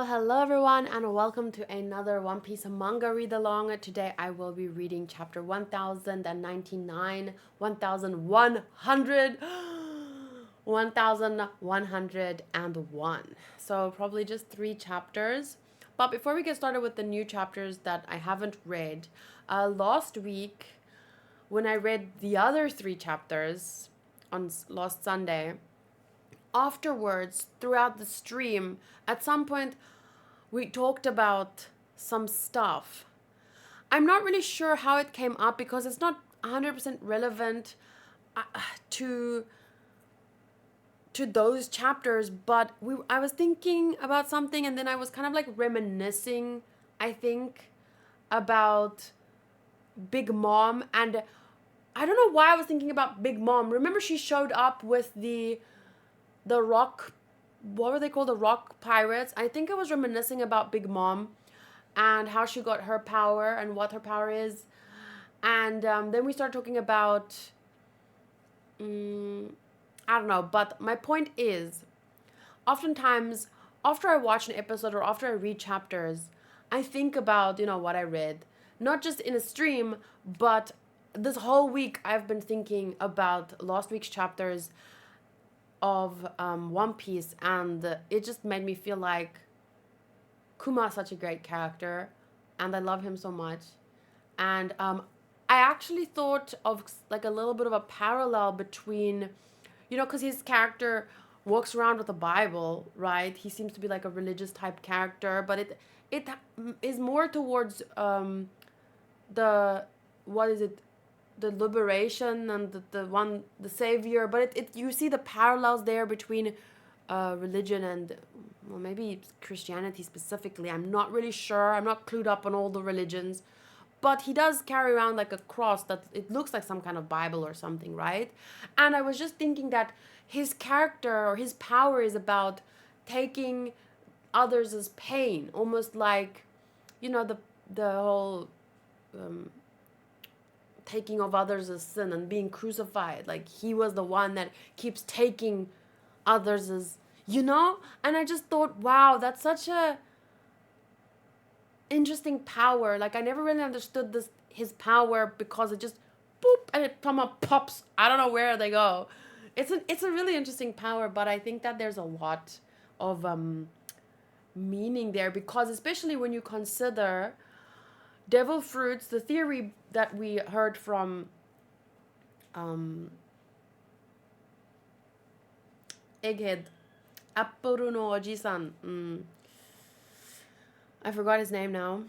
Hello everyone, and welcome to another One Piece manga read along. Today I will be reading chapter 1099, 1100, 1101. So, probably just 3 chapters. But before we get started with the new chapters that I haven't read, last week when I read the other 3 chapters on last Sunday, afterwards, throughout the stream, at some point, we talked about some stuff. I'm not really sure how it came up because it's not 100% relevant to those chapters, but I was thinking about something and then I was kind of like reminiscing, I think, about Big Mom, and I don't know why I was thinking about Big Mom. Remember she showed up with the rock, what were they called, the rock pirates? I think I was reminiscing about Big Mom and how she got her power and what her power is. And then we started talking about I don't know, but my point is, oftentimes after I watch an episode or after I read chapters, I think about, what I read, not just in a stream, but this whole week I've been thinking about last week's chapters of One Piece, and it just made me feel like Kuma is such a great character, and I love him so much. And I actually thought of like a little bit of a parallel between, because his character walks around with a Bible, right? He seems to be like a religious type character, but it is more towards the, what is it, the liberation and the savior, but it you see the parallels there between religion and, well, maybe Christianity specifically. I'm not really sure. I'm not clued up on all the religions, but he does carry around like a cross that it looks like some kind of Bible or something, right? And I was just thinking that his character or his power is about taking others' pain, almost like, the whole taking of others' as sin and being crucified. Like he was the one that keeps taking others' as, and I just thought, wow, that's such a interesting power. Like I never really understood his power, because it just boop and it somehow pops. I don't know where they go. It's a really interesting power, but I think that there's a lot of meaning there, because especially when you consider devil fruits, the theory that we heard from Egghead, Apuru no Oji-san. I forgot his name now.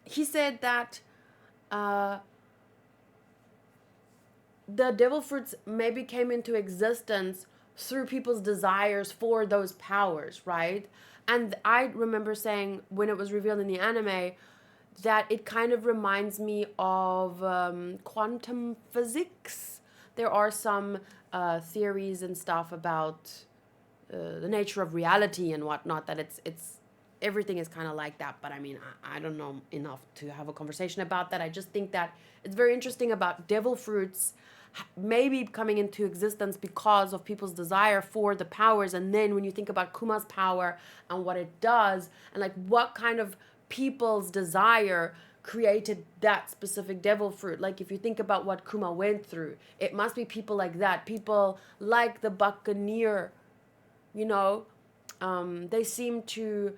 He said that the devil fruits maybe came into existence through people's desires for those powers, right? And I remember saying when it was revealed in the anime that it kind of reminds me of quantum physics. There are some theories and stuff about the nature of reality and whatnot, that it's everything is kind of like that. But I mean, I don't know enough to have a conversation about that. I just think that it's very interesting about devil fruits maybe coming into existence because of people's desire for the powers. And then when you think about Kuma's power and what it does, and like what kind of people's desire created that specific devil fruit. Like if you think about what Kuma went through, it must be people like that, people like the buccaneer, they seem to,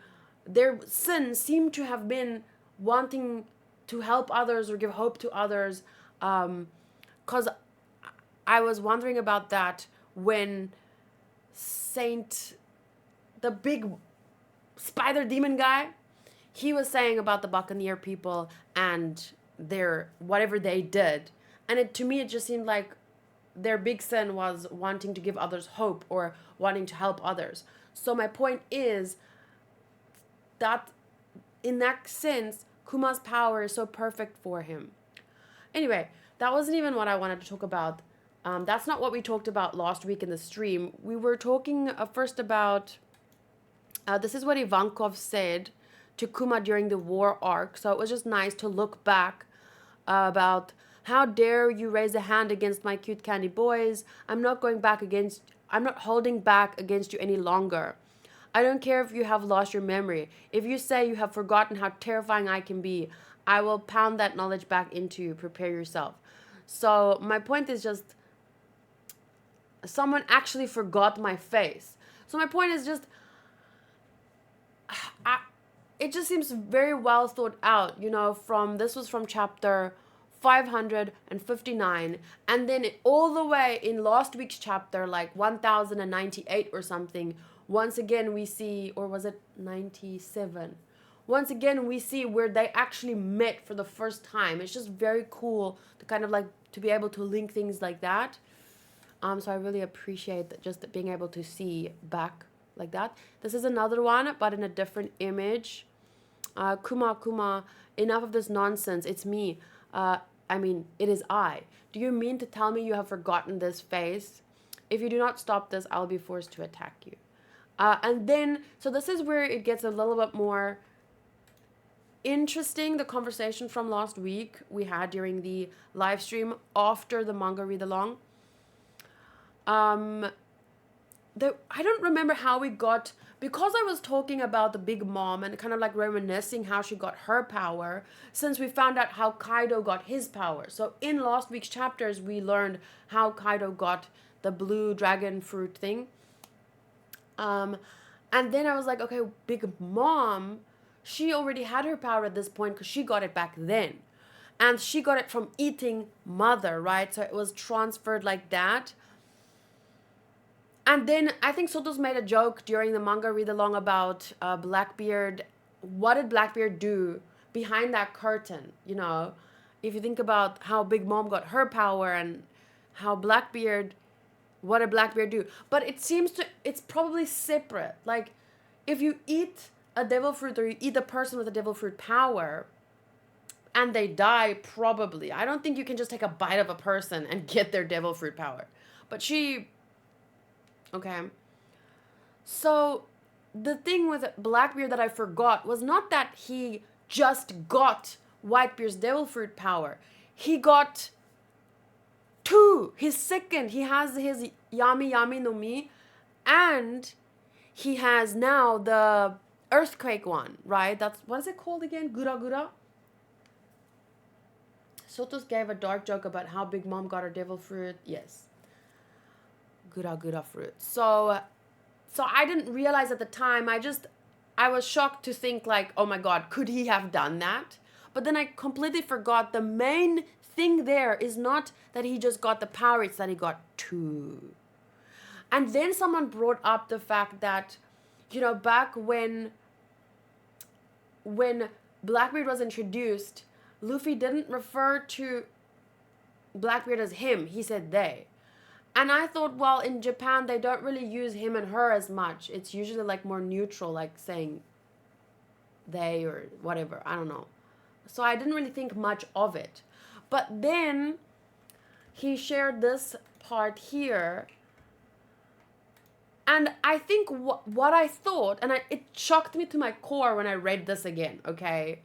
their sins seem to have been wanting to help others or give hope to others. Because I was wondering about that when the big spider demon guy, he was saying about the buccaneer people and their whatever they did. And to me, it just seemed like their big sin was wanting to give others hope or wanting to help others. So my point is that in that sense, Kuma's power is so perfect for him. Anyway, that wasn't even what I wanted to talk about. That's not what we talked about last week in the stream. We were talking first about, this is what Ivankov said to Kuma during the war arc. So it was just nice to look back about, how dare you raise a hand against my cute candy boys? I'm not holding back against you any longer. I don't care if you have lost your memory. If you say you have forgotten how terrifying I can be, I will pound that knowledge back into you. Prepare yourself. So my point is just, someone actually forgot my face. So my point is just, it just seems very well thought out, this was from chapter 559, and then all the way in last week's chapter, like 1098 or something, once again we see, or was it 97? Once again we see where they actually met for the first time. It's just very cool to kind of like to be able to link things like that. So I really appreciate that, just being able to see back like that. This is another one, but in a different image. Kuma, enough of this nonsense. It's me. It is I. Do you mean to tell me you have forgotten this face? If you do not stop this, I'll be forced to attack you. And then, so this is where it gets a little bit more interesting. The conversation from last week we had during the live stream after the manga read along. I don't remember how we got, because I was talking about the big mom and kind of like reminiscing how she got her power, since we found out how Kaido got his power. So in last week's chapters, we learned how Kaido got the blue dragon fruit thing. And then I was like, okay, big mom, she already had her power at this point because she got it back then. And she got it from eating mother, right? So it was transferred like that. And then I think Soto's made a joke during the manga read along about Blackbeard. What did Blackbeard do behind that curtain? If you think about how Big Mom got her power and how Blackbeard, what did Blackbeard do? But it's probably separate. Like, if you eat a devil fruit or you eat a person with a devil fruit power and they die, probably. I don't think you can just take a bite of a person and get their devil fruit power. But okay. So the thing with Blackbeard that I forgot was not that he just got Whitebeard's devil fruit power. He got two. His second. He has his Yami Yami no Mi, and he has now the earthquake one, right? That's, what is it called again? Gura Gura? Sotos gave a dark joke about how Big Mom got her devil fruit. Yes. Gura fruit. So I didn't realize at the time. I was shocked to think like, oh my god, could he have done that? But then I completely forgot the main thing there is not that he just got the power, it's that he got two. And then someone brought up the fact that, back when Blackbeard was introduced, Luffy didn't refer to Blackbeard as him. He said they. And I thought, well, in Japan, they don't really use him and her as much. It's usually like more neutral, like saying they or whatever. I don't know. So I didn't really think much of it. But then he shared this part here. And I think what I thought, and it shocked me to my core when I read this again, okay?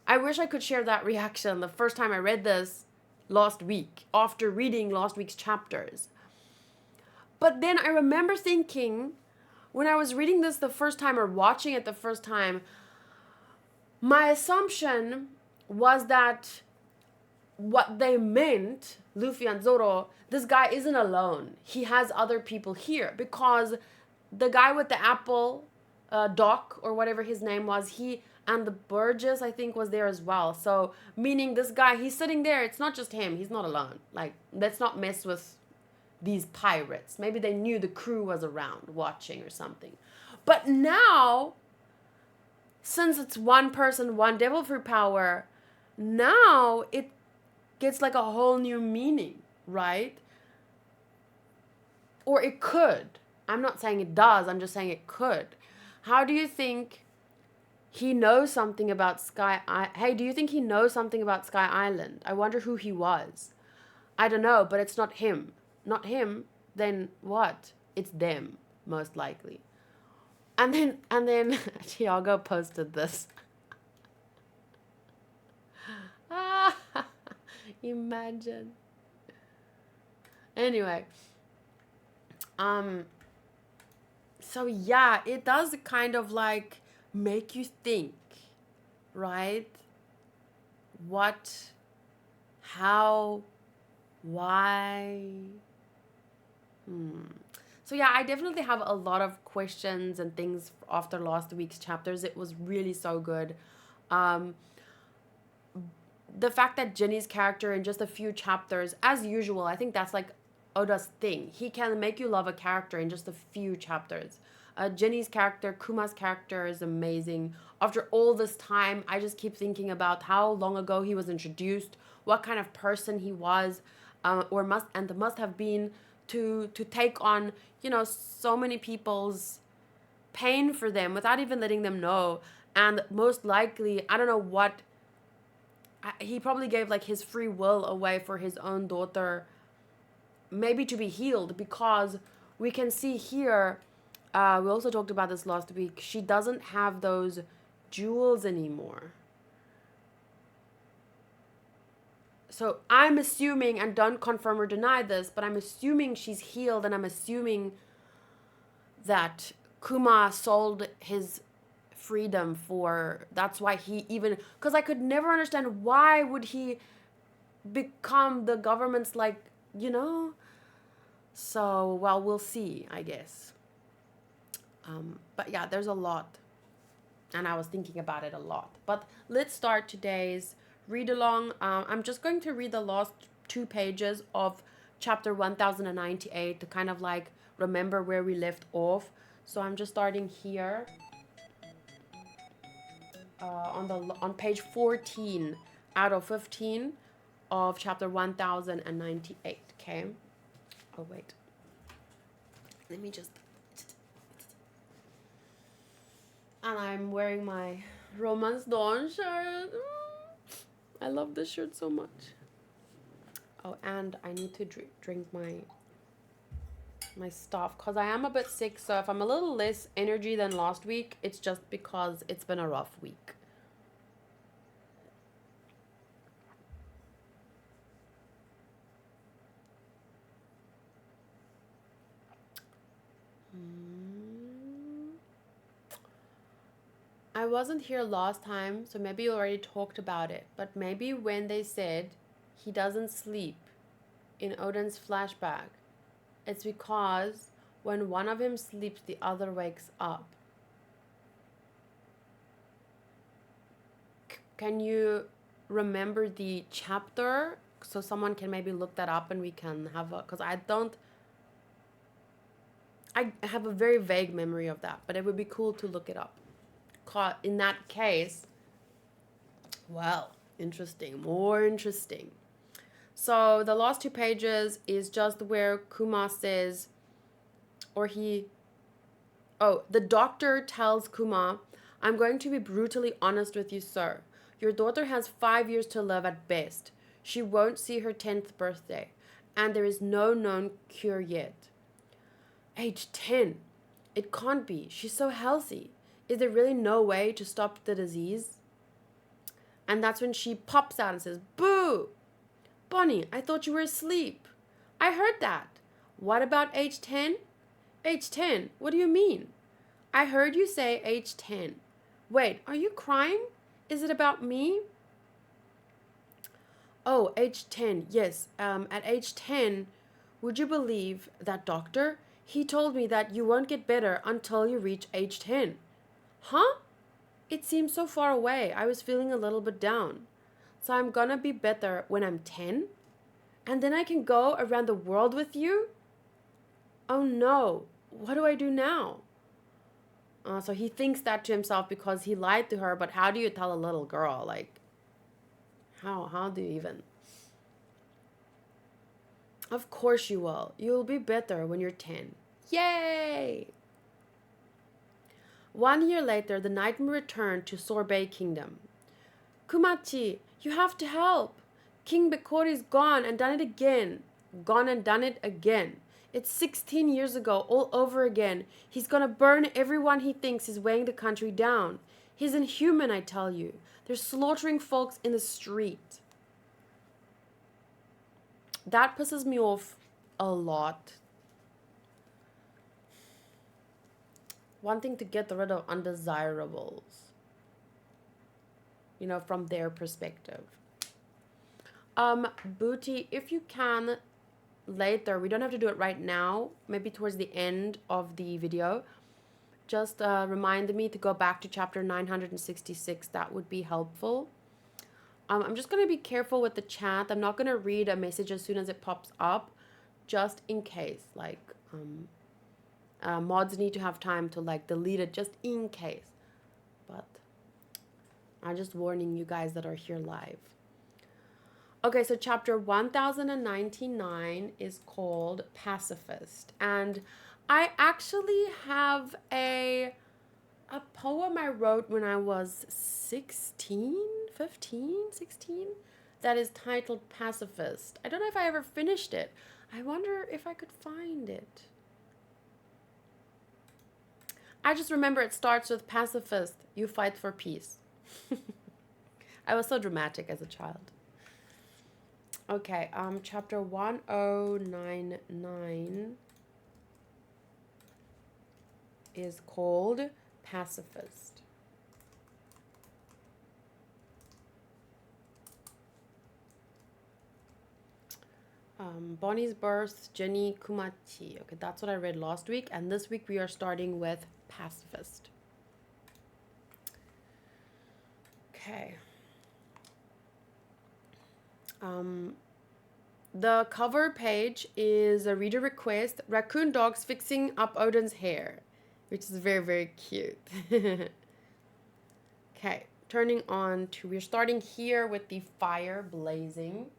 I wish I could share that reaction the first time I read this last week, after reading last week's chapters. But then I remember thinking, when I was reading this the first time or watching it the first time, my assumption was that what they meant, Luffy and Zoro, this guy isn't alone. He has other people here. Because the guy with the apple, Doc, or whatever his name was, he and the Burgess, I think, was there as well. So, meaning this guy, he's sitting there. It's not just him. He's not alone. Like, let's not mess with these pirates. Maybe they knew the crew was around watching or something. But now, since it's one person, one devil fruit power, now it gets like a whole new meaning, right? Or it could. I'm not saying it does, I'm just saying it could. How do you think he knows something about Hey, do you think he knows something about Sky Island? I wonder who he was. I don't know, but it's not him. Not him, then what? It's them, most likely. And then Tiago posted this. Imagine. Anyway. So So yeah, it does kind of like make you think, right? What, how, why? So yeah, I definitely have a lot of questions and things after last week's chapters. It was really so good. Um, the fact that Jenny's character in just a few chapters, as usual, I think that's like Oda's thing. He can make you love a character in just a few chapters. Jenny's character, Kuma's character is amazing. After all this time, I just keep thinking about how long ago he was introduced, what kind of person he was, must have been to take on, you know, so many people's pain for them without even letting them know. And most likely, I don't know what, he probably gave like his free will away for his own daughter, maybe to be healed, because we can see here, we also talked about this last week, she doesn't have those jewels anymore. So I'm assuming, and don't confirm or deny this, but I'm assuming she's healed, and I'm assuming that Kuma sold his freedom for, that's why he even, because I could never understand why would he become the government's, like, you know. So well, we'll see, I guess. But yeah, there's a lot, and I was thinking about it a lot. But let's start today's read along. I'm just going to read the last 2 pages of chapter 1098 to kind of like remember where we left off. So I'm just starting here, on page 14 out of 15 of chapter 1098. Okay. Oh wait. Let me just. And I'm wearing my Romance Dawn shirt. I love this shirt so much. Oh, and I need to drink my stuff, because I am a bit sick. So if I'm a little less energy than last week, it's just because it's been a rough week. I wasn't here last time, so maybe you already talked about it, but maybe when they said he doesn't sleep in Odin's flashback, it's because when one of him sleeps, the other wakes up. Can you remember the chapter so someone can maybe look that up and we can have a, because I have a very vague memory of that, but it would be cool to look it up. In that case, well, interesting, more interesting. So the last 2 pages is just where Kuma says, the doctor tells Kuma, I'm going to be brutally honest with you, sir. Your daughter has 5 years to live at best. She won't see her 10th birthday, and there is no known cure yet. Age 10? It can't be. She's so healthy. Is there really no way to stop the disease? And that's when she pops out and says, Boo! Bonney, I thought you were asleep. I heard that. What about age 10? Age 10? What do you mean? I heard you say age 10. Wait, are you crying? Is it about me? Oh, age 10. Yes, at age 10, would you believe that doctor? He told me that you won't get better until you reach age 10. Huh? It seems so far away. I was feeling a little bit down. So I'm gonna be better when I'm 10? And then I can go around the world with you? Oh no, what do I do now? So he thinks that to himself because he lied to her, but how do you tell a little girl? Like, how do you even? Of course you will. You'll be better when you're 10. Yay! 1 year later, the nightmare returned to Sorbet Kingdom. Kumachi, you have to help. King Bekori's gone and done it again. Gone and done it again. It's 16 years ago, all over again. He's gonna burn everyone he thinks is weighing the country down. He's inhuman, I tell you. They're slaughtering folks in the street. That pisses me off a lot. wanting to get rid of undesirables, you know, from their perspective. Booty, if you can later, we don't have to do it right now, maybe towards the end of the video, just remind me to go back to chapter 966. That would be helpful. I'm just going to be careful with the chat. I'm not going to read a message as soon as it pops up, just in case. Like, mods need to have time to, like, delete it just in case. But I'm just warning you guys that are here live. Okay, so chapter 1099 is called Pacifist. And I actually have a poem I wrote when I was 16 that is titled Pacifist. I don't know if I ever finished it. I wonder if I could find it. I just remember it starts with pacifist, you fight for peace. I was so dramatic as a child. Okay, chapter 1099 is called Pacifist. Bonney's birth, Jenny Kumati. Okay, that's what I read last week, and this week we are starting with Pacifist. Okay. The cover page is a reader request, raccoon dogs fixing up Odin's hair, which is very, very cute. Okay, turning on to, we're starting here with the fire blazing.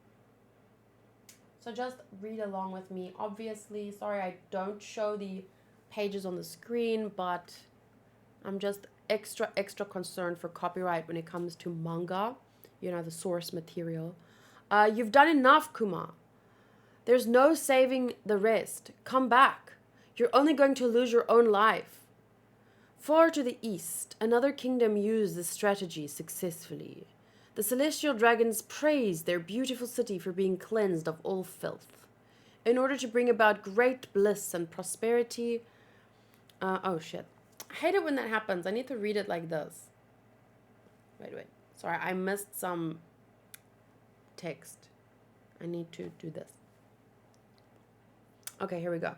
So just read along with me. Obviously, sorry I don't show the pages on the screen, but I'm just extra concerned for copyright when it comes to manga, you know, the source material. You've done enough, Kuma. There's no saving the rest. Come back. You're only going to lose your own life. Far to the east, another kingdom used this strategy successfully. The celestial dragons praised their beautiful city for being cleansed of all filth. In order to bring about great bliss and prosperity... oh, shit. I hate it when that happens. I need to read it like this. Wait. Sorry, I missed some text. I need to do this. Okay, here we go.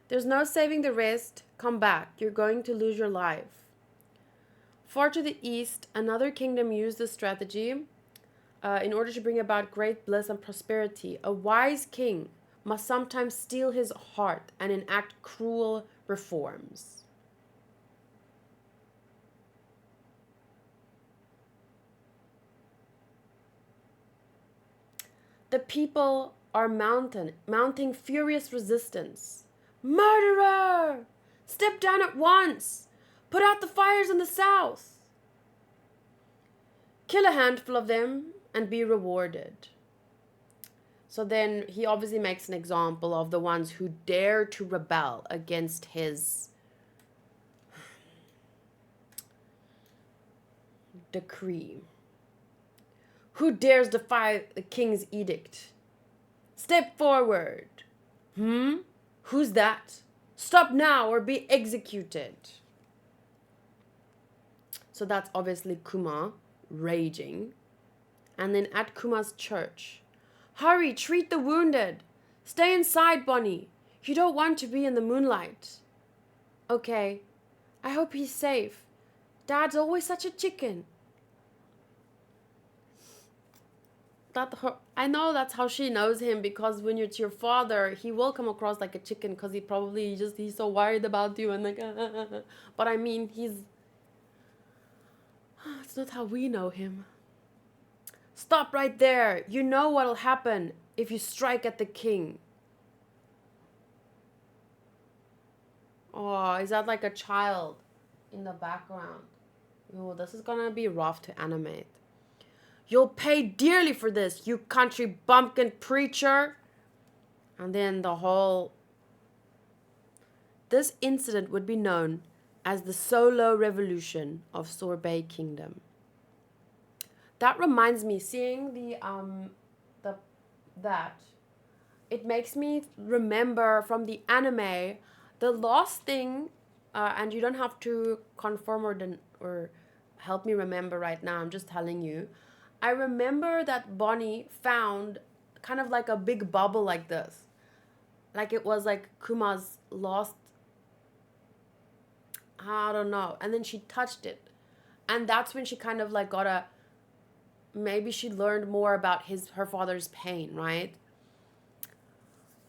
There's no saving the rest. Come back. You're going to lose your life. Far to the east, another kingdom used this strategy in order to bring about great bliss and prosperity. A wise king must sometimes steel his heart and enact cruel reforms. The people are mounting furious resistance. Murderer! Step down at once! Put out the fires in the south! Kill a handful of them and be rewarded. So then he obviously makes an example of the ones who dare to rebel against his decree. Who dares defy the king's edict? Step forward. Who's that? Stop now or be executed. So that's obviously Kuma raging. And then at Kuma's church. Hurry, treat the wounded. Stay inside, Bonney. You don't want to be in the moonlight. Okay. I hope he's safe. Dad's always such a chicken. I know that's how she knows him, because when you're to your father, he will come across like a chicken because he's so worried about you and like, But I mean, it's not how we know him. Stop right there. You know what'll happen if you strike at the king. Oh, is that like a child in the background? Oh, this is gonna be rough to animate. You'll pay dearly for this, you country bumpkin preacher. And then this incident would be known as the Solo Revolution of Sorbet Kingdom. That reminds me, seeing that, it makes me remember from the anime, the last thing and you don't have to confirm or help me remember right now. I'm just telling you. I remember that Bonney found kind of like a big bubble like this. Like it was like Kuma's lost, I don't know. And then she touched it. And that's when she kind of like maybe she learned more about her father's pain, right?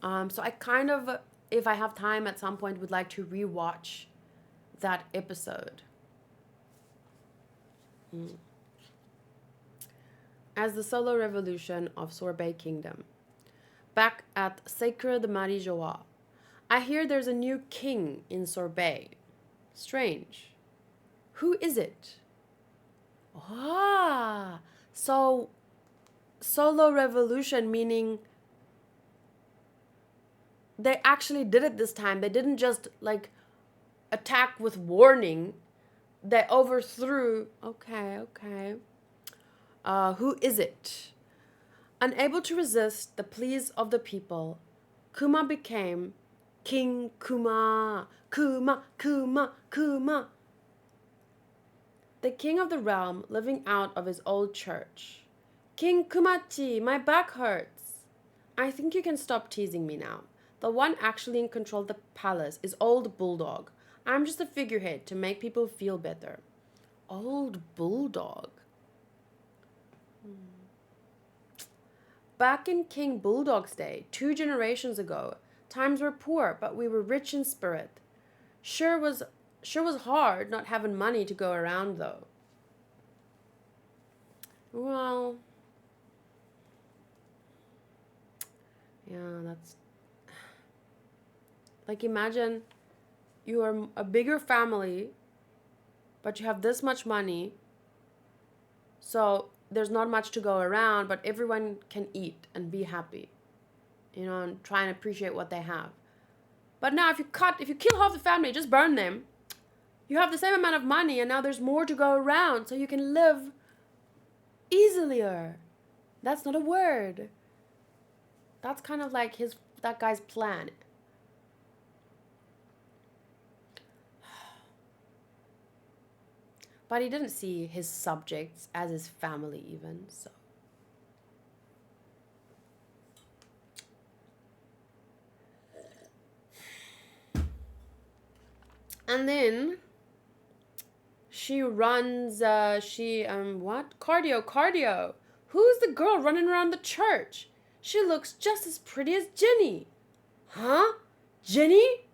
So I kind of, if I have time at some point, would like to rewatch that episode. As the solo revolution of Sorbet Kingdom. Back at Sacred Marijoa, I hear there's a new king in Sorbet. Strange. Who is it? Ah, so solo revolution meaning they actually did it this time. They didn't just like attack with warning. They overthrew. Okay. Who is it? Unable to resist the pleas of the people, Kuma became King Kuma. Kuma. The king of the realm living out of his old church. King Kumachi, my back hurts. I think you can stop teasing me now. The one actually in control of the palace is Old Bulldog. I'm just a figurehead to make people feel better. Old Bulldog. Back in King Bulldog's day, 2 generations ago, times were poor, but we were rich in spirit. Sure was hard not having money to go around, though. Well, yeah, that's... Like, imagine you are a bigger family, but you have this much money, so there's not much to go around, but everyone can eat and be happy, and try and appreciate what they have. But now if you kill half the family, just burn them, you have the same amount of money, and now there's more to go around, so you can live easilier. That's not a word. That's kind of like that guy's plan. But he didn't see his subjects as his family even, so. And then she runs, what? Cardio. Who's the girl running around the church? She looks just as pretty as Jenny. Huh? Jenny?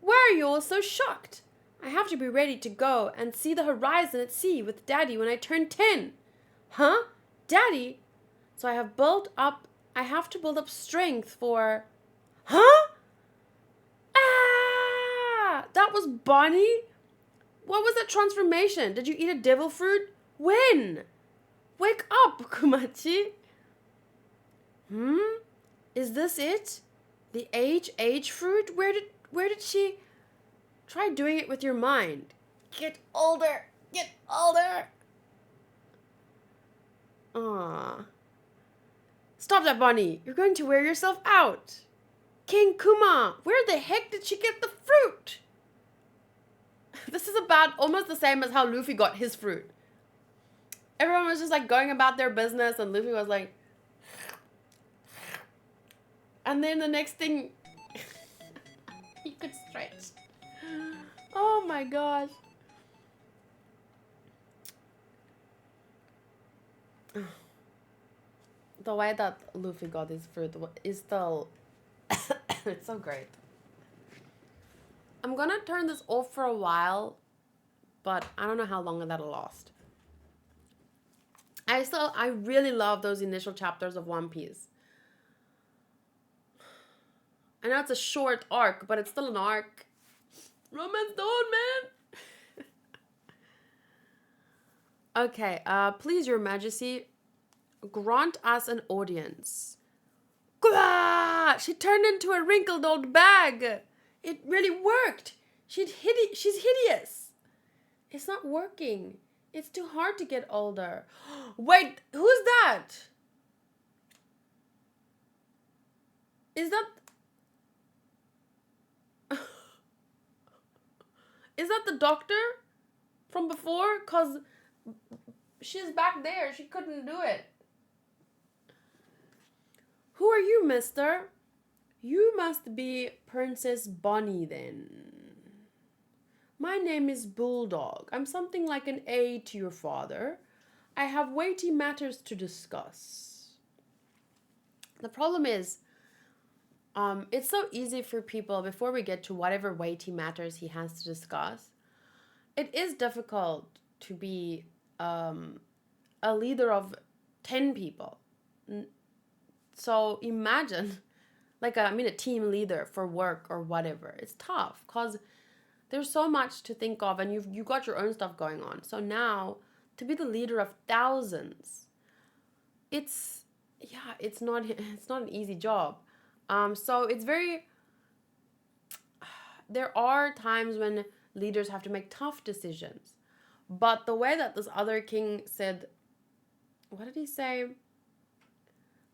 Why are you all so shocked? I have to be ready to go and see the horizon at sea with Daddy when I turn 10. Huh? Daddy? So I have to build up strength for... Huh? Ah! That was Bonney? What was that transformation? Did you eat a devil fruit? When? Wake up, Kumachi. Is this it? The age fruit? Where did she... Try doing it with your mind. Get older. Ah. Stop that, Bonney. You're going to wear yourself out. King Kuma, where the heck did she get the fruit? This is about almost the same as how Luffy got his fruit. Everyone was just like going about their business, and Luffy was like... And then the next thing... he could stretch. Oh my gosh. The way that Luffy got his fruit is still... it's so great. I'm gonna turn this off for a while, but I don't know how long that'll last. I really love those initial chapters of One Piece. I know it's a short arc, but it's still an arc. Romance Dawn, man! Okay, please, your majesty, grant us an audience. Gah! She turned into a wrinkled old bag. It really worked. She's hideous. It's not working. It's too hard to get older. Wait, who's that? Is that... Is that the doctor from before? Because she's back there. She couldn't do it. Who are you, mister? You must be Princess Bonney then. My name is Bulldog. I'm something like an aide to your father. I have weighty matters to discuss. The problem is, it's so easy for people, before we get to whatever weighty matters he has to discuss, it is difficult to be a leader of 10 people. So imagine, like, a team leader for work or whatever. It's tough because there's so much to think of, and you've got your own stuff going on. So now, to be the leader of thousands, it's not an easy job. So it's very. There are times when leaders have to make tough decisions, but the way that this other king said, what did he say?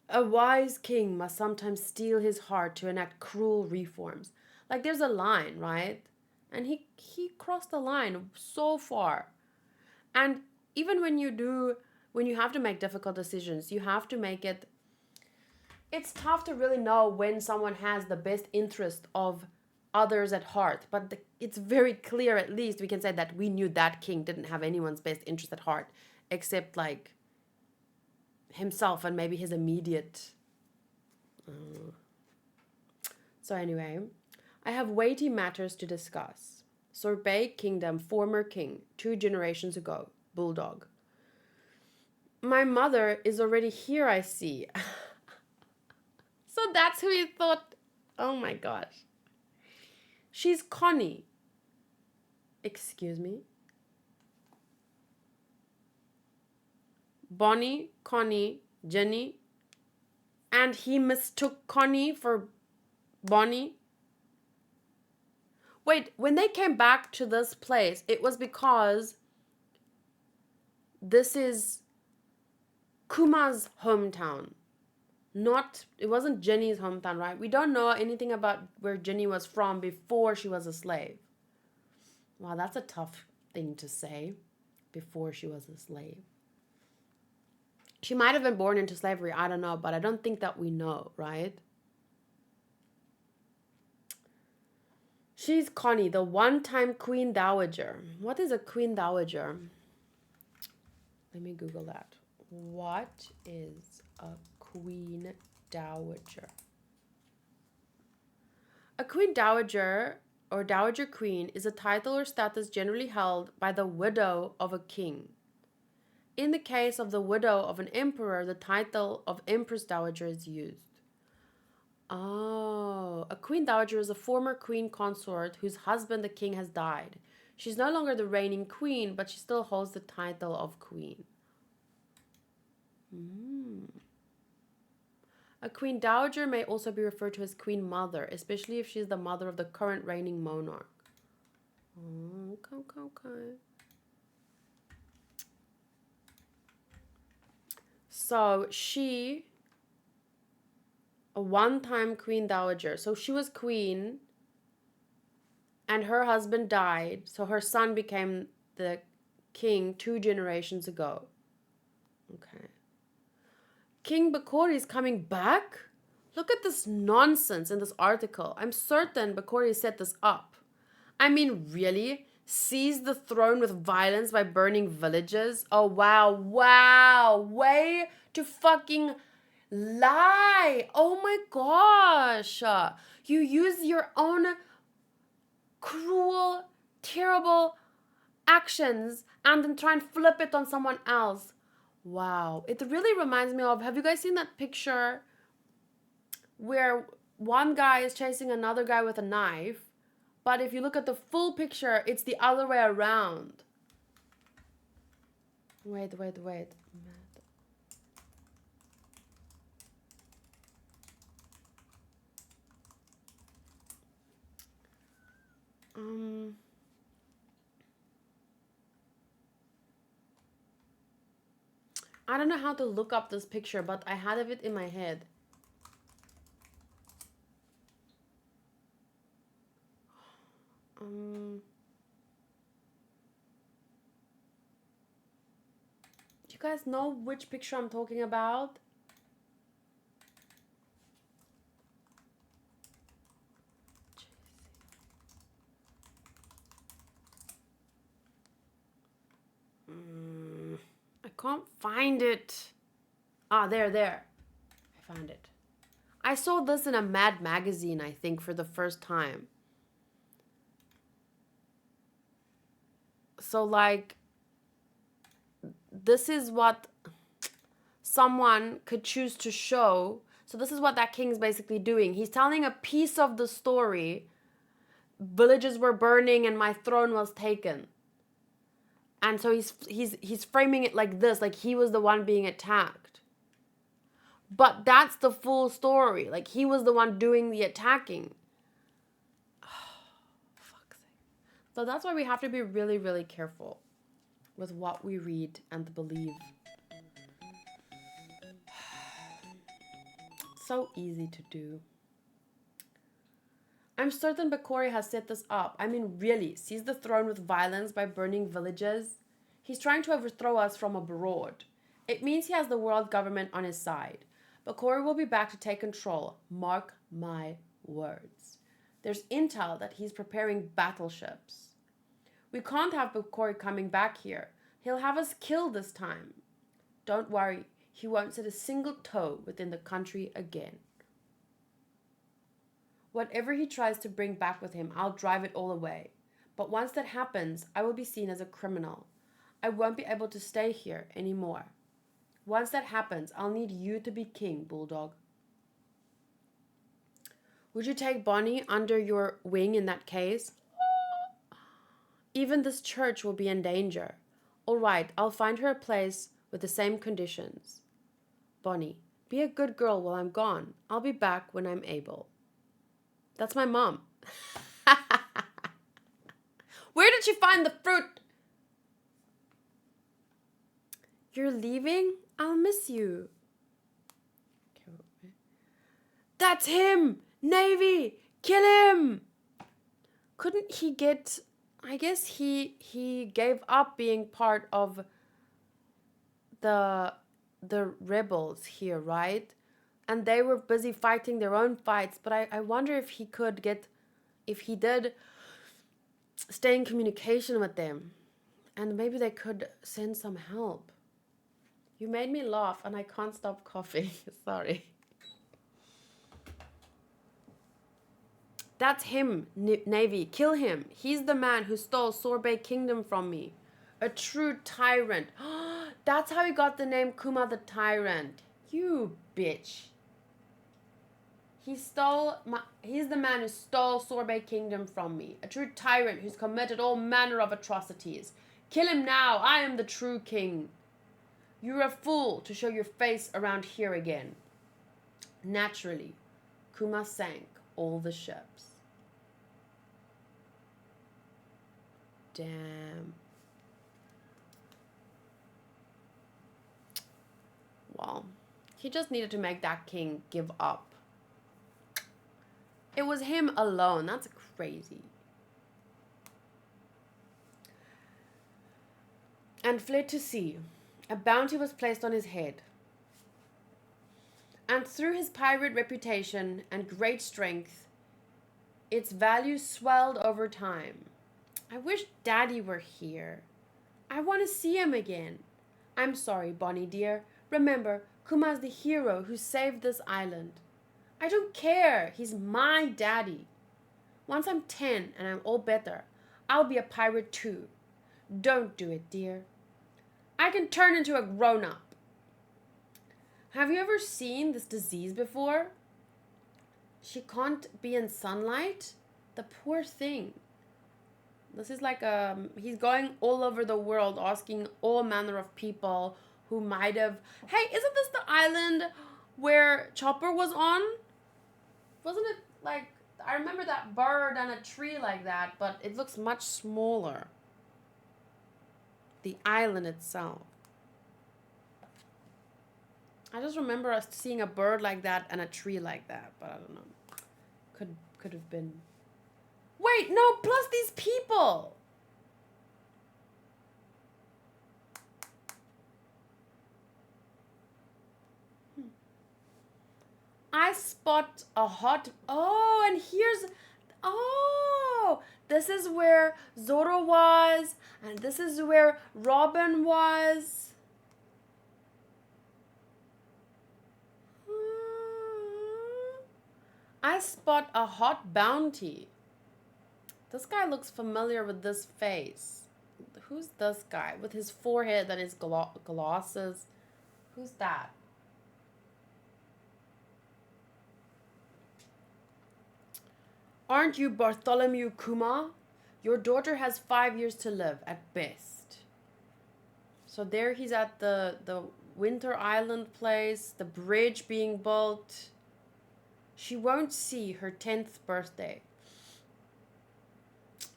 A wise king must sometimes steel his heart to enact cruel reforms. Like, there's a line, right? And he crossed the line so far. And even when you have to make difficult decisions, you have to make it. It's tough to really know when someone has the best interest of others at heart. But it's very clear, at least we can say that we knew that king didn't have anyone's best interest at heart, except like himself and maybe his immediate. So anyway, I have weighty matters to discuss. Sorbet Kingdom, former king, 2 generations ago, Bulldog. My mother is already here, I see. So that's who you thought. Oh my gosh. She's Connie. Excuse me. Bonney, Connie, Jenny. And he mistook Connie for Bonney. Wait, when they came back to this place, it was because this is Kuma's hometown. It wasn't Jenny's hometown, right? We don't know anything about where Jenny was from before she was a slave. Wow, that's a tough thing to say, before she was a slave. She might have been born into slavery, I don't know, but I don't think that we know, right? She's Connie, the one-time Queen Dowager. What is a Queen Dowager? Let me Google that. What is a Queen Dowager? A Queen Dowager or Dowager Queen is a title or status generally held by the widow of a king. In the case of the widow of an emperor, the title of Empress Dowager is used. Oh, a Queen Dowager is a former queen consort whose husband, the king, has died. She's no longer the reigning queen, but she still holds the title of queen. A Queen Dowager may also be referred to as Queen Mother, especially if she is the mother of the current reigning monarch. Okay. So she, a one-time Queen Dowager. So she was queen and her husband died. So her son became the king 2 generations ago. Okay. King Bakori is coming back? Look at this nonsense in this article. I'm certain Bakori set this up. I mean, really? Seize the throne with violence by burning villages? Oh, wow. Way to fucking lie. Oh my gosh. You use your own cruel, terrible actions and then try and flip it on someone else. Wow. It really reminds me of, have you guys seen that picture where one guy is chasing another guy with a knife, but if you look at the full picture, it's the other way around. Wait. I don't know how to look up this picture, but I had it in my head. guys know which picture I'm talking about? I can't find it. Ah, there. I found it. I saw this in a Mad magazine, I think, for the first time. So, like, this is what someone could choose to show. So this is what that king's basically doing. He's telling a piece of the story. Villages were burning and my throne was taken. And so he's framing it like this, like he was the one being attacked. But that's the full story. Like he was the one doing the attacking. Oh, fuck's sake. So that's why we have to be really, really careful with what we read and believe. So easy to do. I'm certain Bakori has set this up. I mean, really, seize the throne with violence by burning villages. He's trying to overthrow us from abroad. It means he has the world government on his side. Bakori will be back to take control. Mark my words. There's intel that he's preparing battleships. We can't have Bakori coming back here. He'll have us killed this time. Don't worry, he won't set a single toe within the country again. Whatever he tries to bring back with him, I'll drive it all away. But once that happens, I will be seen as a criminal. I won't be able to stay here anymore. Once that happens, I'll need you to be king, Bulldog. Would you take Bonney under your wing in that case? Even this church will be in danger. All right, I'll find her a place with the same conditions. Bonney, be a good girl while I'm gone. I'll be back when I'm able. That's my mom. Where did she find the fruit? You're leaving? I'll miss you. That's him! Navy! Kill him! Couldn't he get... I guess he gave up being part of the rebels here, right? And they were busy fighting their own fights. But I wonder if he could get... If he did stay in communication with them. And maybe they could send some help. You made me laugh and I can't stop coughing. Sorry. That's him, Navy. Kill him. He's the man who stole Sorbet Kingdom from me. A true tyrant. That's how he got the name Kuma the Tyrant. You bitch. He's the man who stole Sorbet Kingdom from me. A true tyrant who's committed all manner of atrocities. Kill him now. I am the true king. You're a fool to show your face around here again. Naturally, Kuma sank all the ships. Damn. Well, he just needed to make that king give up. It was him alone. That's crazy. And fled to sea. A bounty was placed on his head. And through his pirate reputation and great strength, its value swelled over time. I wish Daddy were here. I want to see him again. I'm sorry, Bonney dear. Remember, Kuma's the hero who saved this island. I don't care. He's my daddy. Once I'm 10 and I'm all better, I'll be a pirate too. Don't do it, dear. I can turn into a grown-up. Have you ever seen this disease before? She can't be in sunlight? The poor thing. This is like he's going all over the world asking all manner of people who might have... Hey, isn't this the island where Chopper was on? Wasn't it like... I remember that bird and a tree like that, but it looks much smaller. The island itself. I just remember us seeing a bird like that and a tree like that, but I don't know. Could have been... Wait, no, plus these people. I spot a hot... Oh, and here's... Oh, this is where Zoro was. And this is where Robin was. I spot a hot bounty. This guy looks familiar with this face. Who's this guy with his forehead and his glosses? Who's that? Aren't you Bartholomew Kuma? Your daughter has 5 years to live at best. So there he's at the Winter Island place, the bridge being built. She won't see her 10th birthday.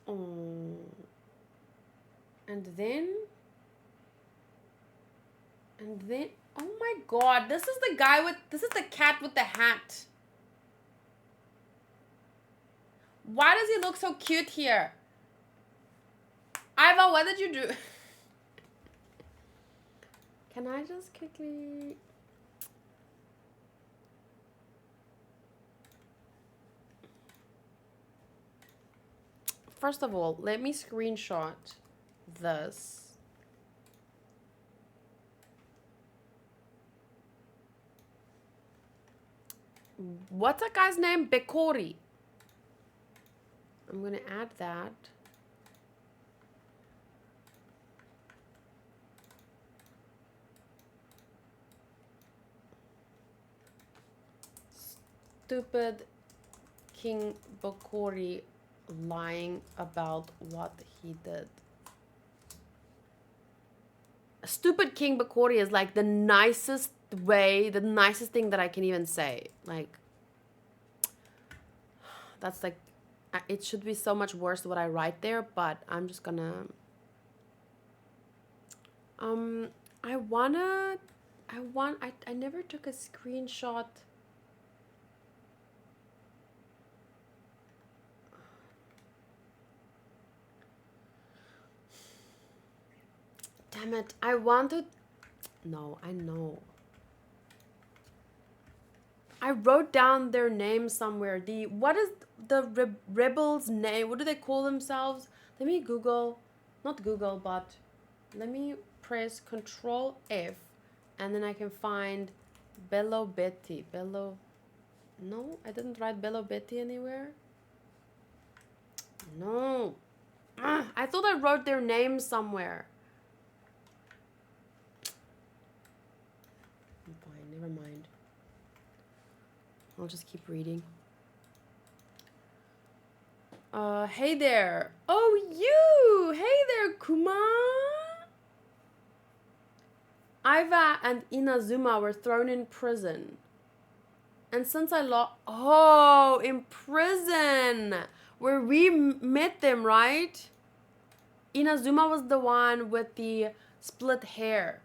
Oh. And then, oh my god, this is the cat with the hat. Why does he look so cute here? Iva, what did you do? Can I just quickly... First of all, let me screenshot this. What's that guy's name? Bekori. I'm gonna add that. Stupid King Bekori lying about what he did. Stupid King Bekori is like the nicest thing that I can even say. Like, that's like, it should be so much worse what I write there, but I'm just gonna, I never took a screenshot. Damn it, I wanted... No, I know. I wrote down their name somewhere. What is the rebels' name? What do they call themselves? Let me Google. Not Google, but let me press Control F. And then I can find Bello Betty. Bello... No, I didn't write Bello Betty anywhere. No. I thought I wrote their name somewhere. Never mind. I'll just keep reading. Hey there. Oh, you! Hey there, Kuma! Iva and Inazuma were thrown in prison. And since I lost... Oh, in prison! Where we met them, right? Inazuma was the one with the split hair.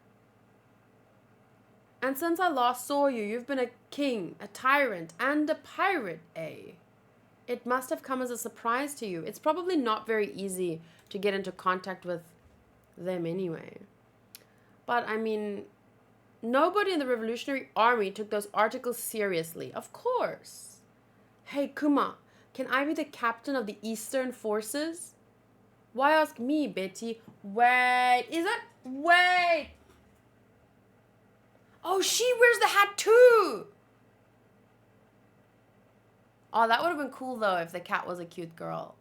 And since I last saw you, you've been a king, a tyrant, and a pirate, eh? It must have come as a surprise to you. It's probably not very easy to get into contact with them anyway. But, I mean, nobody in the Revolutionary Army took those articles seriously. Of course. Hey, Kuma, can I be the captain of the Eastern Forces? Why ask me, Betty? Wait, is that... Wait! Oh, she wears the hat too! Oh, that would have been cool though if the cat was a cute girl.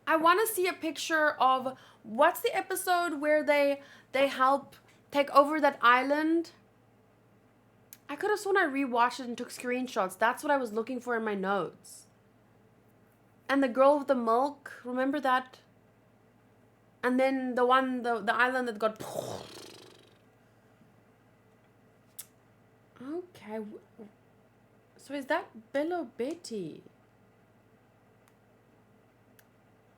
I want to see a picture of... What's the episode where they help take over that island? I could have sworn I rewatched it and took screenshots. That's what I was looking for in my notes. And the girl with the milk, remember that? And then the island that got... Okay. So is that Bello Betty?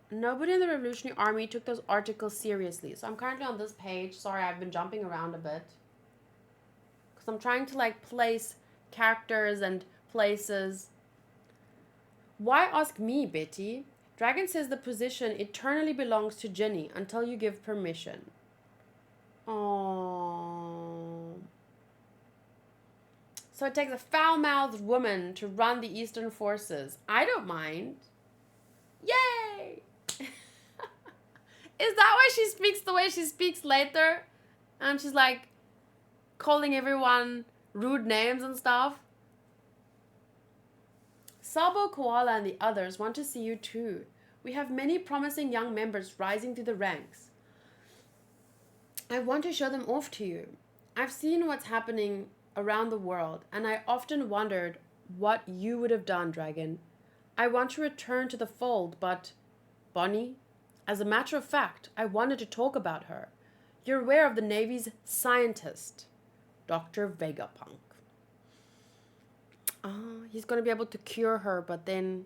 Nobody in the Revolutionary Army took those articles seriously. So I'm currently on this page. Sorry, I've been jumping around a bit. Because I'm trying to like place characters and places. Why ask me, Betty? Dragon says the position eternally belongs to Ginny until you give permission. Oh. So it takes a foul-mouthed woman to run the Eastern forces. I don't mind. Yay! Is that why she speaks the way she speaks later? And she's like calling everyone rude names and stuff? Sabo, Koala, and the others want to see you too. We have many promising young members rising through the ranks. I want to show them off to you. I've seen what's happening around the world, and I often wondered what you would have done, Dragon. I want to return to the fold, but... Bonney? As a matter of fact, I wanted to talk about her. You're aware of the Navy's scientist, Dr. Vegapunk. He's going to be able to cure her, but then...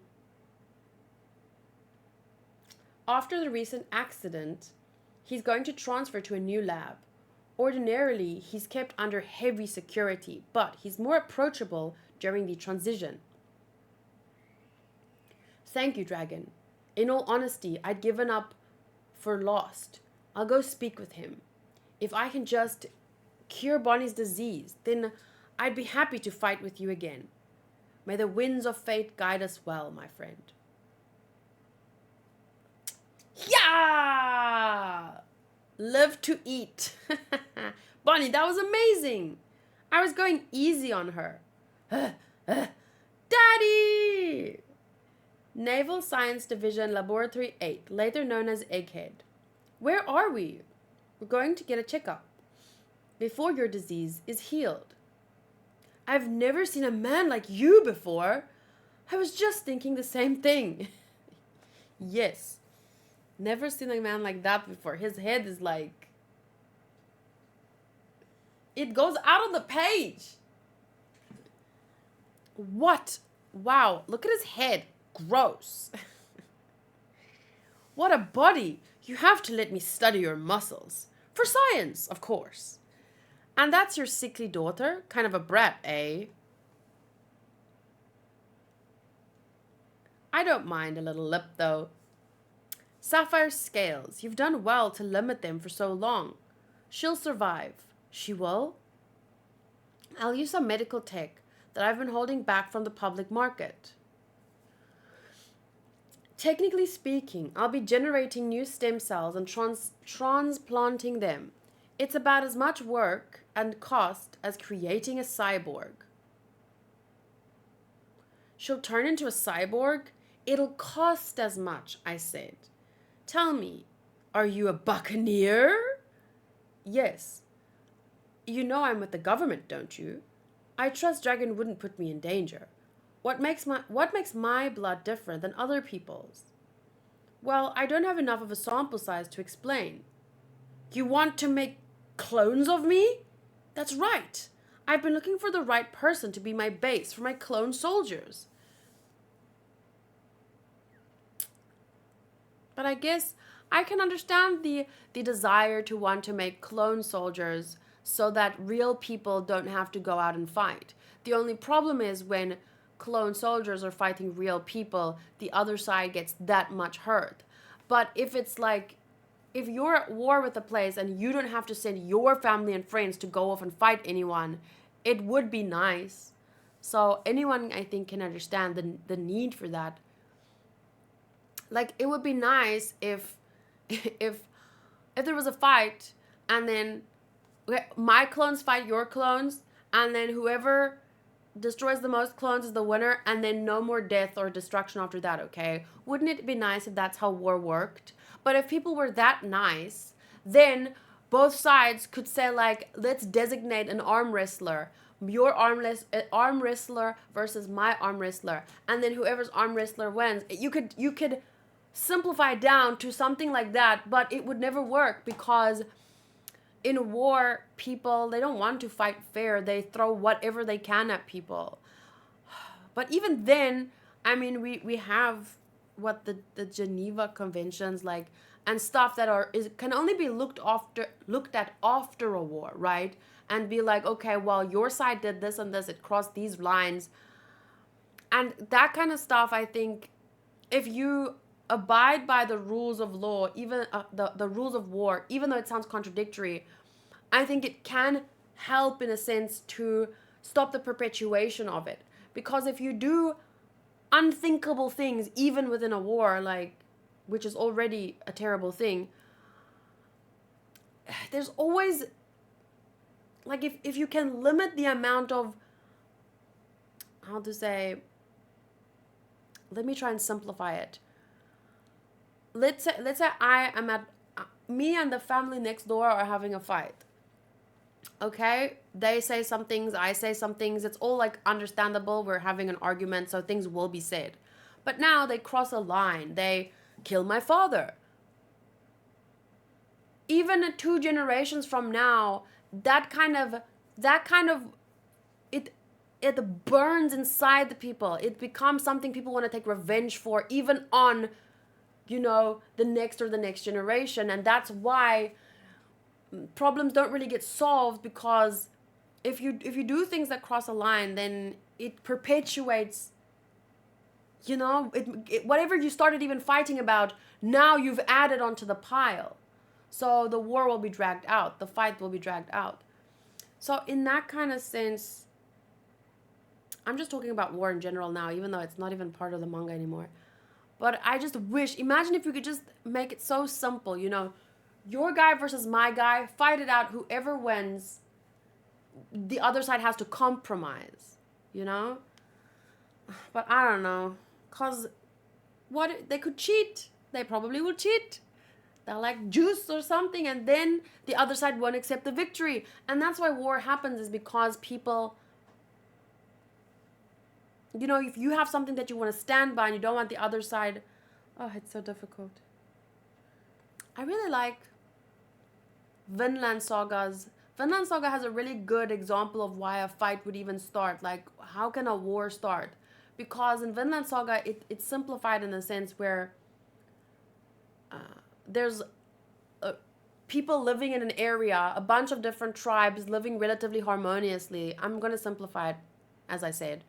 After the recent accident, he's going to transfer to a new lab. Ordinarily, he's kept under heavy security, but he's more approachable during the transition. Thank you, Dragon. In all honesty, I'd given up for lost. I'll go speak with him. If I can just cure Bonney's disease, then I'd be happy to fight with you again. May the winds of fate guide us well, my friend. Yeah! Live to eat. Bonney, that was amazing. I was going easy on her. Daddy! Naval Science Division Laboratory 8, later known as Egghead. Where are we? We're going to get a checkup before your disease is healed. I've never seen a man like you before. I was just thinking the same thing. Yes. Never seen a man like that before. His head is like... It goes out on the page. What? Wow. Look at his head. Gross. What a body. You have to let me study your muscles. For science, of course. And that's your sickly daughter? Kind of a brat, eh? I don't mind a little lip, though. Sapphire scales. You've done well to limit them for so long. She'll survive. She will? I'll use some medical tech that I've been holding back from the public market. Technically speaking, I'll be generating new stem cells and transplanting them. It's about as much work and cost as creating a cyborg. She'll turn into a cyborg? It'll cost as much, I said. Tell me, are you a buccaneer? Yes. You know I'm with the government, don't you? I trust Dragon wouldn't put me in danger. What makes my blood different than other people's? Well, I don't have enough of a sample size to explain. You want to make clones of me? That's right. I've been looking for the right person to be my base for my clone soldiers. But I guess I can understand the desire to want to make clone soldiers so that real people don't have to go out and fight. The only problem is when clone soldiers are fighting real people, the other side gets that much hurt. But if it's like, if you're at war with a place and you don't have to send your family and friends to go off and fight anyone, it would be nice. So anyone, I think, can understand the need for that. Like, it would be nice if there was a fight and then my clones fight your clones, and then whoever destroys the most clones is the winner, and then no more death or destruction after that, okay? Wouldn't it be nice if that's how war worked? But if people were that nice, then both sides could say, like, let's designate an arm wrestler. Your arm wrestler versus my arm wrestler. And then whoever's arm wrestler wins. You could simplify it down to something like that, but it would never work because in war, people, they don't want to fight fair. They throw whatever they can at people. But even then, I mean, we have what the Geneva Conventions, like, and stuff that can only be looked at after a war, right? And be like, okay, well, your side did this and this, it crossed these lines. And that kind of stuff, I think, if you abide by the rules of law, even the rules of war, even though it sounds contradictory, I think it can help in a sense to stop the perpetuation of it. Because if you do unthinkable things, even within a war, like, which is already a terrible thing, there's always, like, if you can limit the amount of, how to say, let me try and simplify it. Let's say I am at, me and the family next door are having a fight. Okay, they say some things, I say some things, it's all like understandable, we're having an argument, so things will be said. But now they cross a line, they kill my father. Even 2 generations from now, that kind of it burns inside the people. It becomes something people want to take revenge for, even on, the next generation. And that's why problems don't really get solved, because if you do things that cross a line, then it perpetuates, whatever you started even fighting about, now you've added onto the pile. So the war will be dragged out, the fight will be dragged out. So in that kind of sense, I'm just talking about war in general now, even though it's not even part of the manga anymore. But I just wish, imagine if you could just make it so simple, your guy versus my guy, fight it out, whoever wins, the other side has to compromise, But I don't know, because they could cheat. They probably will cheat. They'll like juice or something, and then the other side won't accept the victory. And that's why war happens, is because people, if you have something that you want to stand by and you don't want the other side, oh, it's so difficult. I really like Vinland Saga's. Vinland Saga has a really good example of why a fight would even start. Like, how can a war start? Because in Vinland Saga, it's simplified in a sense where there's people living in an area, a bunch of different tribes living relatively harmoniously. I'm going to simplify it, as I said.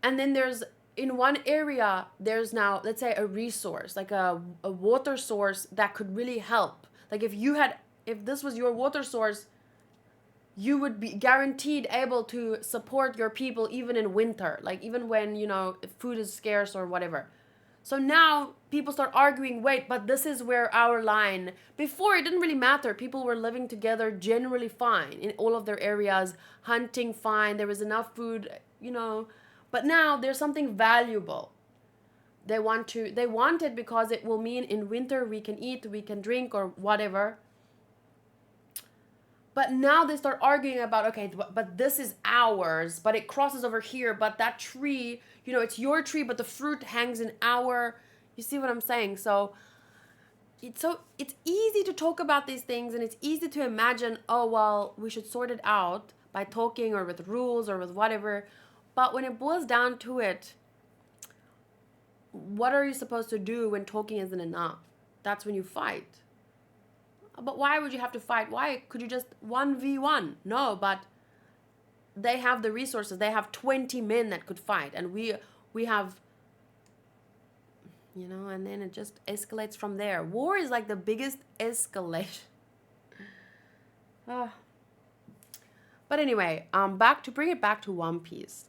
And then in one area, there's now, let's say, a resource, like a water source that could really help. Like if this was your water source, you would be guaranteed able to support your people even in winter, like even when, food is scarce or whatever. So now people start arguing, wait, but this is where our line. Before, it didn't really matter. People were living together generally fine in all of their areas, hunting fine. There was enough food, But now there's something valuable. They want it because it will mean in winter we can eat, we can drink, or whatever. But now they start arguing about, okay, but this is ours, but it crosses over here, but that tree, it's your tree, but the fruit hangs in our, you see what I'm saying? So it's easy to talk about these things, and it's easy to imagine, oh, well, we should sort it out by talking or with rules or with whatever. But when it boils down to it, what are you supposed to do when talking isn't enough? That's when you fight. But why would you have to fight? Why could you just 1v1? No, but they have the resources. They have 20 men that could fight, and we have, and then it just escalates from there. War is like the biggest escalation. But anyway, to bring it back to One Piece.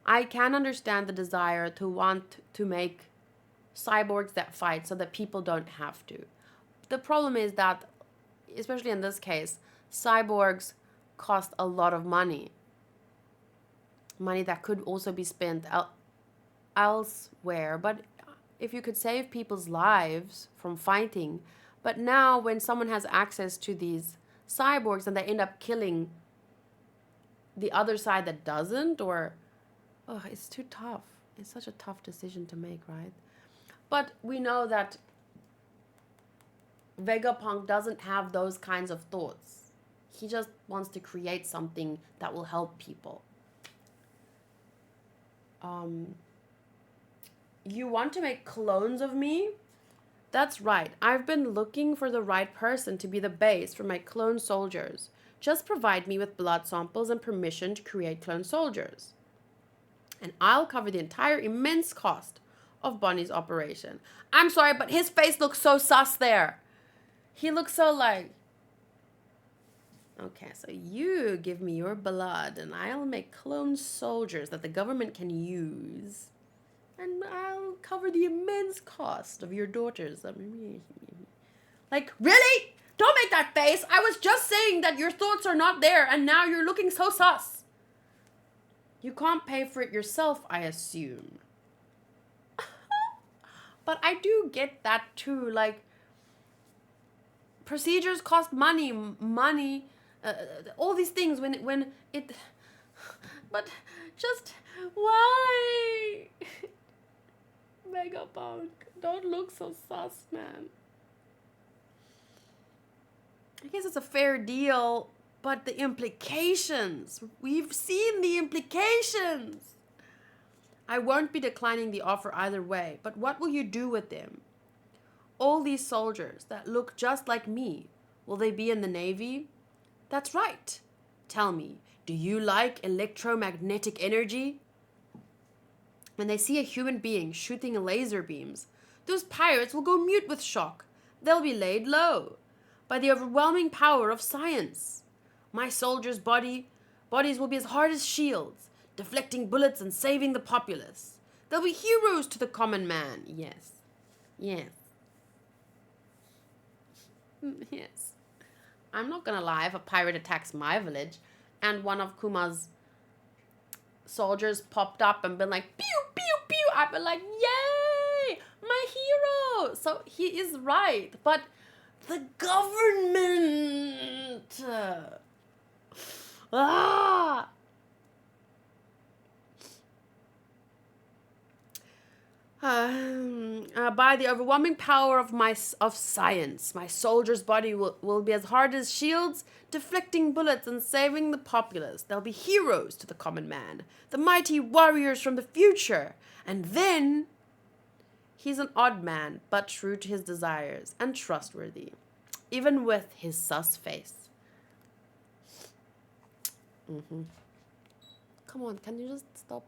I can understand the desire to want to make cyborgs that fight so that people don't have to. The problem is that, especially in this case, cyborgs cost a lot of money. Money that could also be spent elsewhere. But if you could save people's lives from fighting, but now when someone has access to these cyborgs and they end up killing the other side that doesn't, or, it's too tough. It's such a tough decision to make, right? But we know that Vegapunk doesn't have those kinds of thoughts. He just wants to create something that will help people. You want to make clones of me? That's right. I've been looking for the right person to be the base for my clone soldiers. Just provide me with blood samples and permission to create clone soldiers. And I'll cover the entire immense cost of Bonney's operation. I'm sorry, but his face looks so sus there. He looks so like, Okay, so you give me your blood, and I'll make clone soldiers that the government can use. And I'll cover the immense cost of your daughters. Like, really? Don't make that face! I was just saying that your thoughts are not there, and now you're looking so sus. You can't pay for it yourself, I assume. But I do get that too. Like, procedures cost money, all these things when it. But just why? Vegapunk, don't look so sus, man. I guess it's a fair deal, but the implications. We've seen the implications. I won't be declining the offer either way, but what will you do with them? All these soldiers that look just like me, will they be in the Navy? That's right. Tell me, do you like electromagnetic energy? When they see a human being shooting laser beams, those pirates will go mute with shock. They'll be laid low by the overwhelming power of science. My soldiers' bodies will be as hard as shields, deflecting bullets and saving the populace. They'll be heroes to the common man. Yes. Yes. Yes. I'm not gonna lie, if a pirate attacks my village and one of Kuma's soldiers popped up and been like, pew, pew, pew, I'd be like, yay, my hero. So he is right. But the government. By the overwhelming power of science, my soldier's body will be as hard as shields, deflecting bullets and saving the populace. They'll be heroes to the common man, the mighty warriors from the future. And then, he's an odd man, but true to his desires and trustworthy, even with his sus face. Come on, can you just stop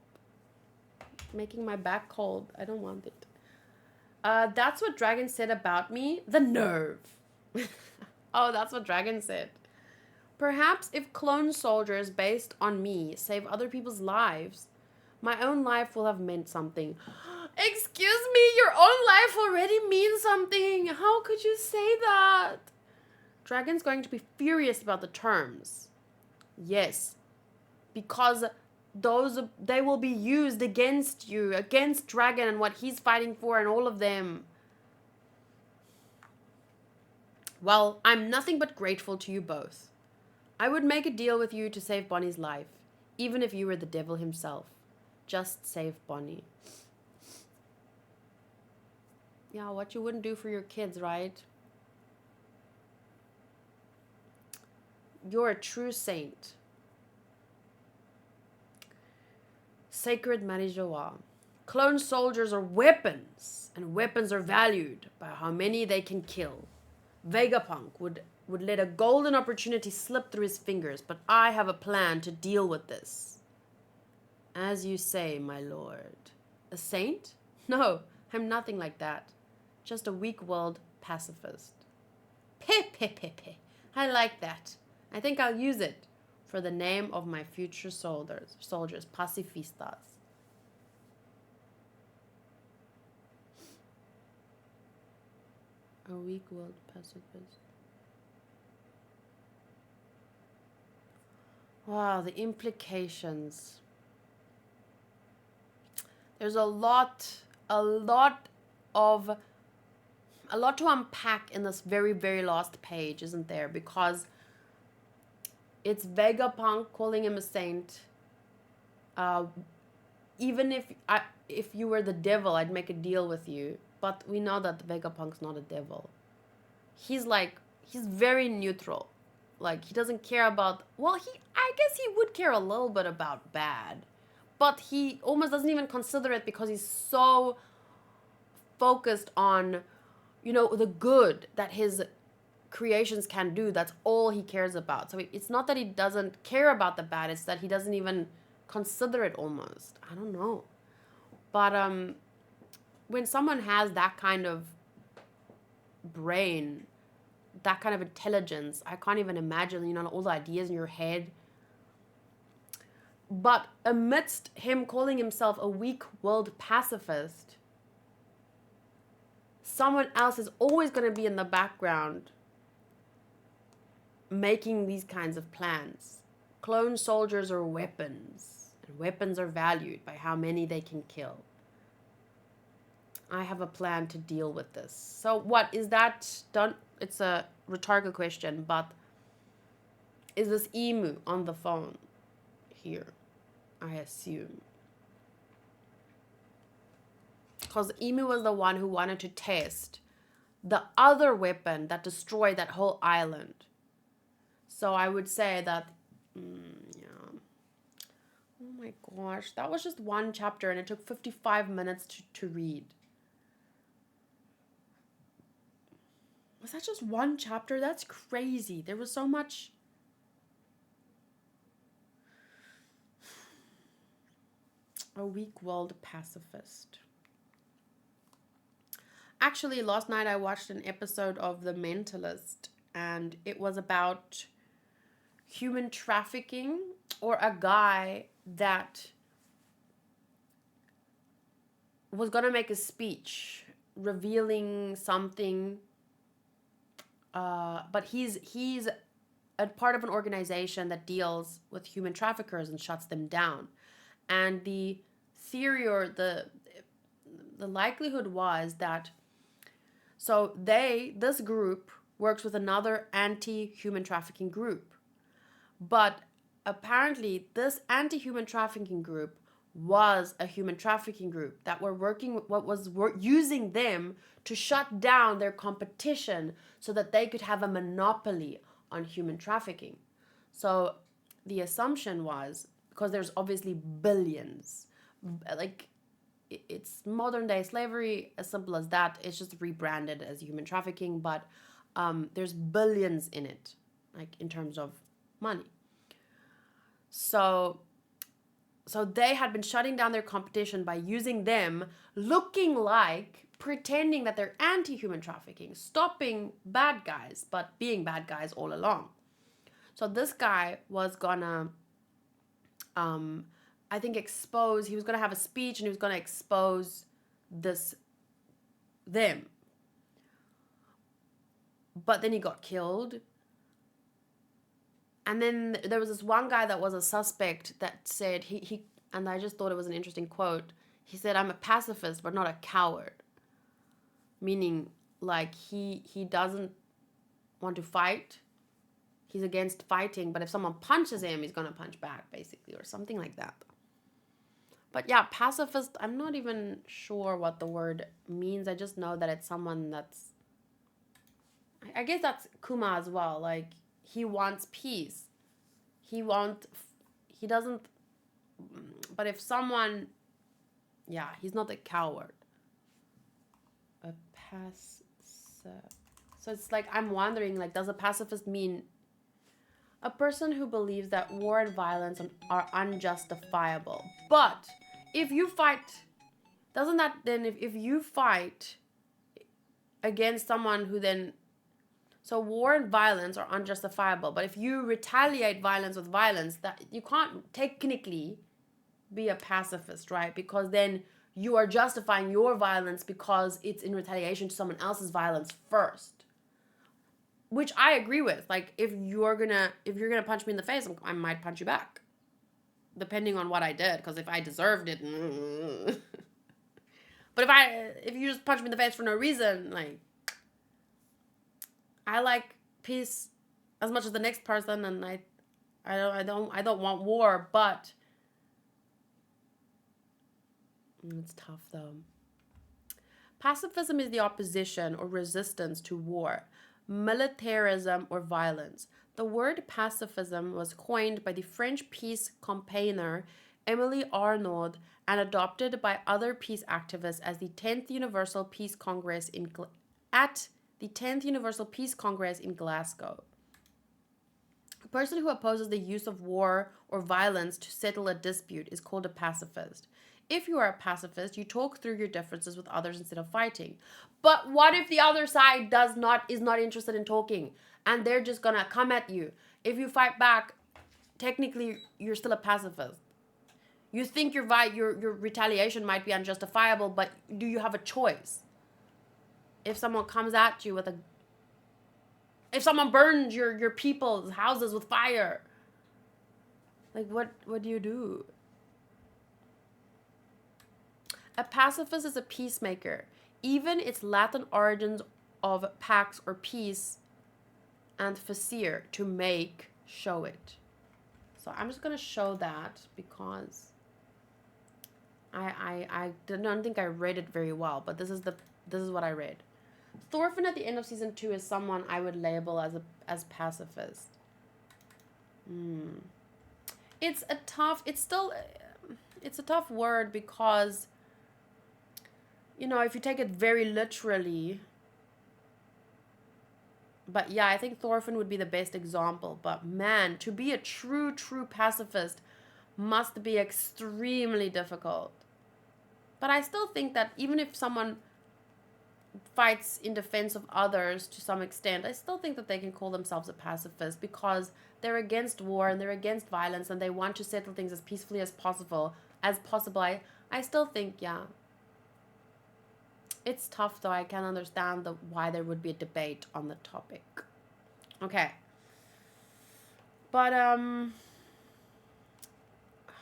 making my back cold? I don't want it. That's what Dragon said about me. The nerve. Oh, that's what Dragon said. Perhaps if clone soldiers based on me save other people's lives, my own life will have meant something. Excuse me, your own life already means something. How could you say that? Dragon's going to be furious about the terms. Yes, because they will be used against you, against Dragon and what he's fighting for and all of them. Well, I'm nothing but grateful to you both. I would make a deal with you to save Bonney's life, even if you were the devil himself. Just save Bonney. Yeah, what you wouldn't do for your kids, right? You're a true saint. Sacred Marijoa. Clone soldiers are weapons, and weapons are valued by how many they can kill. Vegapunk would let a golden opportunity slip through his fingers, but I have a plan to deal with this. As you say, my lord. A saint? No, I'm nothing like that. Just a weak-willed pacifist. Pe. I like that. I think I'll use it for the name of my future soldiers, pacifistas. A weak-willed pacifist. Wow, the implications. There's a lot to unpack in this very, very last page, isn't there? Because it's Vegapunk calling him a saint. Even if you were the devil, I'd make a deal with you. But we know that Vegapunk's not a devil. He's very neutral. Like, he doesn't care about, I guess he would care a little bit about bad. But he almost doesn't even consider it because he's so focused on, the good that his creations can do. That's all he cares about. So it's not that he doesn't care about the bad, it's that he doesn't even consider it almost. I don't know. But when someone has that kind of brain, that kind of intelligence. I can't even imagine, all the ideas in your head. But amidst him calling himself a weak-willed pacifist, someone else is always going to be in the background making these kinds of plans. Clone soldiers are weapons, and weapons are valued by how many they can kill. I have a plan to deal with this. So what is that done? It's a rhetorical question, but is this emu on the phone here? I assume. Because emu was the one who wanted to test the other weapon that destroyed that whole island. So I would say that, yeah. Oh my gosh, that was just one chapter and it took 55 minutes to read. Was that just one chapter? That's crazy. There was so much. A weak-willed pacifist. Actually, last night I watched an episode of The Mentalist, and it was about human trafficking, or a guy that was going to make a speech revealing something, but he's a part of an organization that deals with human traffickers and shuts them down. And the theory, or the likelihood was that, so this group works with another anti-human trafficking group. But apparently this anti-human trafficking group was a human trafficking group that was using them to shut down their competition so that they could have a monopoly on human trafficking. So the assumption was, because there's obviously billions, like it's modern day slavery, as simple as that. It's just rebranded as human trafficking, but there's billions in it, like in terms of money. So they had been shutting down their competition by using them, pretending that they're anti-human trafficking, stopping bad guys, but being bad guys all along. So this guy was gonna, I think, he was gonna have a speech and he was gonna expose them. But then he got killed. And then there was this one guy that was a suspect that said, and I just thought it was an interesting quote. He said, "I'm a pacifist, but not a coward." Meaning, like, he doesn't want to fight. He's against fighting, but if someone punches him, he's going to punch back, basically, or something like that. But yeah, pacifist, I'm not even sure what the word means. I just know that it's someone that's, I guess that's Kuma as well. Like, he wants peace. He doesn't, but if someone, yeah, he's not a coward. A So it's like, I'm wondering, like, does a pacifist mean a person who believes that war and violence are unjustifiable? But if you fight, doesn't that then, if you fight against someone who then, so war and violence are unjustifiable, but if you retaliate violence with violence, that you can't technically be a pacifist, right? Because then you are justifying your violence because it's in retaliation to someone else's violence first. Which I agree with. Like, if you're gonna punch me in the face, I might punch you back, depending on what I did. Because if I deserved it, but if you just punch me in the face for no reason, like, I like peace as much as the next person, and I don't want war, but it's tough though. Pacifism is the opposition or resistance to war, militarism, or violence. The word pacifism was coined by the French peace campaigner Emily Arnauld and adopted by other peace activists as the 10th Universal Peace Congress in Glasgow. A person who opposes the use of war or violence to settle a dispute is called a pacifist. If you are a pacifist, you talk through your differences with others instead of fighting. But what if the other side is not interested in talking and they're just gonna come at you? If you fight back, technically you're still a pacifist. You think your retaliation might be unjustifiable, but do you have a choice? If someone comes at you with if someone burns your people's houses with fire, like what do you do? A pacifist is a peacemaker. Even its Latin origins of pax or peace and facere, to make, show it. So I'm just gonna show that because I don't think I read it very well, but this is what I read. Thorfinn at the end of season 2 is someone I would label as pacifist. It's a tough word because, you know, if you take it very literally. But yeah, I think Thorfinn would be the best example. But man, to be a true pacifist must be extremely difficult. But I still think that even if someone fights in defense of others to some extent, I still think that they can call themselves a pacifist because they're against war and they're against violence and they want to settle things as peacefully as possible. I still think, yeah. It's tough though. I can understand why there would be a debate on the topic. Okay. But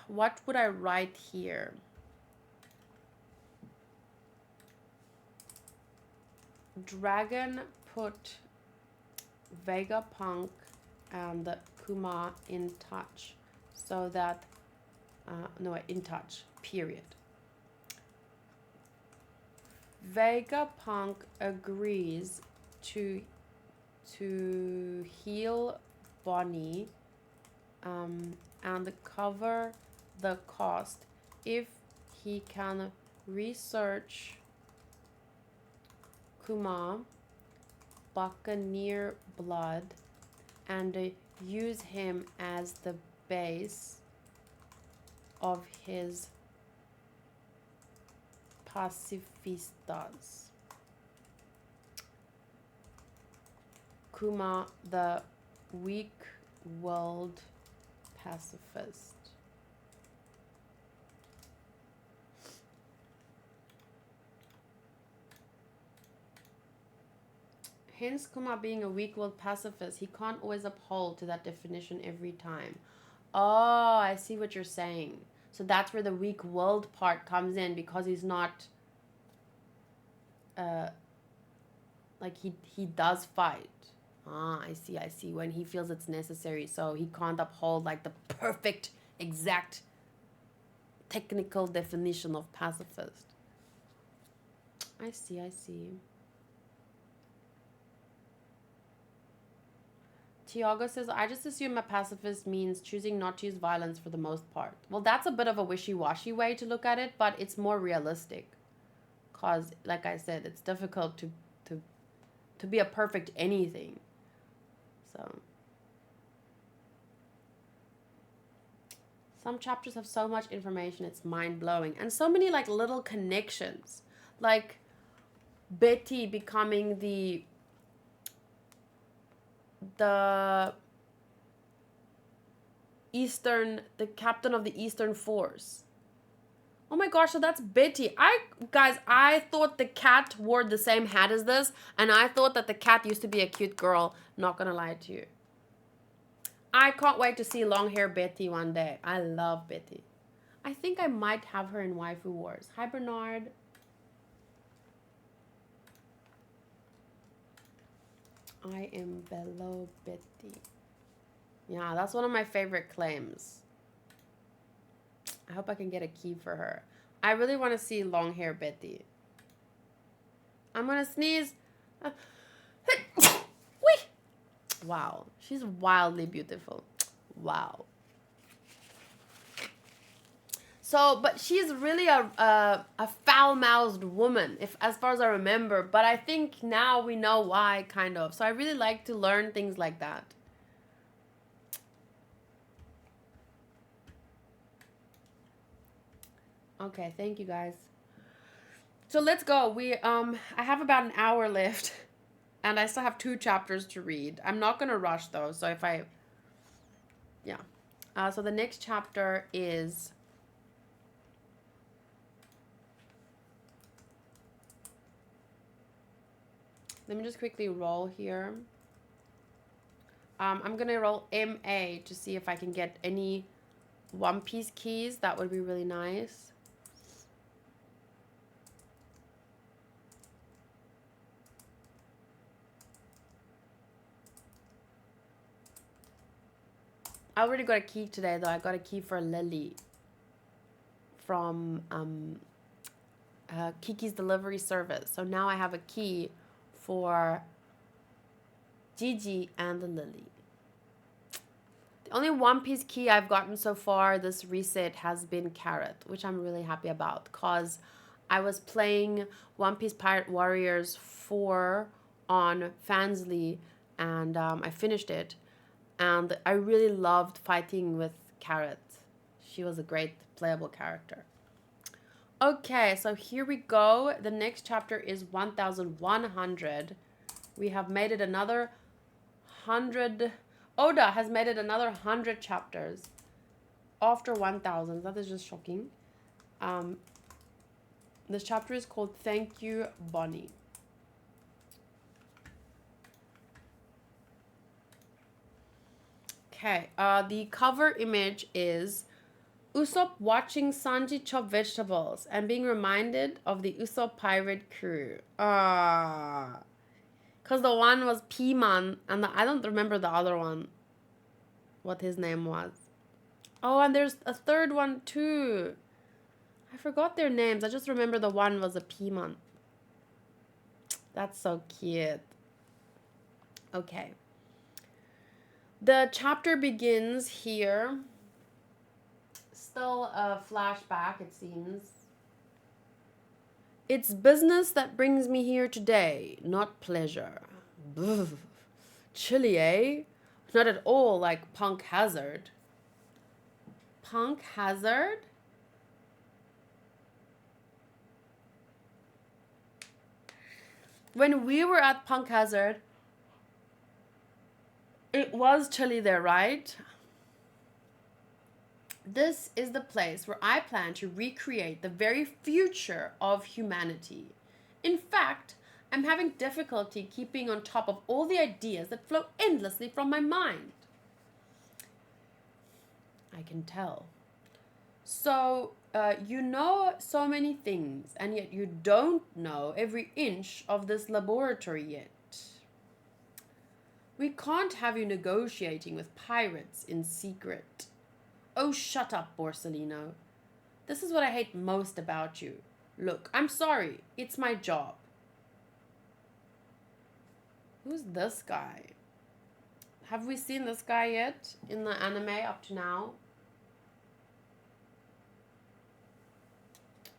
what would I write here? Dragon put Vegapunk and Kuma in touch so that in touch, period. Vegapunk agrees to heal Bonney and cover the cost if he can research Kuma Buccaneer blood and use him as the base of his pacifistas. Kuma, the weak-willed pacifist. Hence, Kuma being a weak-willed pacifist, he can't always uphold to that definition every time. Oh, I see what you're saying. So that's where the weak-willed part comes in, because he's not, like he does fight. Ah, I see. When he feels it's necessary, so he can't uphold like the perfect, exact, technical definition of pacifist. I see. Tiago says, I just assume a pacifist means choosing not to use violence for the most part. Well, that's a bit of a wishy-washy way to look at it, but it's more realistic. Because, like I said, it's difficult to be a perfect anything. So, some chapters have so much information, it's mind-blowing. And so many, like, little connections. Like, Betty becoming the captain of the Eastern Force. Oh my gosh, so that's Betty. I thought the cat wore the same hat as this, and I thought that the cat used to be a cute girl. Not gonna lie to you. I can't wait to see long hair Betty one day. I love Betty. I think I might have her in Waifu Wars. Hi, Bernard. I am below Betty. Yeah, that's one of my favorite claims. I hope I can get a key for her. I really want to see long hair Betty. I'm gonna sneeze. Whee! Wow, she's wildly beautiful. Wow. So, but she's really a foul-mouthed woman, as far as I remember. But I think now we know why, kind of. So I really like to learn things like that. Okay, thank you guys. So let's go. I have about an hour left, and I still have 2 chapters to read. I'm not gonna rush though. So if I, yeah. So the next chapter is. Let me just quickly roll here. I'm gonna roll MA to see if I can get any One Piece keys. That would be really nice. I already got a key today though. I got a key for Lily from Kiki's delivery service. So now I have a key for Gigi and the Lily. The only One Piece key I've gotten so far this reset has been Carrot, which I'm really happy about because I was playing One Piece Pirate Warriors 4 on Fansly and I finished it. And I really loved fighting with Carrot. She was a great playable character. Okay, so here we go. The next chapter is 1100. We have made it another 100. Oda has made it another 100 chapters after 1000. That is just shocking. This chapter is called Thank You, Bonney. Okay, the cover image is Usopp watching Sanji chop vegetables and being reminded of the Usopp pirate crew. Because the one was P-Man and I don't remember the other one. What his name was. Oh, and there's a third one too. I forgot their names. I just remember the one was a P-Man. That's so cute. Okay. The chapter begins here. Still a flashback, it seems. It's business that brings me here today, not pleasure. Ugh. Chilly, eh? Not at all like Punk Hazard. Punk Hazard? When we were at Punk Hazard, it was chilly there, right? This is the place where I plan to recreate the very future of humanity. In fact, I'm having difficulty keeping on top of all the ideas that flow endlessly from my mind. I can tell. So, you know so many things, and yet you don't know every inch of this laboratory yet. We can't have you negotiating with pirates in secret. Oh, shut up, Borsellino. This is what I hate most about you. Look, I'm sorry. It's my job. Who's this guy? Have we seen this guy yet in the anime up to now?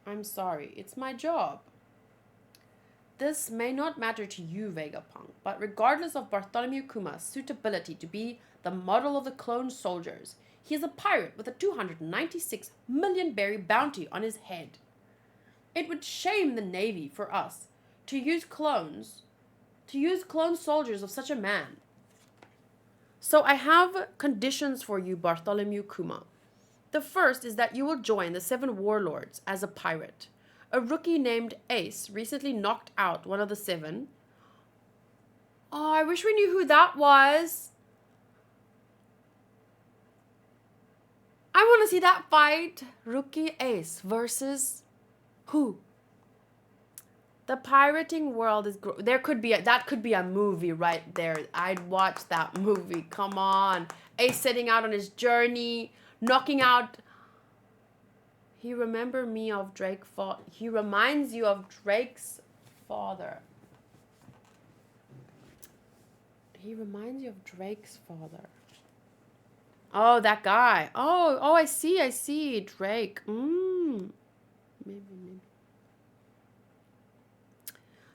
I'm sorry. It's my job. This may not matter to you, Vegapunk, but regardless of Bartholomew Kuma's suitability to be the model of the clone soldiers, he is a pirate with a 296 million berry bounty on his head. It would shame the Navy for us to use clone soldiers of such a man. So I have conditions for you, Bartholomew Kuma. The first is that you will join the 7 warlords as a pirate. A rookie named Ace recently knocked out one of the 7. Oh, I wish we knew who that was. I want to see that fight. Rookie Ace versus who? The pirating world is that could be a movie right there. I'd watch that movie. Come on. Ace setting out on his journey, knocking out. He reminds you of Drake's father. He reminds you of Drake's father. Oh, that guy. Oh, I see. Drake. Maybe.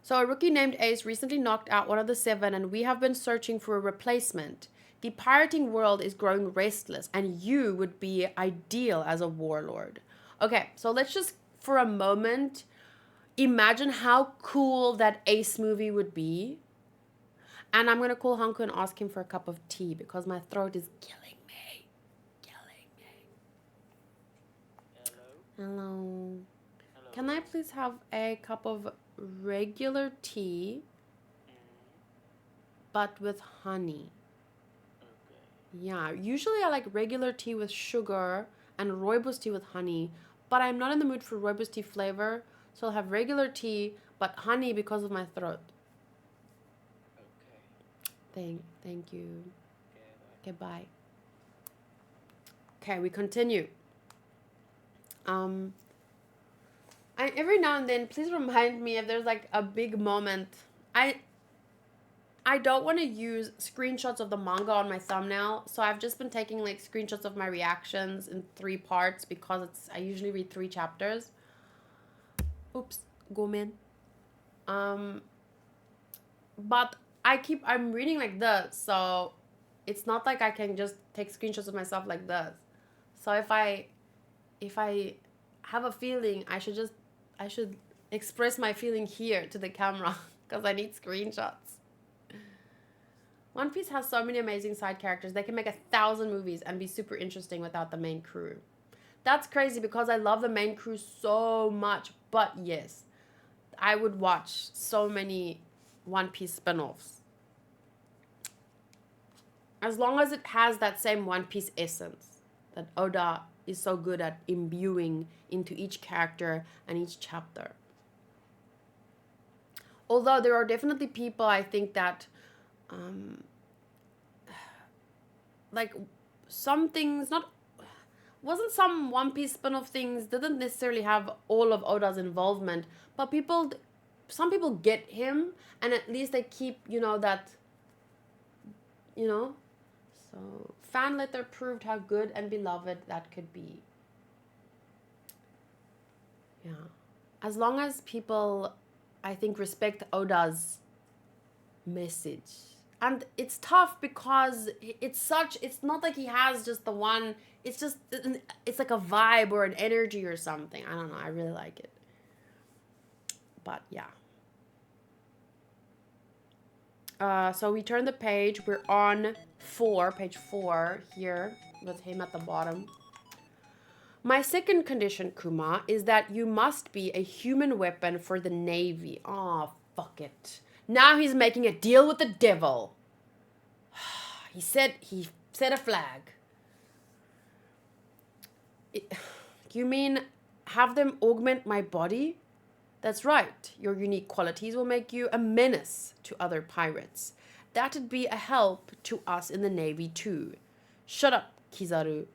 So a rookie named Ace recently knocked out one of the 7, and we have been searching for a replacement. The pirating world is growing restless, and you would be ideal as a warlord. Okay, so let's just, for a moment, imagine how cool that Ace movie would be. And I'm going to call Hanku and ask him for a cup of tea because my throat is killing me. Killing me. Hello. Can I please have a cup of regular tea, but with honey? Yeah, usually I like regular tea with sugar and rooibos tea with honey, but I'm not in the mood for rooibos tea flavor, so I'll have regular tea, but honey because of my throat. Thank you. Okay, bye. Okay, we continue. Every now and then, please remind me if there's like a big moment. I don't want to use screenshots of the manga on my thumbnail, so I've just been taking like screenshots of my reactions in 3 parts because I usually read 3 chapters. Oops, gomen. But I'm reading like this, so it's not like I can just take screenshots of myself like this. So if I have a feeling, I should express my feeling here to the camera because I need screenshots. One Piece has so many amazing side characters. They can make 1,000 movies and be super interesting without the main crew. That's crazy because I love the main crew so much. But yes, I would watch so many One Piece spin-offs. As long as it has that same One Piece essence that Oda is so good at imbuing into each character and each chapter. Although there are definitely people I think that like some things wasn't some One Piece spin-off things didn't necessarily have all of Oda's involvement, but some people get him and at least they keep, that, so fan letter proved how good and beloved that could be. Yeah. As long as people, I think, respect Oda's message. And it's tough because it's not like he has just the one, it's like a vibe or an energy or something. I don't know, I really like it. But yeah. So we turn the page, we're on page 4 here with him at the bottom. My second condition, Kuma, is that you must be a human weapon for the Navy. Oh, fuck it. Now he's making a deal with the devil. He set a flag. You mean have them augment my body? That's right. Your unique qualities will make you a menace to other pirates. That'd be a help to us in the Navy too. Shut up, Kizaru.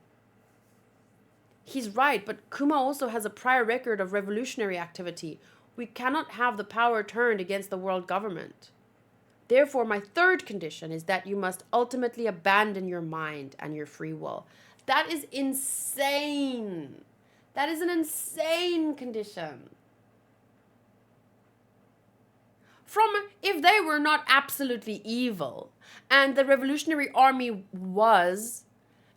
He's right, but Kuma also has a prior record of revolutionary activity. We cannot have the power turned against the world government. Therefore, my third condition is that you must ultimately abandon your mind and your free will. That is insane. That is an insane condition. If they were not absolutely evil, and the Revolutionary Army was,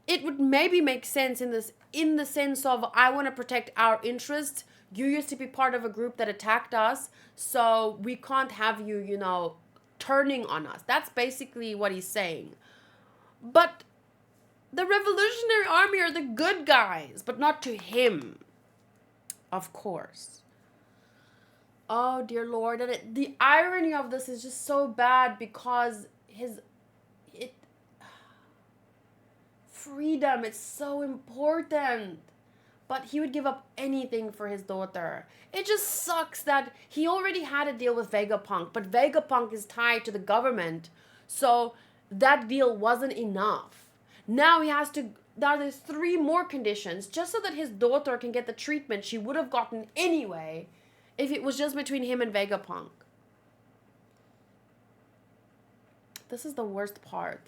it would maybe make sense in the sense of, I want to protect our interests. You used to be part of a group that attacked us, so we can't have you, turning on us. That's basically what he's saying. But the Revolutionary Army are the good guys, but not to him. Of course. Oh, dear Lord. And the irony of this is just so bad because freedom, it's so important. But he would give up anything for his daughter. It just sucks that he already had a deal with Vegapunk, but Vegapunk is tied to the government. So that deal wasn't enough. Now there's 3 more conditions just so that his daughter can get the treatment she would have gotten anyway if it was just between him and Vegapunk. This is the worst part.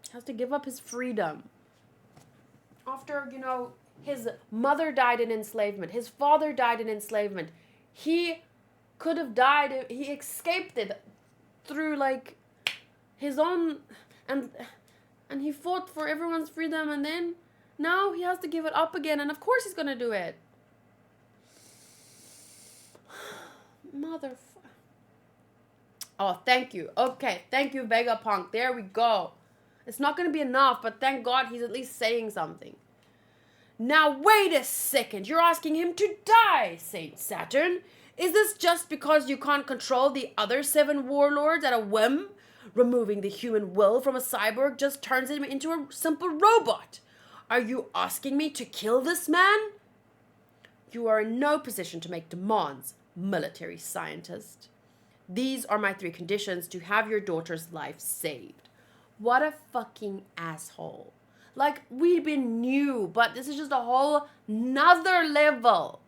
He has to give up his freedom. After, his mother died in enslavement. His father died in enslavement. He could have died. He escaped it through, his own... And he fought for everyone's freedom. And then now he has to give it up again. And of course he's going to do it. Oh, thank you. Okay, thank you, Vegapunk. There we go. It's not going to be enough, but thank God he's at least saying something. Now, wait a second. You're asking him to die, Saint Saturn. Is this just because you can't control the other 7 warlords at a whim? Removing the human will from a cyborg just turns him into a simple robot. Are you asking me to kill this man? You are in no position to make demands, military scientist. These are my 3 conditions to have your daughter's life saved. What a fucking asshole. Like, we've been new, but this is just a whole nother level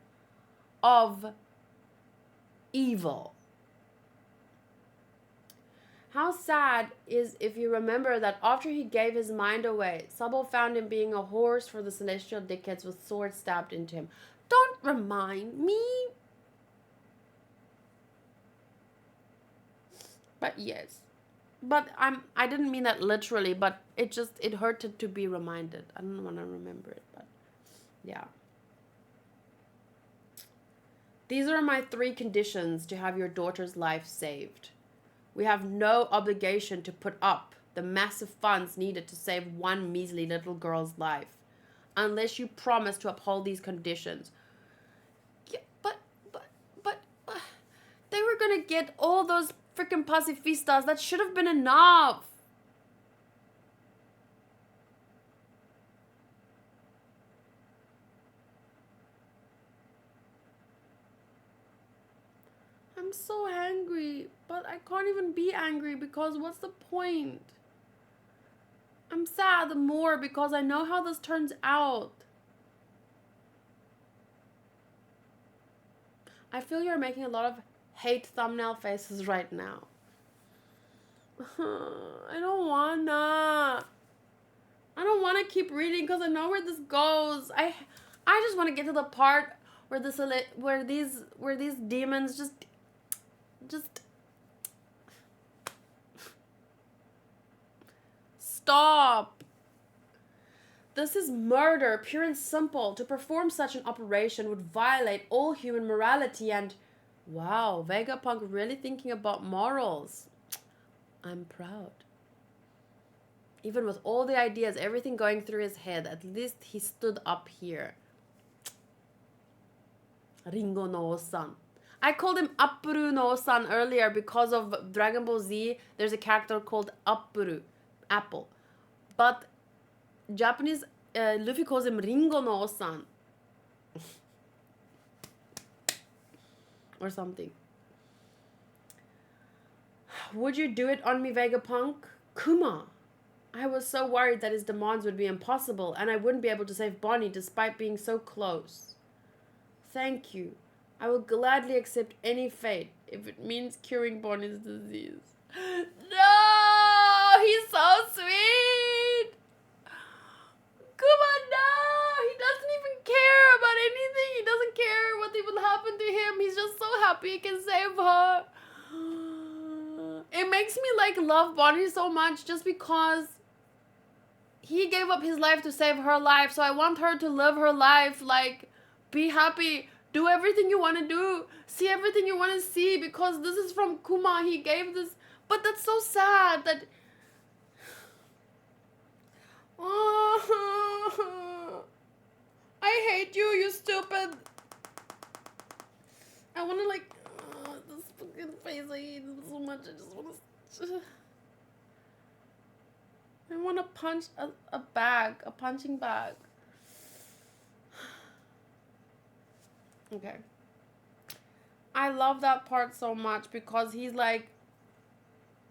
of evil. How sad is if you remember that after he gave his mind away, Sabo found him being a horse for the celestial dickheads with swords stabbed into him. Don't remind me. But yes. But I didn't mean that literally, but it hurted to be reminded. I don't want to remember it, but yeah. These are my 3 conditions to have your daughter's life saved. We have no obligation to put up the massive funds needed to save one measly little girl's life, unless you promise to uphold these conditions. Yeah, but they were gonna get all those freaking pacifistas. That should have been enough. I'm so angry, but I can't even be angry because what's the point? I'm sad more because I know how this turns out. I feel you're making a lot of hate thumbnail faces right now. I don't wanna keep reading because I know where this goes. I just want to get to the part where these demons just stop. This is murder, pure and simple. To perform such an operation would violate all human morality and... Wow, Vegapunk really thinking about morals. I'm proud. Even with all the ideas, everything going through his head, at least he stood up here. Ringo no Osan. I called him Appuru no Osan earlier because of Dragon Ball Z. There's a character called Appuru, apple. But Japanese, Luffy calls him Ringo no Osan. Or something. Would you do it on me, Vegapunk? Kuma. I was so worried that his demands would be impossible and I wouldn't be able to save Bonney despite being so close. Thank you. I will gladly accept any fate if it means curing Bonney's disease. No! He's so sweet! Kuma, no! He doesn't even care about anything. He doesn't care what will happen to him. He's just so happy he can save her. It makes me love Bonney so much just because he gave up his life to save her life. So I want her to live her life, be happy, do everything you want to do, see everything you want to see, because this is from Kuma. He gave this, but that's so sad that... Oh, I hate you, you stupid. I want to this fucking face, I hate it so much. I just want to... I want to punch a punching bag. Okay. I love that part so much because he's like,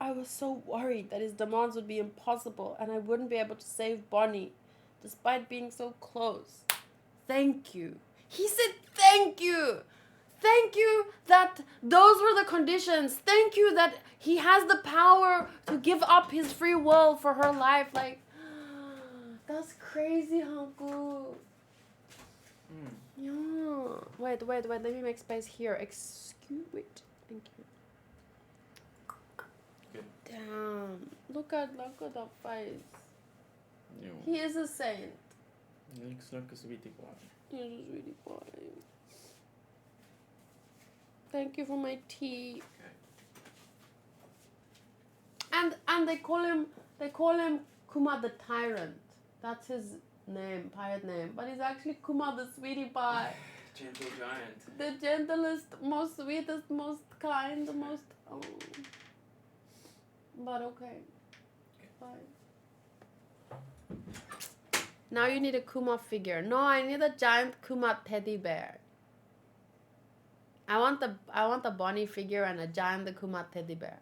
I was so worried that his demands would be impossible and I wouldn't be able to save Bonney despite being so close. Thank you. He said thank you. Thank you that those were the conditions. Thank you that he has the power to give up his free will for her life. That's crazy, Hanku. Yeah. Wait. Let me make space here. Excuse me. Thank you. Good. Damn. Look at that face. Jo. He is a saint. Lyckslöke så vitt kvar. He is really quiet. Thank you for my tea. And they call him Kuma the Tyrant. That's his name, pirate name. But he's actually Kuma the sweetie pie. Gentle giant. The gentlest, most sweetest, most kind, the most. Oh. But okay. Fine. Now you need a Kuma figure. No, I need a giant Kuma teddy bear. I want the Bonney figure and a giant Kuma teddy bear.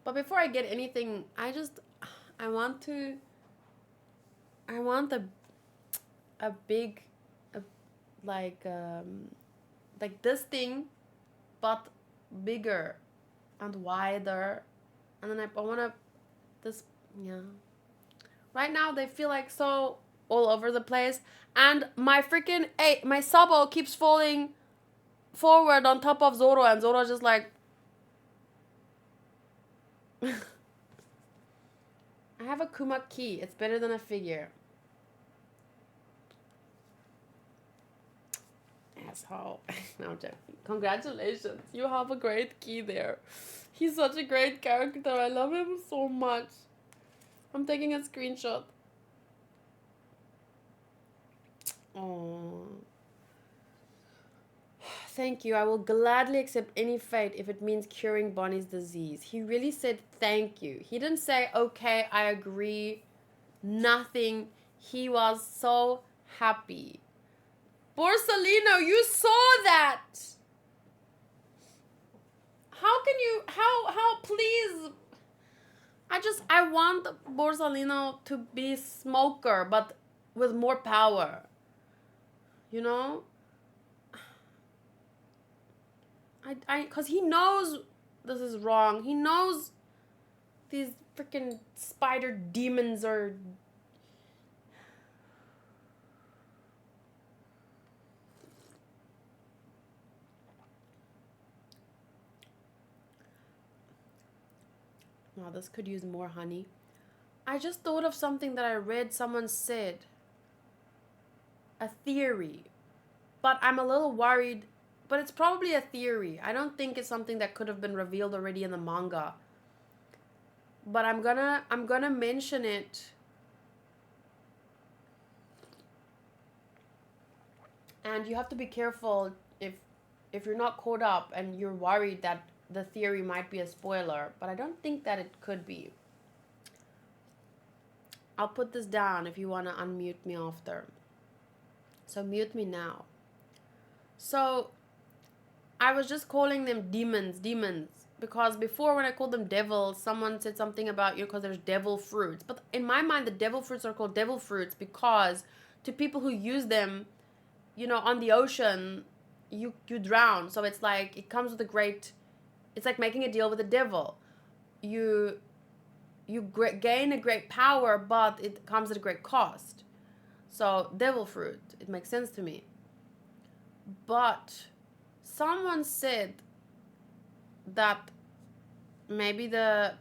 But before I get anything, I want a big, like this thing, but bigger and wider, and then I want yeah. Right now they feel like so all over the place, and my Sabo keeps falling forward on top of Zoro, and Zoro's just like. I have a Kuma key. It's better than a figure. Asshole. No, I'm joking. Congratulations. You have a great key there. He's such a great character. I love him so much. I'm taking a screenshot. Oh. Thank you. I will gladly accept any fate if it means curing Bonney's disease. He really said thank you. He didn't say, okay, I agree. Nothing. He was so happy. Borsalino, you saw that. How can you, how, please. I want Borsalino to be smoker, but with more power. You know? Cause he knows this is wrong. He knows these freaking spider demons are. Wow, this could use more honey. I just thought of something that I read someone said. A theory. But I'm a little worried. But it's probably a theory. I don't think it's something that could have been revealed already in the manga. But I'm gonna mention it. And you have to be careful if you're not caught up and you're worried that the theory might be a spoiler. But I don't think that it could be. I'll put this down if you want to unmute me after. So mute me now. So I was just calling them demons, because before when I called them devils, someone said something about, because there's devil fruits. But in my mind, the devil fruits are called devil fruits because to people who use them, on the ocean, you drown. So it's like, it comes with it's like making a deal with the devil. You gain a great power, but it comes at a great cost. So devil fruit, it makes sense to me. But someone said that maybe the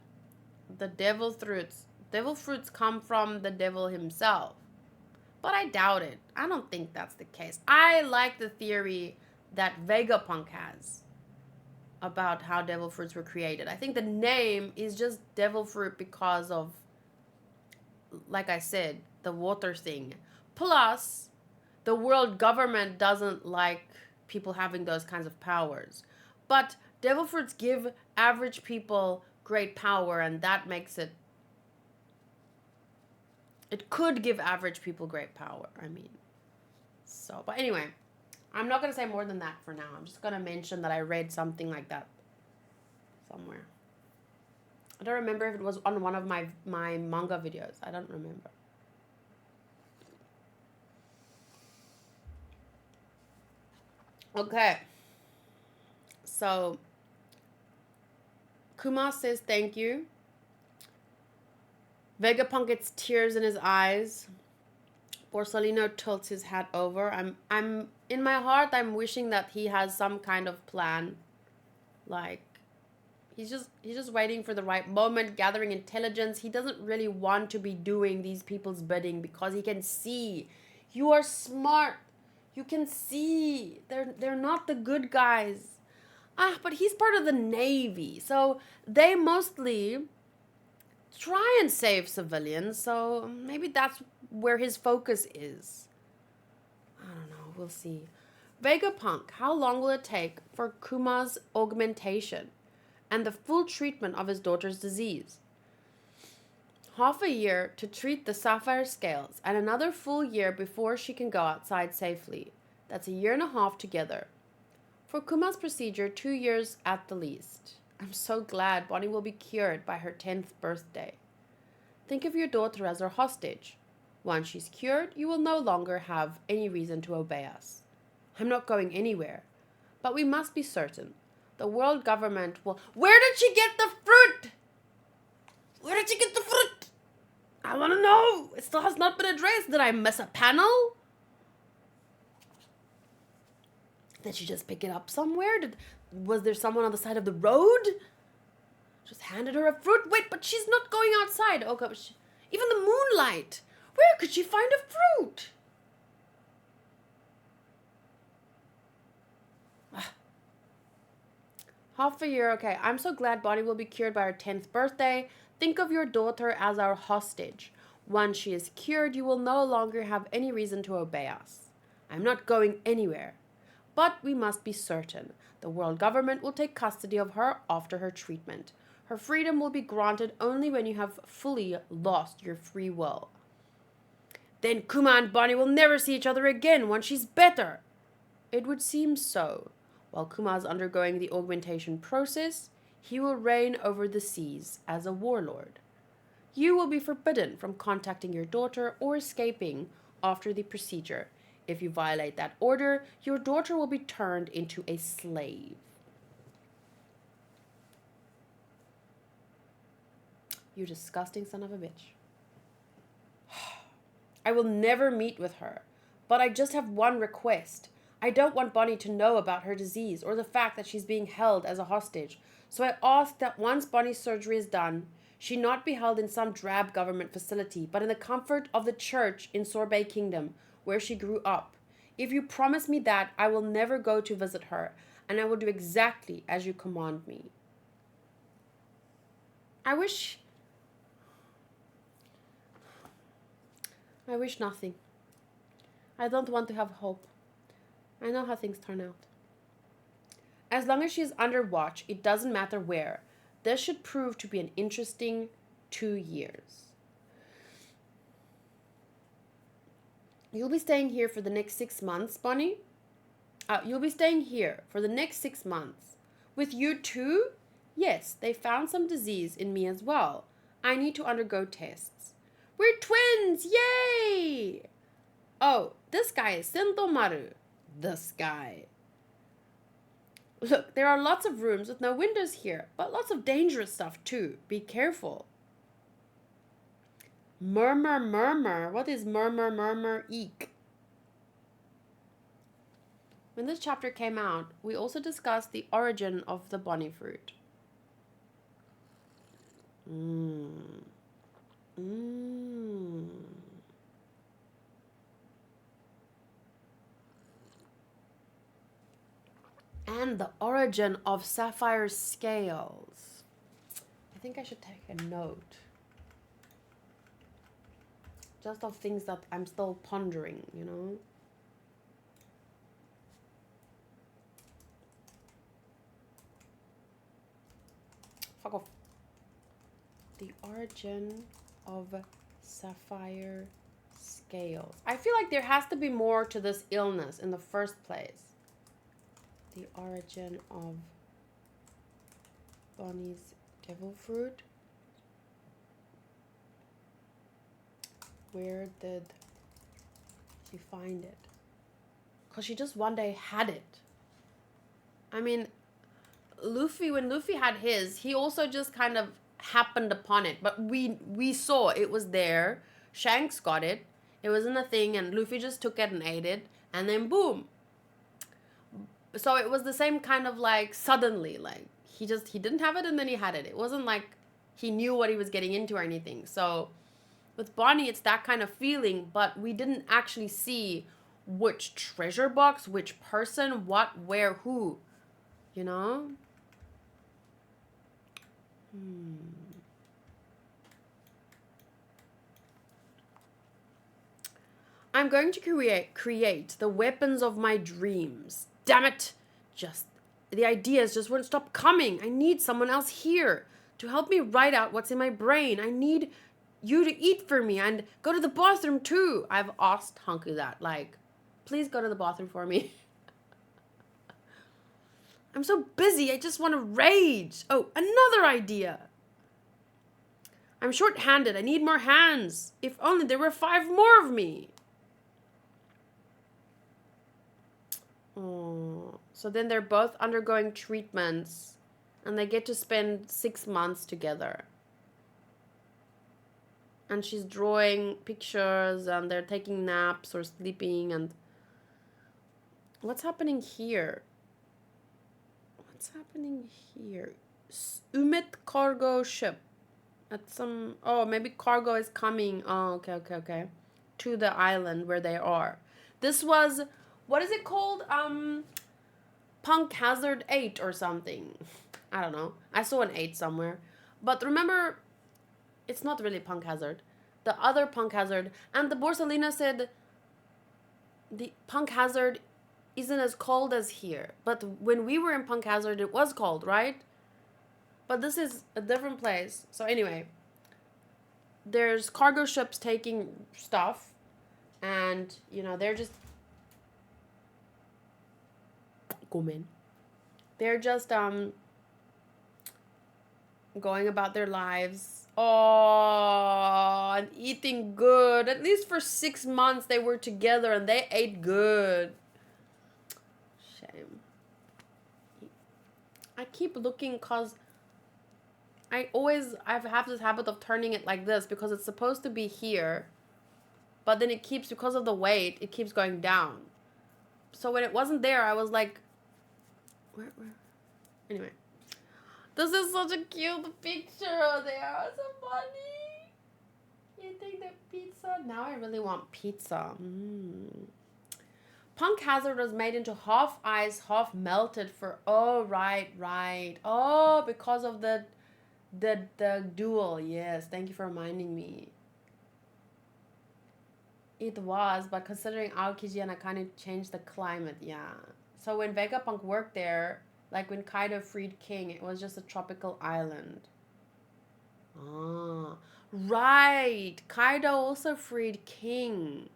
devil fruits come from the devil himself. But I doubt it. I don't think that's the case. I like the theory that Vegapunk has about how devil fruits were created. I think the name is just devil fruit because of, like I said, the water thing. Plus, the world government doesn't like people having those kinds of powers. But devil fruits give average people great power, and that makes it could give average people great power, but anyway, I'm not going to say more than that for now. I'm just going to mention that I read something like that somewhere. I don't remember if it was on one of my manga videos. I don't remember. Okay. So, Kuma says thank you. Vegapunk gets tears in his eyes. Borsalino tilts his hat over. I'm in my heart, I'm wishing that he has some kind of plan. Like, he's just waiting for the right moment, gathering intelligence. He doesn't really want to be doing these people's bidding because he can see. You are smart. You can see. They're not the good guys. But he's part of the Navy, so they mostly try and save civilians, so maybe that's where his focus is. I don't know, we'll see. Vegapunk, how long will it take for Kuma's augmentation and the full treatment of his daughter's disease? Half a year to treat the sapphire scales, and another full year before she can go outside safely. That's a year and a half together. For Kuma's procedure, 2 years at the least. I'm so glad Bonney will be cured by her 10th birthday. Think of your daughter as our hostage. Once she's cured, you will no longer have any reason to obey us. I'm not going anywhere, but we must be certain. The world government will... Where did she get the fruit? Where did she get the fruit? I want to know. It still has not been addressed. Did I miss a panel? Did she just pick it up somewhere? Was there someone on the side of the road? Just handed her a fruit? Wait, but she's not going outside. Okay, even the moonlight. Where could she find a fruit? Half a year, okay. I'm so glad Bonney will be cured by her 10th birthday. Think of your daughter as our hostage. Once she is cured, you will no longer have any reason to obey us. I'm not going anywhere. But we must be certain. The world government will take custody of her after her treatment. Her freedom will be granted only when you have fully lost your free will. Then Kuma and Bonney will never see each other again once she's better. It would seem so. While Kuma is undergoing the augmentation process, he will reign over the seas as a warlord. You will be forbidden from contacting your daughter or escaping after the procedure. If you violate that order, your daughter will be turned into a slave. You disgusting son of a bitch. I will never meet with her, but I just have one request. I don't want Bonney to know about her disease or the fact that she's being held as a hostage. So I ask that once Bonney's surgery is done, she not be held in some drab government facility, but in the comfort of the church in Sorbet Kingdom, where she grew up. If you promise me that, I will never go to visit her, and I will do exactly as you command me. I wish nothing. I don't want to have hope. I know how things turn out. As long as she is under watch, it doesn't matter where. This should prove to be an interesting 2 years. You'll be staying here for the next 6 months, Bonney? You'll be staying here for the next 6 months. With you too? Yes, they found some disease in me as well. I need to undergo tests. We're twins! Yay! Oh, this guy is Sentomaru. This guy. Look, there are lots of rooms with no windows here, but lots of dangerous stuff too. Be careful. Murmur, murmur. What is murmur, murmur, eek? When this chapter came out, we also discussed the origin of the Bonney fruit. And the origin of sapphire scales. I think I should take a note. Just of things that I'm still pondering, you know? Fuck off. The origin of sapphire scales. I feel like there has to be more to this illness in the first place. The origin of Bonney's devil fruit. Where did she find it? Because she just one day had it. I mean, when Luffy had his, he also just kind of happened upon it. But we saw it was there. Shanks got it. It was in a thing and Luffy just took it and ate it. And then boom. So it was the same kind of like suddenly. Like he didn't have it and then he had it. It wasn't like he knew what he was getting into or anything. So with Bonney, it's that kind of feeling. But we didn't actually see which treasure box, which person, what, where, who. you know? I'm going to create the weapons of my dreams. Damn it! Just the ideas just won't stop coming. I need someone else here to help me write out what's in my brain. I need you to eat for me and go to the bathroom too. I've asked Hunky that, like, please go to the bathroom for me. I'm so busy, I just want to rage. Oh, another idea. I'm short-handed, I need more hands. If only there were 5 more of me. Oh, so then they're both undergoing treatments and they get to spend 6 months together. And she's drawing pictures and they're taking naps or sleeping. And what's happening here? What's happening here? Umit cargo ship. At some... Oh, maybe cargo is coming. Oh, okay. To the island where they are. This was... What is it called? Punk Hazard 8 or something. I don't know. I saw an 8 somewhere. But remember, it's not really Punk Hazard. The other Punk Hazard. And the Borsalina said the Punk Hazard isn't as cold as here. But when we were in Punk Hazard, it was cold, right? But this is a different place. So anyway, there's cargo ships taking stuff. And, you know, they're just... They're just going about their lives. Oh, and eating good. At least for 6 months they were together and they ate good. Shame. I keep looking because I have this habit of turning it like this because it's supposed to be here. But then it keeps, because of the weight, it keeps going down. So when it wasn't there, I was like, where? Anyway. This is such a cute picture. They are so funny. Eating the pizza. Now I really want pizza. Punk Hazard was made into half ice, half melted for... Oh, right. Oh, because of the duel. Yes, thank you for reminding me. It was, but considering Aokiji and I kind of changed the climate, yeah. So when Vegapunk worked there, like when Kaido freed King, it was just a tropical island. Ah, right. Kaido also freed King.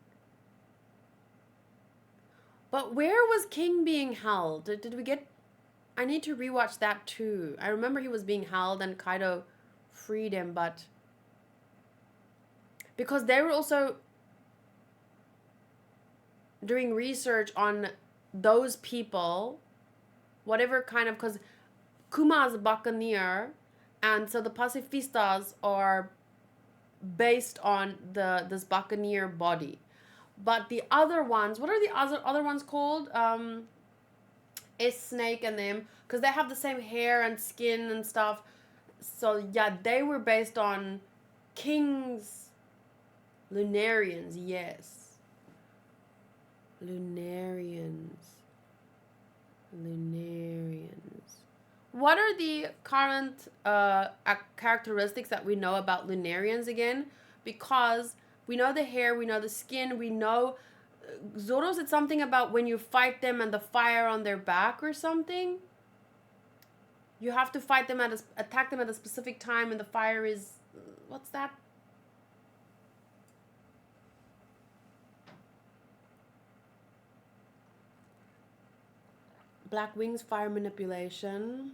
But where was King being held? Did we get... I need to rewatch that too. I remember he was being held and Kaido freed him, but... Because they were also doing research on those people, whatever kind of... Because Kuma is a buccaneer, and so the pacifistas are based on this buccaneer body. But the other ones, what are the other ones called? Snake and them, because they have the same hair and skin and stuff. So yeah, they were based on King's Lunarians, yes. Lunarians. What are the current characteristics that we know about Lunarians again? Because we know the hair, we know the skin, we know... Zoro said something about when you fight them and the fire on their back or something. You have to fight them attack them at a specific time and the fire is... What's that? Black Wings, fire manipulation.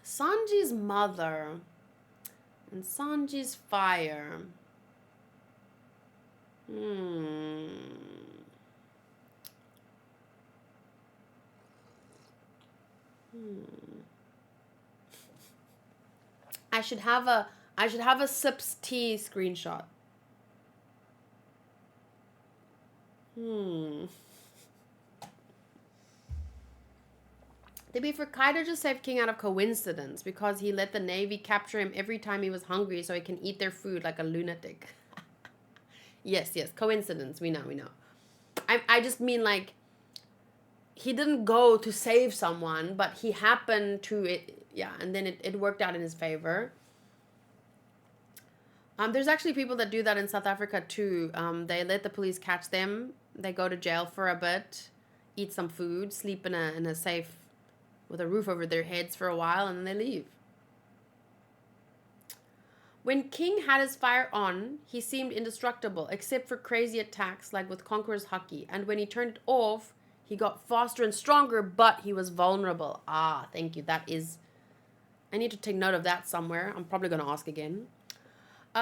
Sanji's mother and Sanji's fire. I should have a sips tea screenshot. Maybe for Kaido just saved King out of coincidence because he let the Navy capture him every time he was hungry so he can eat their food like a lunatic. Yes, coincidence. We know. I just mean like he didn't go to save someone, but he happened to it. Yeah, and then it worked out in his favor. There's actually people that do that in South Africa too. They let the police catch them. They go to jail for a bit, eat some food, sleep in a safe with a roof over their heads for a while, and then they leave. When King had his fire on, he seemed indestructible, except for crazy attacks like with Conqueror's Haki. And when he turned it off, he got faster and stronger, but he was vulnerable. Ah, thank you. That is... I need to take note of that somewhere. I'm probably going to ask again.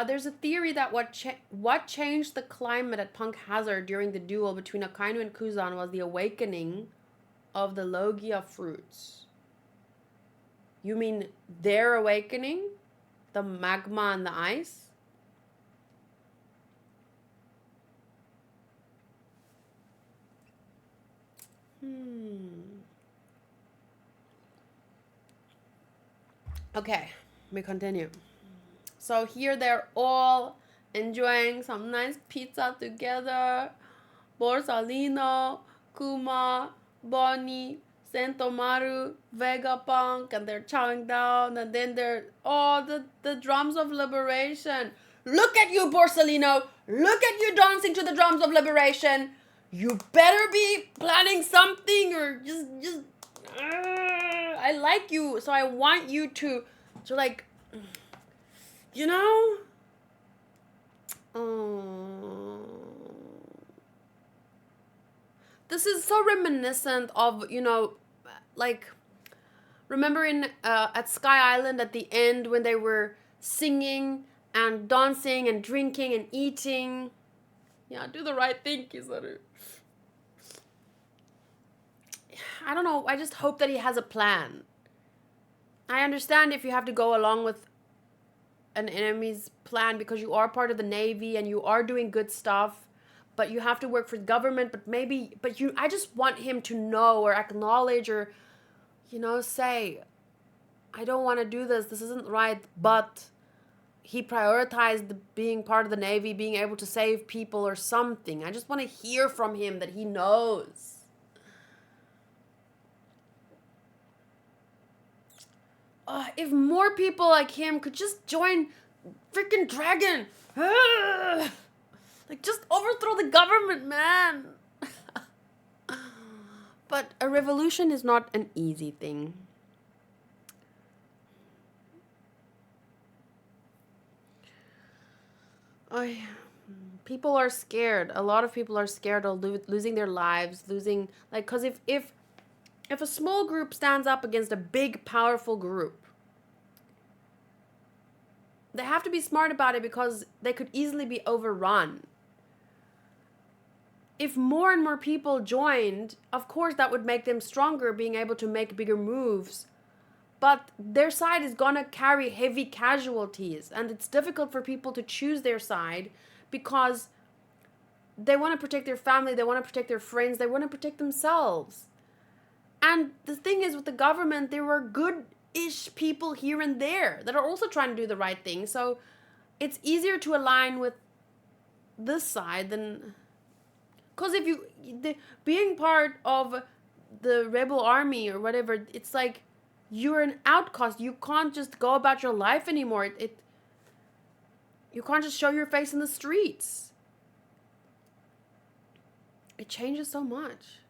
There's a theory that what changed the climate at Punk Hazard during the duel between Akainu and Kuzan was the awakening of the Logia fruits. You mean their awakening? The magma and the ice? Okay, we continue. So here they're all enjoying some nice pizza together. Borsalino, Kuma, Bonney, Sentomaru, Vegapunk, and they're chowing down, and then they're the drums of liberation. Look at you, Borsalino! Look at you dancing to the drums of liberation! You better be planning something, or just I like you, so I want you to like, you know? This is so reminiscent of, you know, like, remember in at Sky Island at the end when they were singing and dancing and drinking and eating? Yeah, do the right thing, Kizaru. I don't know, I just hope that he has a plan. I understand if you have to go along with an enemy's plan because you are part of the Navy and you are doing good stuff, but you have to work for the government, I just want him to know or acknowledge or, you know, say, I don't want to do this isn't right, but he prioritized being part of the Navy, being able to save people or something. I just want to hear from him that he knows. If more people like him could just join freaking Dragon. Like, just overthrow the government, man. But a revolution is not an easy thing. People are scared. A lot of people are scared of losing their lives, like, because if a small group stands up against a big, powerful group, they have to be smart about it because they could easily be overrun. If more and more people joined, of course that would make them stronger, being able to make bigger moves. But their side is gonna carry heavy casualties, and it's difficult for people to choose their side because they want to protect their family, they want to protect their friends, they want to protect themselves. And the thing is, with the government, there were good-ish people here and there that are also trying to do the right thing. So it's easier to align with this side than... Because being part of the rebel army or whatever, it's like you're an outcast. You can't just go about your life anymore. You can't just show your face in the streets. It changes so much.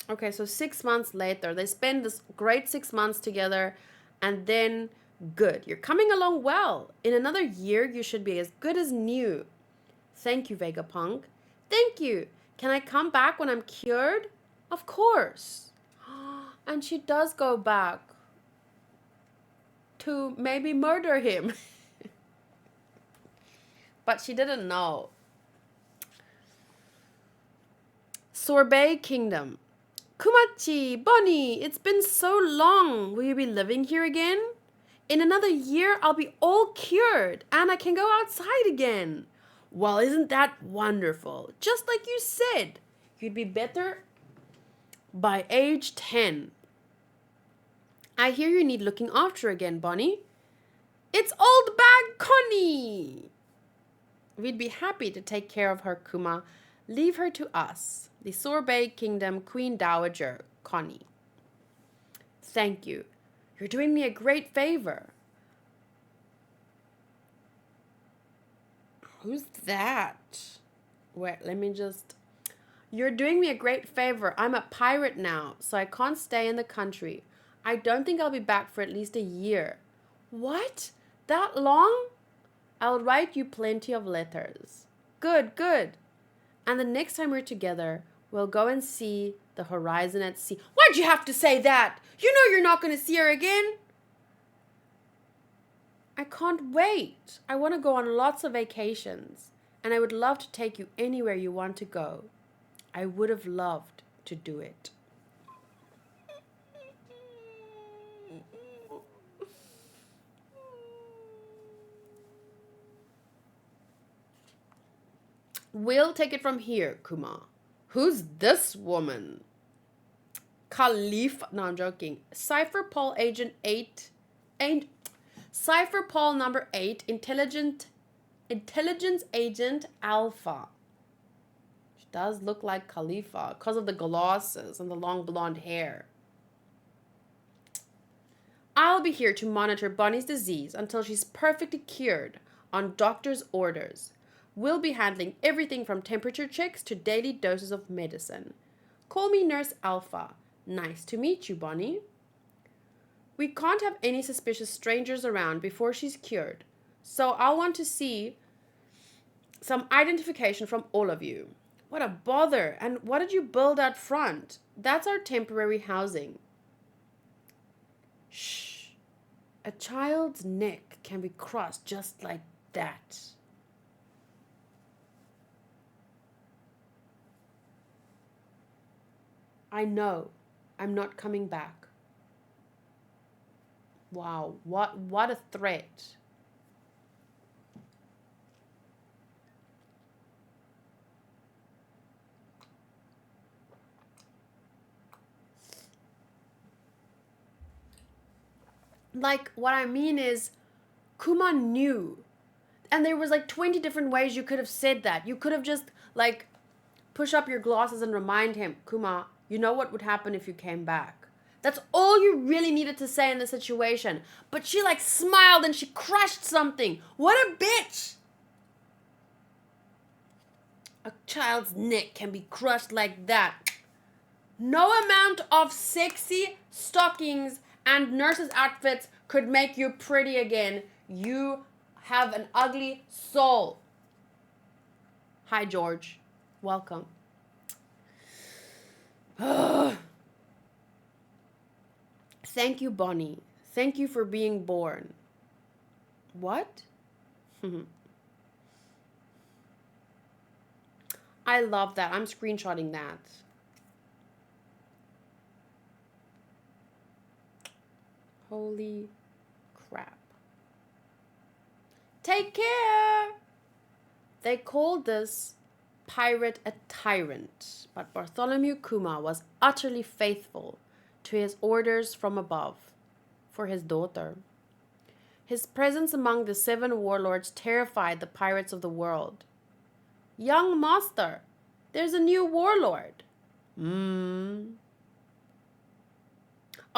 Okay, so 6 months later, they spend this great 6 months together, and then, good, you're coming along well. In another year, you should be as good as new. Thank you, Vegapunk. Thank you. Can I come back when I'm cured? Of course. And she does go back to maybe murder him. But she didn't know. Sorbet Kingdom. Kumachi, Bonney, it's been so long. Will you be living here again? In another year, I'll be all cured and I can go outside again. Well, isn't that wonderful? Just like you said, you'd be better By age 10. I hear you need looking after again, Bonney. It's old bag Connie. We'd be happy to take care of her, Kuma. Leave her to us, the Sorbet Kingdom Queen Dowager, Connie. Thank you. You're doing me a great favor. Who's that? Wait, let me just... You're doing me a great favor. I'm a pirate now, so I can't stay in the country. I don't think I'll be back for at least a year. What? That long? I'll write you plenty of letters. Good, good. And the next time we're together, we'll go and see the horizon at sea. Why'd you have to say that? You know you're not going to see her again. I can't wait. I want to go on lots of vacations, and I would love to take you anywhere you want to go. I would have loved to do it. We'll take it from here, Kuma. Who's this woman? Khalifa. No, I'm joking. Cypher Paul Agent 8. Cypher Paul number 8. Intelligence Agent Alpha. She does look like Khalifa because of the glasses and the long blonde hair. I'll be here to monitor Bonnie's disease until she's perfectly cured on doctor's orders. We'll be handling everything from temperature checks to daily doses of medicine. Call me Nurse Alpha. Nice to meet you, Bonney. We can't have any suspicious strangers around before she's cured, so I'll want to see some identification from all of you. What a bother. And what did you build out front? That's our temporary housing. Shh. A child's neck can be crossed just like that. I know. I'm not coming back. Wow, what a threat. Like, what I mean is, Kuma knew. And there was like 20 different ways you could have said that. You could have just, like, push up your glasses and remind him, Kuma, you know what would happen if you came back. That's all you really needed to say in the situation. But she, like, smiled and she crushed something. What a bitch! A child's neck can be crushed like that. No amount of sexy stockings and nurses' outfits could make you pretty again. You have an ugly soul. Hi, George. Welcome. Thank you, Bonney. Thank you for being born. What? I love that. I'm screenshotting that. Holy crap. Take care. They called this pirate a tyrant, but Bartholomew Kuma was utterly faithful to his orders from above for his daughter. His presence among the 7 warlords terrified the pirates of the world. Young master, there's a new warlord.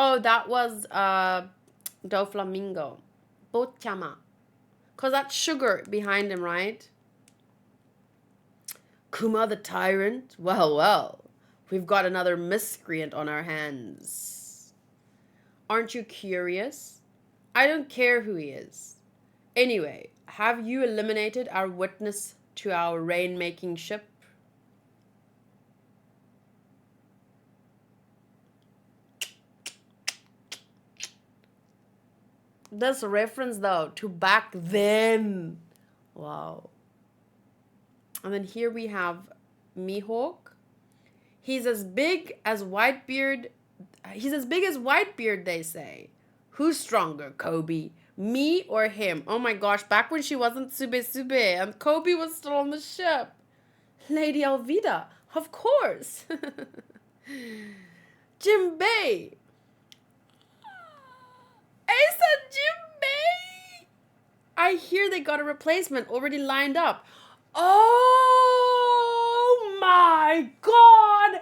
Oh, that was Doflamingo. Bochama. Because that's sugar behind him, right? Kuma the tyrant? Well, well. We've got another miscreant on our hands. Aren't you curious? I don't care who he is. Anyway, have you eliminated our witness to our rain-making ship? This reference, though, to back then. Wow. And then here we have Mihawk. He's as big as Whitebeard. He's as big as Whitebeard, they say. Who's stronger, Kobe? Me or him? Oh my gosh, back when she wasn't Sube and Kobe was still on the ship. Lady Alvida, of course. Jinbei. Ace and Jinbei. I hear they got a replacement already lined up. Oh my god!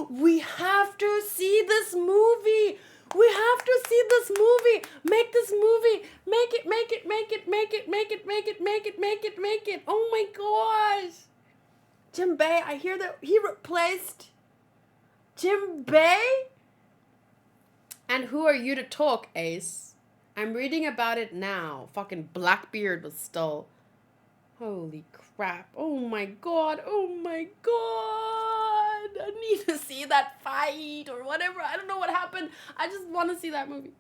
We have to see this movie! We have to see this movie! Make this movie! Make it, make it, make it, make it, make it, make it, make it, make it, make it! Oh my gosh! Jinbei, I hear that he replaced Jinbei? And who are you to talk, Ace? I'm reading about it now. Fucking Blackbeard was still... Holy crap. Oh my god. Oh my god. I need to see that fight or whatever. I don't know what happened. I just want to see that movie.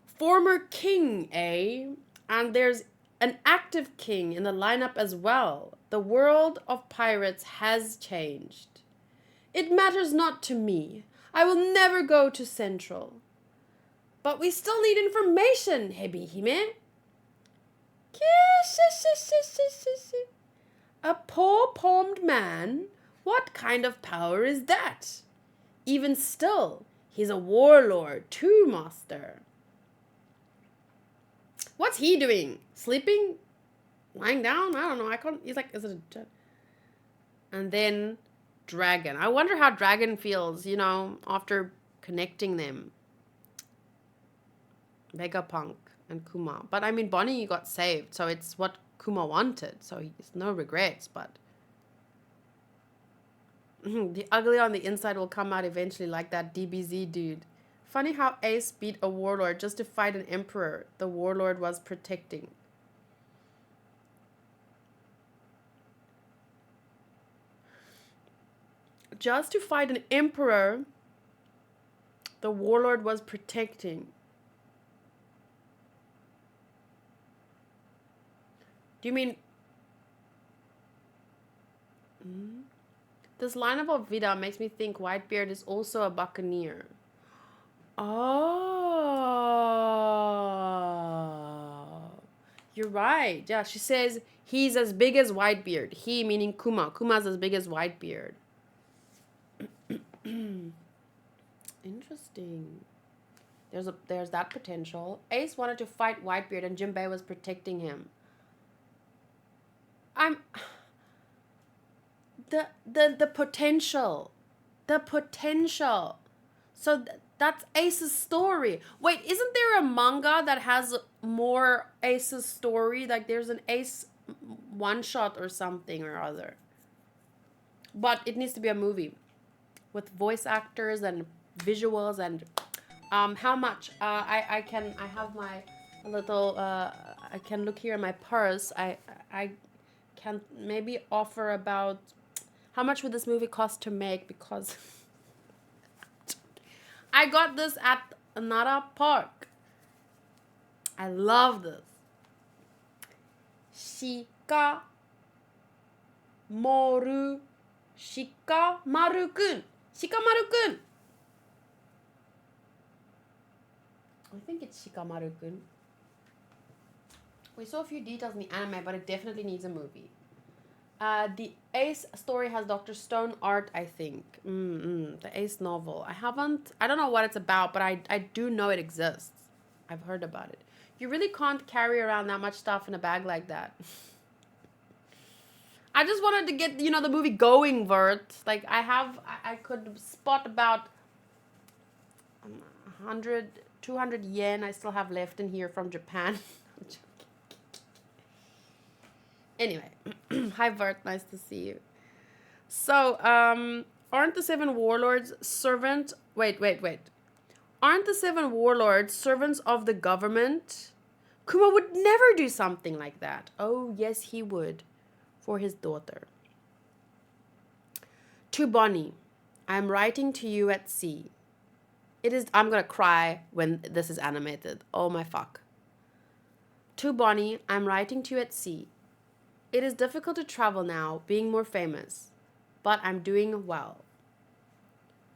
Former king, eh? And there's an active king in the lineup as well. The world of pirates has changed. It matters not to me. I will never go to Central. But we still need information, Hebihime. A poor-palmed man? What kind of power is that? Even still, he's a warlord too, master. What's he doing? Sleeping? Lying down? I don't know. I can't. He's like, is it a... And then Dragon. I wonder how Dragon feels, you know, after connecting them. Vegapunk and Kuma. But I mean, Bonney got saved, so it's what Kuma wanted. So he's no regrets, but... the ugly on the inside will come out eventually, like that DBZ dude. Funny how Ace beat a warlord just to fight an emperor the warlord was protecting. Just to fight an emperor the warlord was protecting. Do you mean... This line of Vida makes me think Whitebeard is also a buccaneer. Oh. You're right. Yeah, she says he's as big as Whitebeard. He meaning Kuma. Kuma's as big as Whitebeard. Interesting. There's that potential. Ace wanted to fight Whitebeard and Jinbei was protecting him. The potential. The potential. So that's Ace's story. Wait, isn't there a manga that has more Ace's story? Like there's an Ace one-shot or something or other. But it needs to be a movie with voice actors and visuals and how much? I have my little I can look here in my purse. I can maybe offer about how much would this movie cost to make, because I got this at Nara Park. I love this. Shikamaru-kun. Shikamaru-kun. I think it's Shikamaru-kun. We saw a few details in the anime, but it definitely needs a movie. The Ace story has Dr. Stone art, I think. The Ace novel. I don't know what it's about, but I do know it exists. I've heard about it. You really can't carry around that much stuff in a bag like that. I just wanted to get, you know, the movie going, Vert. Like, I could spot about 100, 200 yen I still have left in here from Japan. Anyway, hi Vert, nice to see you. So, aren't the 7 warlords servant... Wait. Aren't the 7 warlords servants of the government? Kuma would never do something like that. Oh, yes, he would. For his daughter. To Bonney, I am writing to you at sea. I'm gonna cry when this is animated. Oh my fuck. To Bonney, I am writing to you at sea. It is difficult to travel now, being more famous, but I'm doing well.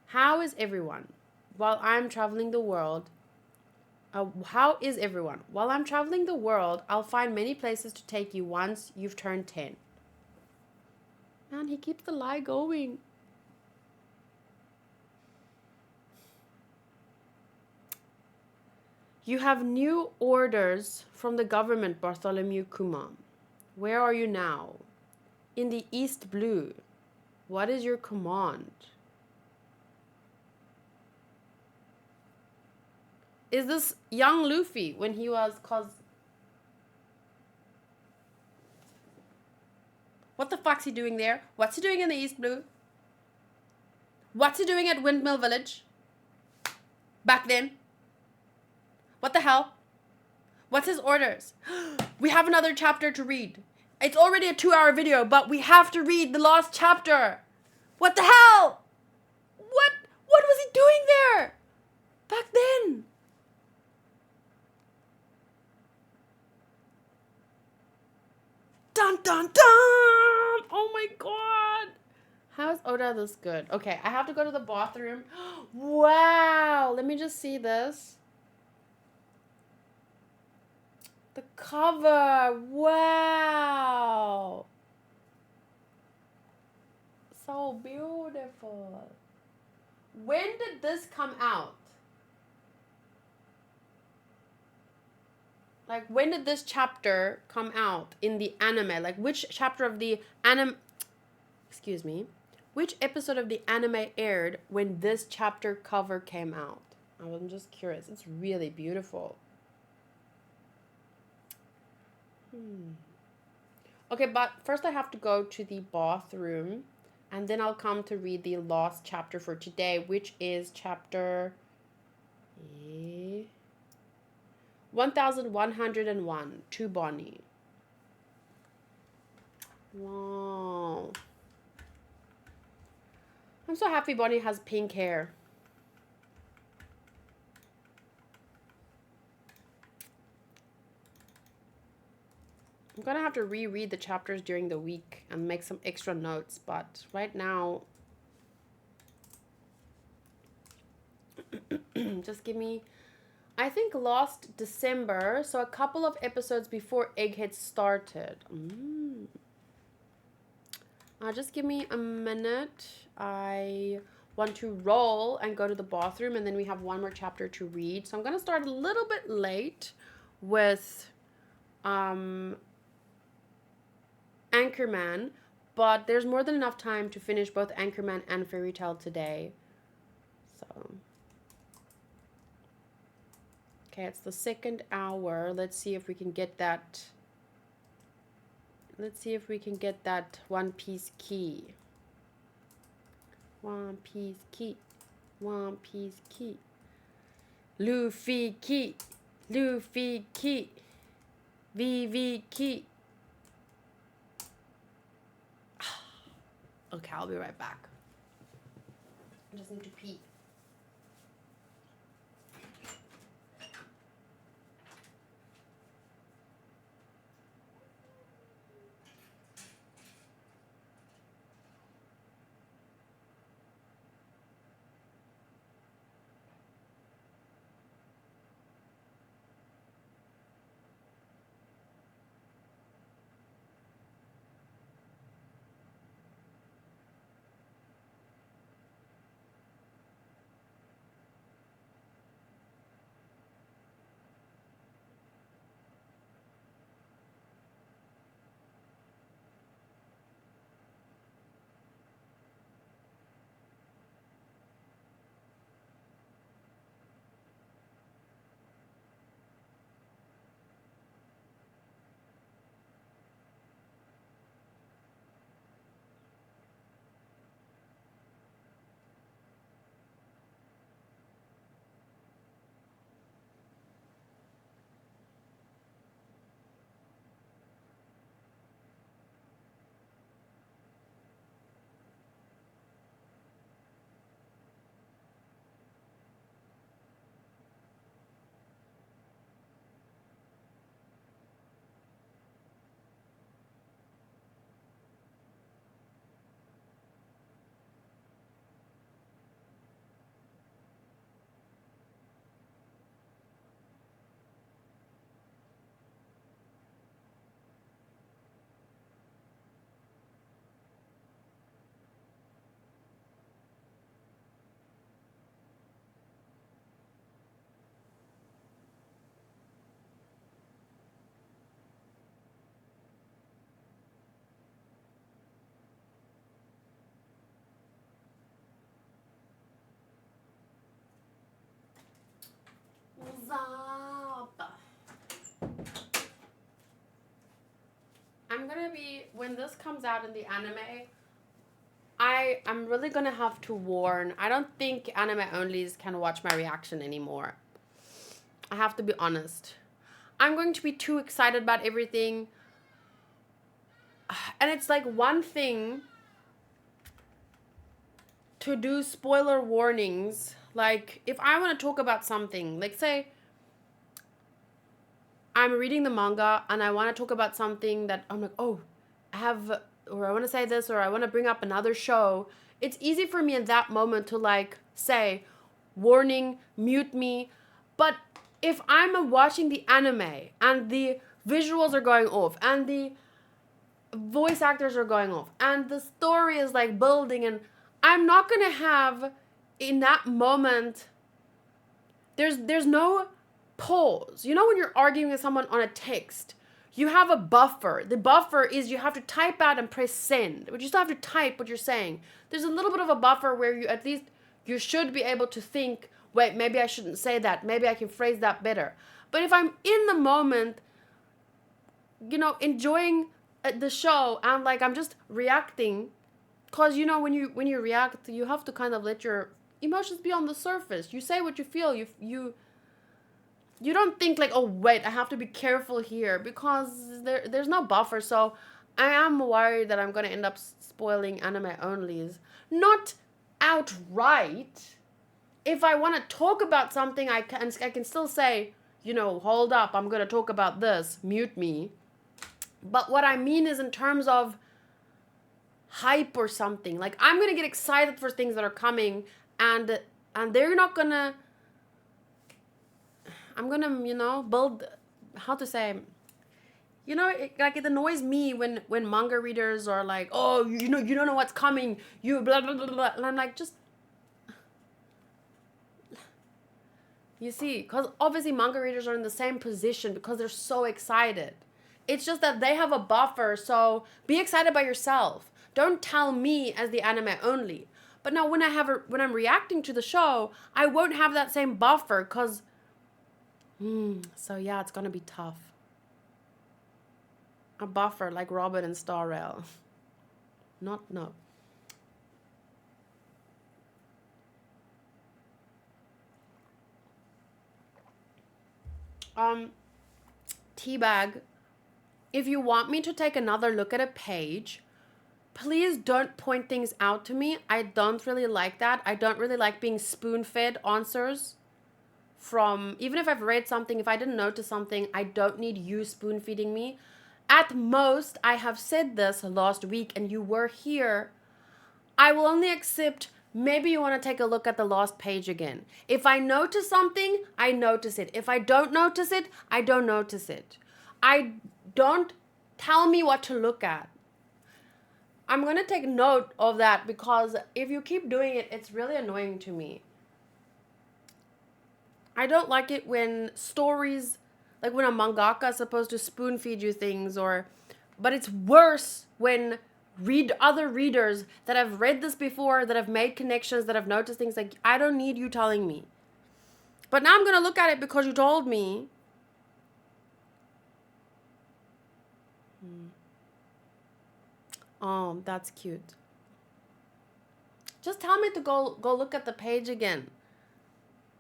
How is everyone? While I'm traveling the world, how is everyone? While I'm traveling the world, I'll find many places to take you once you've turned 10. Man, he keeps the lie going. You have new orders from the government, Bartholomew Kuma. Where are you now? In the East Blue. What is your command? Is this young Luffy when he was What the fuck's he doing there? What's he doing in the East Blue? What's he doing at Windmill Village? Back then? What the hell? What's his orders? We have another chapter to read. It's already a 2-hour video, but we have to read the last chapter. What the hell? What was he doing there? Back then? Dun dun dun! Oh my god! How is Oda this good? Okay, I have to go to the bathroom. Wow! Let me just see this. The cover! Wow! So beautiful. When did this come out? Like, when did this chapter come out in the anime? Like, which chapter of the anime... Excuse me. Which episode of the anime aired when this chapter cover came out? I'm just curious. It's really beautiful. Okay, but first I have to go to the bathroom. And then I'll come to read the last chapter for today, which is chapter 1101 to Bonney. Wow. I'm so happy Bonney has pink hair. I'm gonna have to reread the chapters during the week and make some extra notes, but right now, just give me, I think last December, so a couple of episodes before Egghead started. Just give me a minute. I want to roll and go to the bathroom, and then we have one more chapter to read. So I'm gonna start a little bit late with Anchorman, but there's more than enough time to finish both Anchorman and Fairy Tail today. So, okay, it's the second hour. Let's see if we can get that. Let's see if we can get that One Piece key. One Piece key. One Piece key. Luffy key. Luffy key. VV key. Okay, I'll be right back. I just need to pee. when this comes out in the anime, I'm really gonna have to warn. I don't think anime onlys can watch my reaction anymore. I have to be honest. I'm going to be too excited about everything. And it's like one thing to do spoiler warnings. Like, if I want to talk about something, like say I'm reading the manga and I want to talk about something that I'm like, oh, or I want to say this, or I want to bring up another show. It's easy for me in that moment to like say, warning, mute me. But if I'm watching the anime and the visuals are going off and the voice actors are going off and the story is like building, and I'm not going to have in that moment, there's no pause. You know, when you're arguing with someone on a text, you have a buffer. The buffer is you have to type out and press send, but you still have to type what you're saying. There's a little bit of a buffer where you at least you should be able to think, wait, maybe I shouldn't say that. Maybe I can phrase that better. But if I'm in the moment, you know, enjoying the show and like I'm just reacting, because you know when you react, you have to kind of let your emotions be on the surface. You say what you feel. You don't think like, oh wait, I have to be careful here, because there's no buffer. So I am worried that I'm gonna end up spoiling anime onlys. Not outright. If I want to talk about something, I can still say, you know, hold up, I'm gonna talk about this. Mute me. But what I mean is in terms of hype or something. Like I'm gonna get excited for things that are coming, and they're not gonna. I'm gonna, you know, build. How to say? You know, it annoys me when manga readers are like, oh, you know, you don't know what's coming. You blah blah blah blah, and I'm like, just. You see, because obviously manga readers are in the same position because they're so excited. It's just that they have a buffer, so be excited by yourself. Don't tell me as the anime only. But now when I'm reacting to the show, I won't have that same buffer because so yeah, it's gonna be tough. A buffer like Robin and Star Rail. No. Teabag, if you want me to take another look at a page, please don't point things out to me. I don't really like that. I don't really like being spoon-fed answers from, even if I've read something, if I didn't notice something, I don't need you spoon-feeding me. At most, I have said this last week and you were here. I will only accept maybe you want to take a look at the last page again. If I notice something, I notice it. If I don't notice it, I don't notice it. I don't tell me what to look at. I'm going to take note of that because if you keep doing it, it's really annoying to me. I don't like it when stories, like when a mangaka is supposed to spoon feed you things, but it's worse when other readers that have read this before, that have made connections, that have noticed things, like, I don't need you telling me. But now I'm going to look at it because you told me. Oh, that's cute. Just tell me to go look at the page again.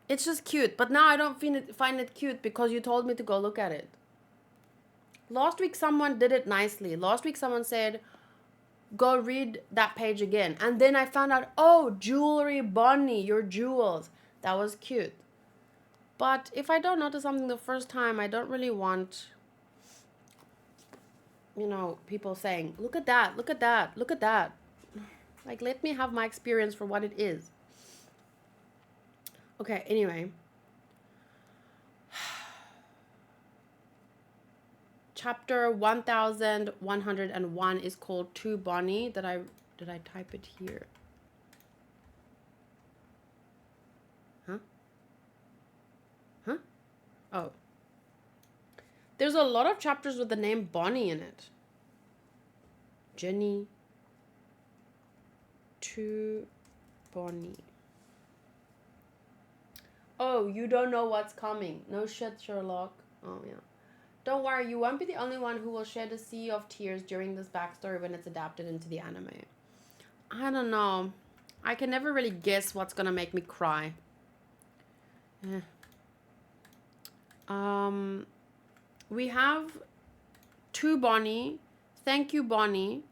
It's just cute, but now I don't find it cute because you told me to go look at it. Last week someone did it nicely. Last week someone said, go read that page again. And then I found out, oh, jewelry, Bonney, your jewels. That was cute. But if I don't notice something the first time, I don't really want, you know, people saying, look at that, look at that, look at that. Like, let me have my experience for what it is. Okay, anyway. Chapter 1101 is called To Bonney. Did I type it here? Huh? Oh. There's a lot of chapters with the name Bonney in it. Jenny. To Bonney. Oh, you don't know what's coming. No shit, Sherlock. Oh, yeah. Don't worry, you won't be the only one who will shed a sea of tears during this backstory when it's adapted into the anime. I don't know. I can never really guess what's gonna make me cry. Eh. We have two Bonney. Thank you, Bonney.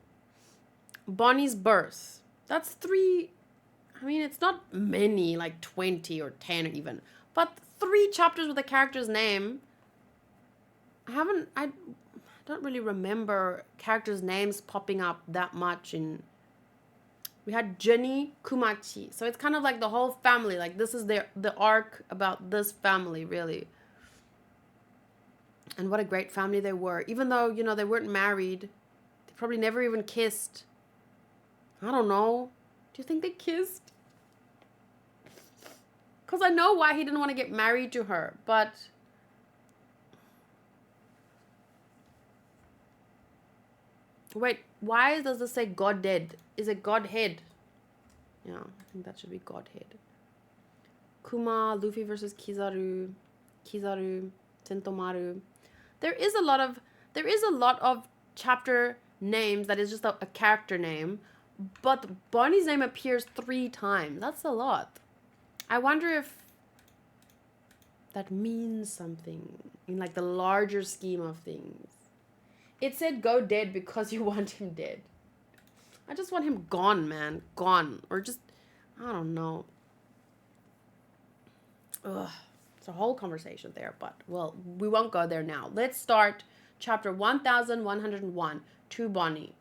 Bonnie's birth. That's 3. I mean, it's not many, like 20 or 10 or even. But 3 chapters with a character's name. I don't really remember characters' names popping up that much in... We had Jenny Kumachi. So it's kind of like the whole family. Like, this is the arc about this family, really. And what a great family they were. Even though, you know, they weren't married. They probably never even kissed. I don't know. Do you think they kissed? Because I know why he didn't want to get married to her. But... Wait, why does this say God dead? Is it Godhead? Yeah, I think that should be Godhead. Kuma, Luffy versus Kizaru, Sentomaru. There is a lot of chapter names that is just a character name, but Bonnie's name appears 3 times. That's a lot. I wonder if that means something in like the larger scheme of things. It said go dead because you want him dead. I just want him gone, man. Gone. Or just, I don't know. Ugh. It's a whole conversation there, but, well, we won't go there now. Let's start chapter 1101, to Bonney.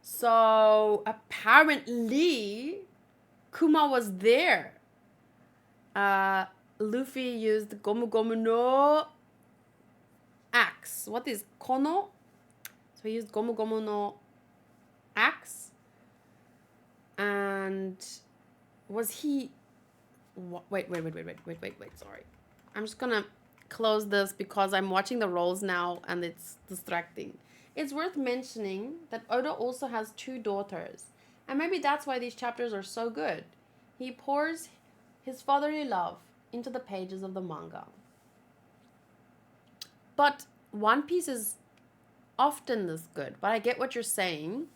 So, apparently, Kuma was there. Luffy used Gomu Gomu no axe. What is Kono? So he used Gomu Gomu no axe. And was he... Wait, sorry. I'm just gonna close this because I'm watching the rolls now and it's distracting. It's worth mentioning that Oda also has 2 daughters. And maybe that's why these chapters are so good. He pours his fatherly love into the pages of the manga. But One Piece is often this good. But I get what you're saying.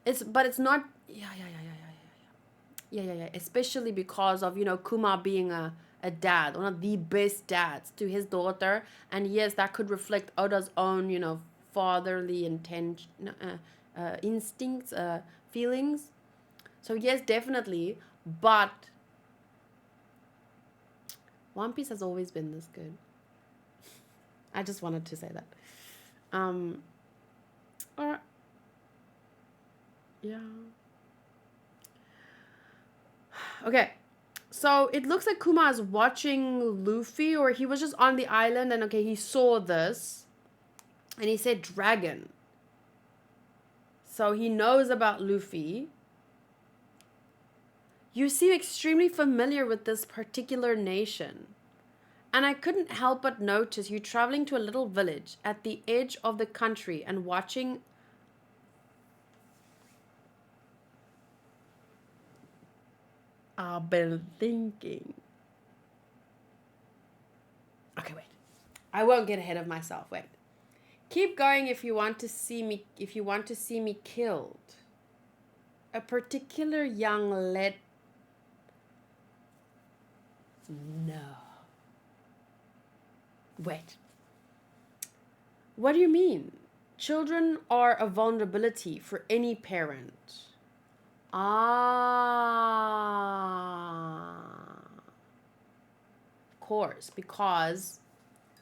It's not... Yeah. Especially because of, you know, Kuma being a dad. One of the best dads to his daughter. And yes, that could reflect Oda's own, you know, fatherly instincts, feelings. So yes, definitely. But One Piece has always been this good. I just wanted to say that. Yeah. Okay. So it looks like Kuma is watching Luffy, or he was just on the island and okay, he saw this and he said dragon. So he knows about Luffy. You seem extremely familiar with this particular nation. And I couldn't help but notice you traveling to a little village at the edge of the country and watching... I've been thinking. Okay, wait. I won't get ahead of myself. Wait. Keep going if you want to see me killed. A particular young led... No. Wait. What do you mean? Children are a vulnerability for any parent. Of course, because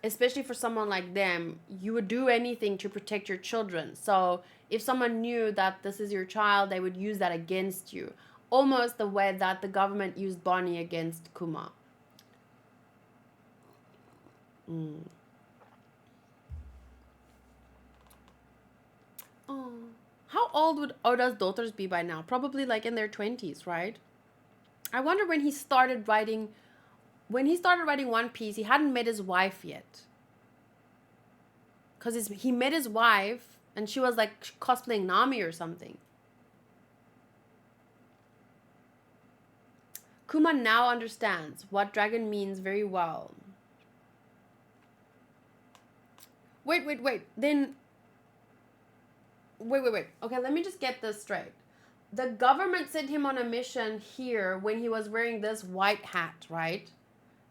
especially for someone like them, you would do anything to protect your children. So if someone knew that this is your child, they would use that against you. Almost the way that the government used Bonney against Kuma. Oh. How old would Oda's daughters be by now? Probably like in their 20s, right? I wonder when he started writing... When he started writing One Piece, he hadn't met his wife yet. Because he met his wife and she was like cosplaying Nami or something. Kuma now understands what dragon means very well. Wait. Then, wait. Okay, let me just get this straight. The government sent him on a mission here when he was wearing this white hat, right?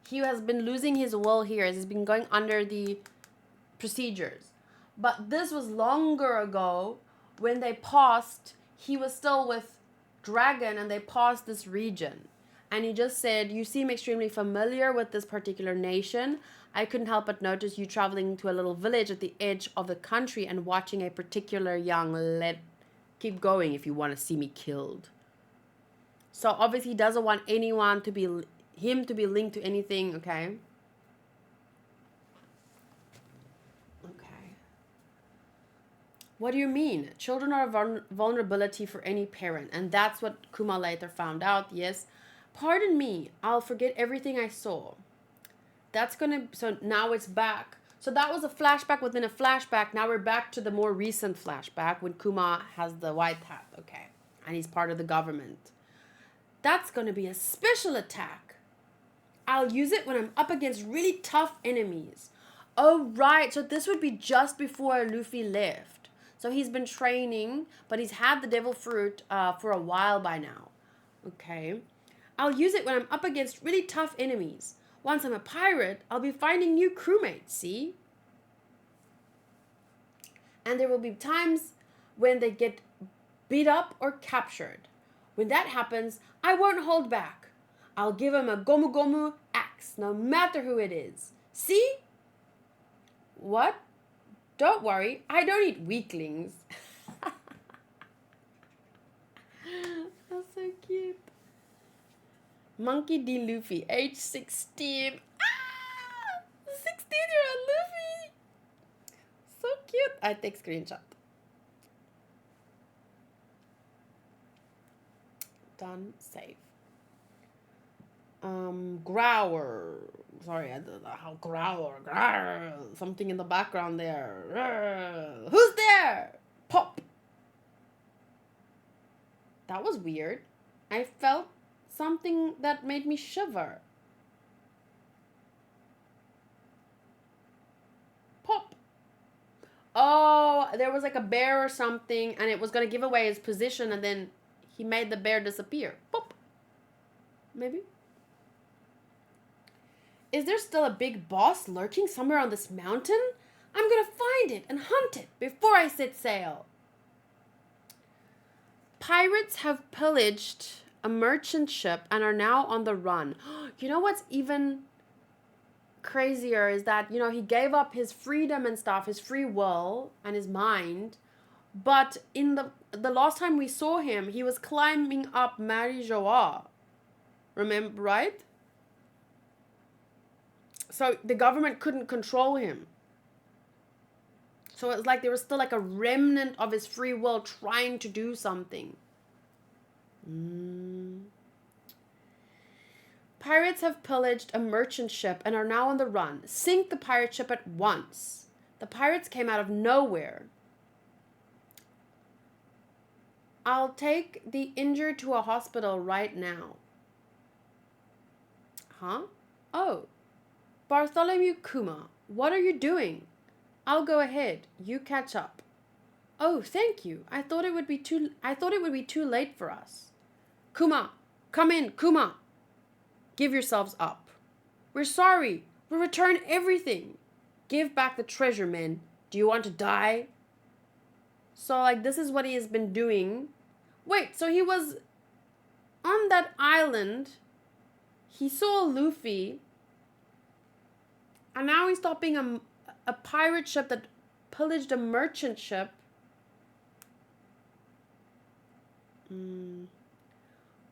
He has been losing his will here as he's been going under the procedures. But this was longer ago when they paused. He was still with Dragon and they paused this region. And he just said, you seem extremely familiar with this particular nation. I couldn't help but notice you traveling to a little village at the edge of the country and watching a particular young keep going if you want to see me killed. So obviously he doesn't want anyone to be him to be linked to anything, okay? Okay. What do you mean? Children are a vulnerability for any parent, and that's what Kuma later found out, yes. Pardon me, I'll forget everything I saw. So now it's back. So that was a flashback within a flashback. Now we're back to the more recent flashback when Kuma has the white hat, okay? And he's part of the government. That's going to be a special attack. I'll use it when I'm up against really tough enemies. Oh, right. So this would be just before Luffy left. So he's been training, but he's had the devil fruit for a while by now. Okay. I'll use it when I'm up against really tough enemies. Once I'm a pirate, I'll be finding new crewmates, see? And there will be times when they get beat up or captured. When that happens, I won't hold back. I'll give him a gomu gomu axe, no matter who it is. See? What? Don't worry, I don't eat weaklings. That's so cute. Monkey D. Luffy, age 16. 16-year-old Luffy. So cute. I take screenshot. Done. Save. Grower. Sorry, I don't know how Grower. Something in the background there. Who's there? Pop. That was weird. I felt something that made me shiver. Pop. Oh, there was like a bear or something, and it was going to give away his position, and then he made the bear disappear. Pop. Maybe. Is there still a big boss lurking somewhere on this mountain? I'm going to find it and hunt it before I set sail. Pirates have pillaged a merchant ship and are now on the run. You know what's even crazier is that, you know, he gave up his freedom and stuff, his free will and his mind. But in the last time we saw him, he was climbing up Marijoa. Remember, right? So the government couldn't control him. So it's like there was still like a remnant of his free will trying to do something. Pirates have pillaged a merchant ship and are now on the run. Sink the pirate ship at once. The pirates came out of nowhere. I'll take the injured to a hospital right now. Huh? Oh. Bartholomew Kuma, what are you doing? I'll go ahead. You catch up. Oh, thank you. I thought it would be too late for us. Kuma, come in, Kuma. Give yourselves up. We're sorry. We'll return everything. Give back the treasure, men. Do you want to die? So, like, this is what he has been doing. Wait, so he was on that island. He saw Luffy. And now he's stopping a pirate ship that pillaged a merchant ship.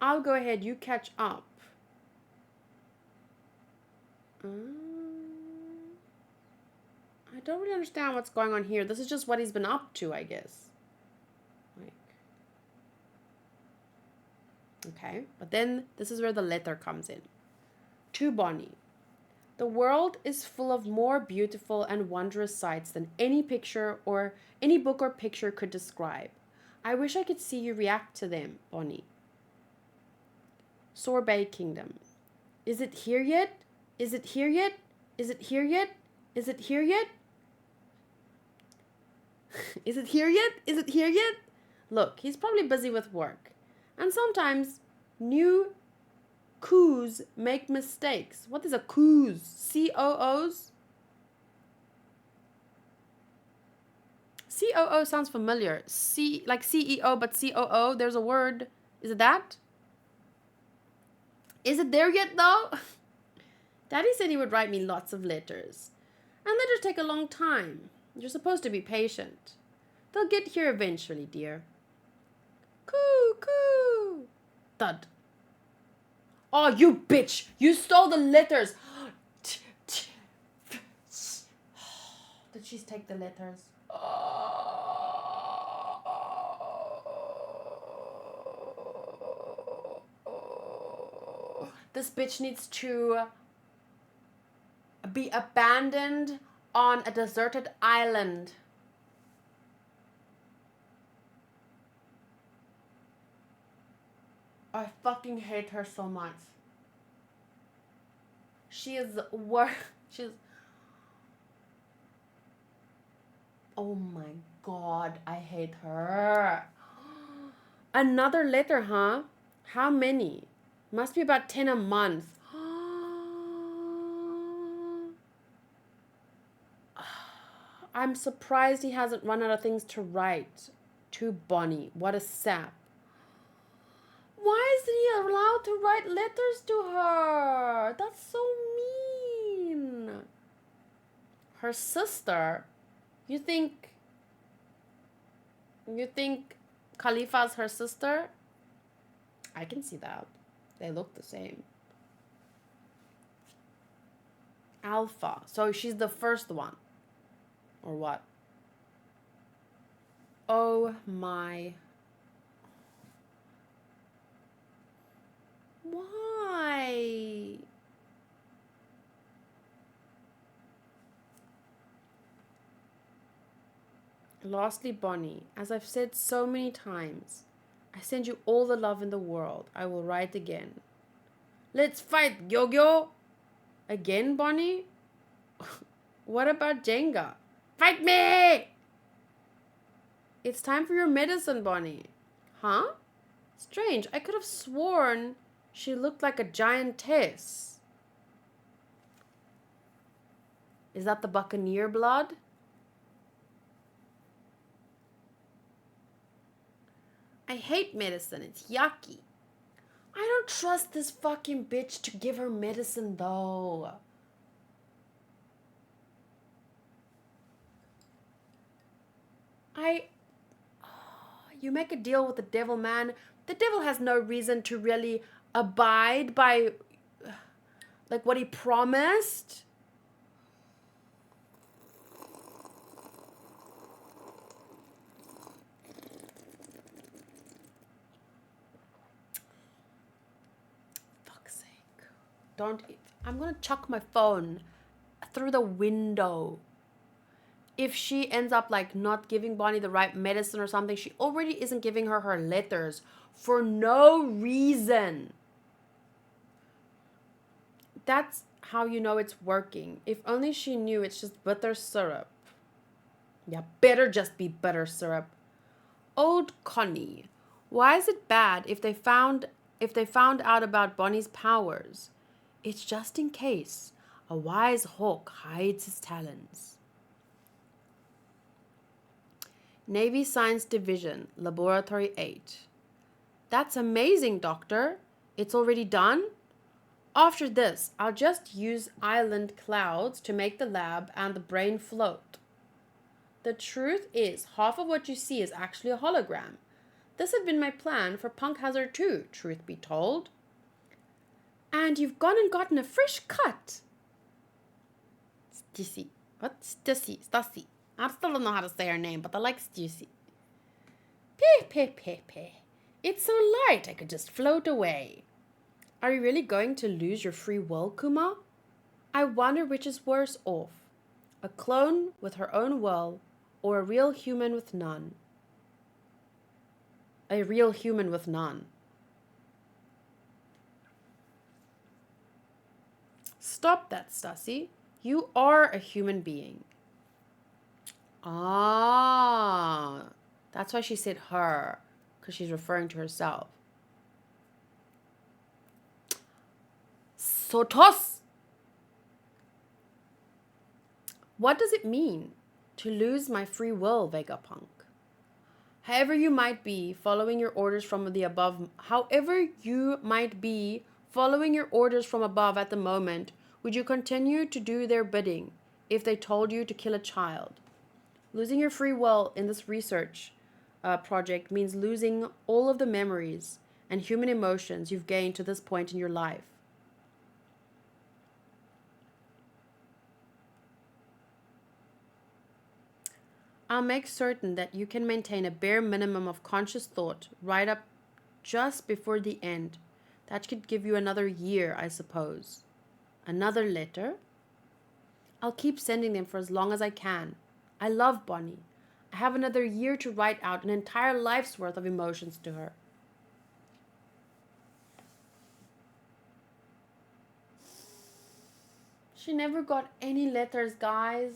I'll go ahead. You catch up. I don't really understand what's going on here. This is just what he's been up to, I guess. Okay, but then this is where the letter comes in. To Bonney. The world is full of more beautiful and wondrous sights than any picture or any book or picture could describe. I wish I could see you react to them, Bonney. Sorbet Kingdom. Is it here yet? Is it here yet? Is it here yet? Is it here yet? Is it here yet? Is it here yet? Look, he's probably busy with work. And sometimes new coos make mistakes. What is a coos? COOs? COO sounds familiar. Like CEO, but COO, there's a word. Is it that? Is it there yet, though? Daddy said he would write me lots of letters. And letters take a long time. You're supposed to be patient. They'll get here eventually, dear. Coo, coo. Thud. Oh, you bitch! You stole the letters! Did she take the letters? This bitch needs to be abandoned on a deserted island. I fucking hate her so much. She is she's... Oh my god, I hate her. Another letter, huh? How many? Must be about 10 a month. I'm surprised he hasn't run out of things to write to Bonney. What a sap. Why isn't he allowed to write letters to her? That's so mean. Her sister? You think Khalifa's her sister? I can see that. They look the same. Alpha. So she's the first one. Or what? Oh my. Why? Lastly, Bonney, as I've said so many times, I send you all the love in the world. I will write again. Let's fight, Yo-Yo! Again, Bonney? What about Jenga? Fight me! It's time for your medicine, Bonney. Huh? Strange, I could have sworn she looked like a giantess. Is that the buccaneer blood? I hate medicine. It's yucky. I don't trust this fucking bitch to give her medicine, though. You make a deal with the devil, man. The devil has no reason to really abide by, like, what he promised. Fuck's sake. I'm gonna chuck my phone through the window. If she ends up like not giving Bonney the right medicine or something, she already isn't giving her letters for no reason. That's how you know it's working. If only she knew it's just bitter syrup. Yeah, better just be bitter syrup. Old Connie. Why is it bad if they found out about Bonney's powers? It's just in case. A wise hawk hides his talons. Navy Science Division, Laboratory 8. That's amazing, Doctor. It's already done? After this, I'll just use island clouds to make the lab and the brain float. The truth is, half of what you see is actually a hologram. This had been my plan for Punk Hazard 2, truth be told. And you've gone and gotten a fresh cut. Stussy. What? Stussy. I still don't know how to say her name, but I like Stussy. Peh. It's so light I could just float away. Are you really going to lose your free will, Kuma? I wonder which is worse off. A clone with her own will, or a real human with none. A real human with none. Stop that, Stussy. You are a human being. Ah, that's why she said her, because she's referring to herself. Sotos! What does it mean to lose my free will, Vegapunk? However you might be following your orders from the above, however you might be following your orders from above at the moment, would you continue to do their bidding if they told you to kill a child? Losing your free will in this research project means losing all of the memories and human emotions you've gained to this point in your life. I'll make certain that you can maintain a bare minimum of conscious thought right up just before the end. That could give you another year, I suppose. Another letter? I'll keep sending them for as long as I can. I love Bonney. I have another year to write out an entire life's worth of emotions to her. She never got any letters, guys.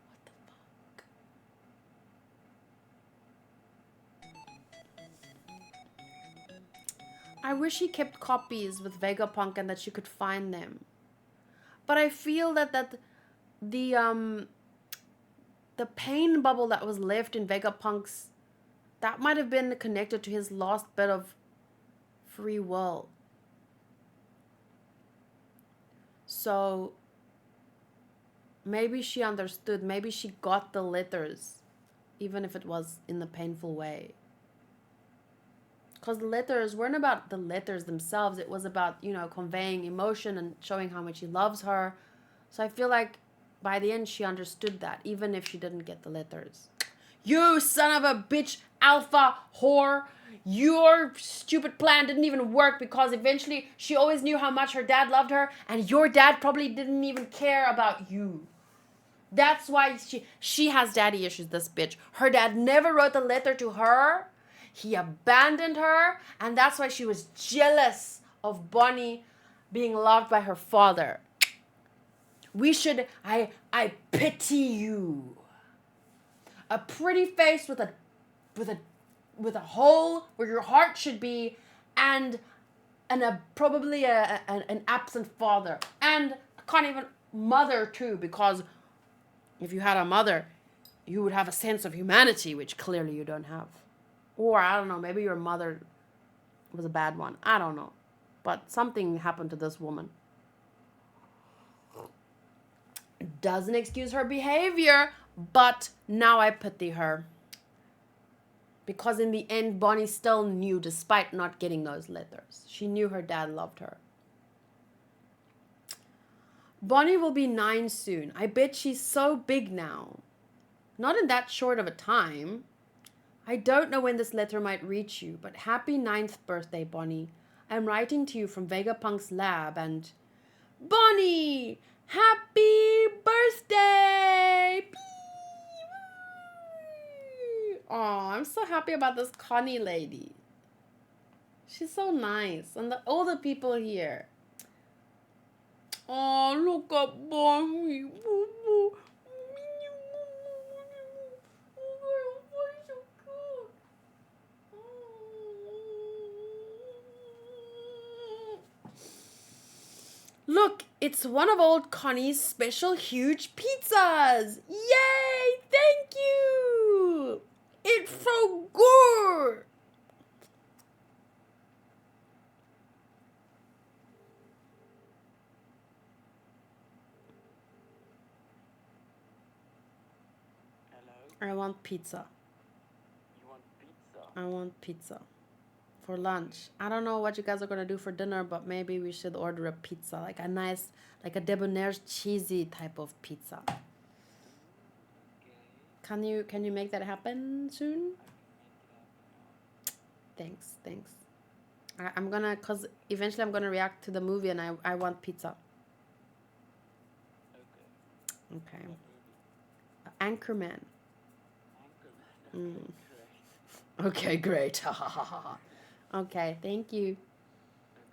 What the fuck? I wish he kept copies with Vegapunk and that she could find them. But I feel that the pain bubble that was left in Vegapunk's, that might have been connected to his last bit of free will. So maybe she understood. Maybe she got the letters, even if it was in the painful way. Because the letters weren't about the letters themselves. It was about, you know, conveying emotion and showing how much he loves her. So I feel like by the end she understood that, even if she didn't get the letters. You son of a bitch, alpha whore. Your stupid plan didn't even work because eventually she always knew how much her dad loved her, and your dad probably didn't even care about you. That's why she has daddy issues, this bitch. Her dad never wrote the letter to her. He abandoned her, and that's why she was jealous of Bonney being loved by her father. I pity you. A pretty face with a hole where your heart should be, and probably an absent father, and can't even mother too, because if you had a mother, you would have a sense of humanity, which clearly you don't have. Or I don't know, maybe your mother was a bad one. I don't know, but something happened to this woman. Doesn't excuse her behavior, but now I pity her. Because in the end, Bonney still knew, despite not getting those letters. She knew her dad loved her. Bonney will be 9 soon. I bet she's so big now. Not in that short of a time. I don't know when this letter might reach you, but happy 9th birthday, Bonney. I'm writing to you from Vegapunk's lab, and... Bonney! Happy birthday! Oh, I'm so happy about this Connie lady. She's so nice. And all the people here. Oh, look at Bonney. Look, it's one of old Connie's special huge pizzas. Yay! Thank you! It's so good! Hello? I want pizza. You want pizza? I want pizza. For lunch. I don't know what you guys are gonna do for dinner, but maybe we should order a pizza. Like a nice, like a debonair cheesy type of pizza. Okay. Can you make that happen soon? I can make it happen now. Thanks. I'm gonna, cause eventually I'm gonna react to the movie, and I want pizza. Okay. What movie? Anchorman. Anchorman. Mm. Okay, great. Okay, thank you.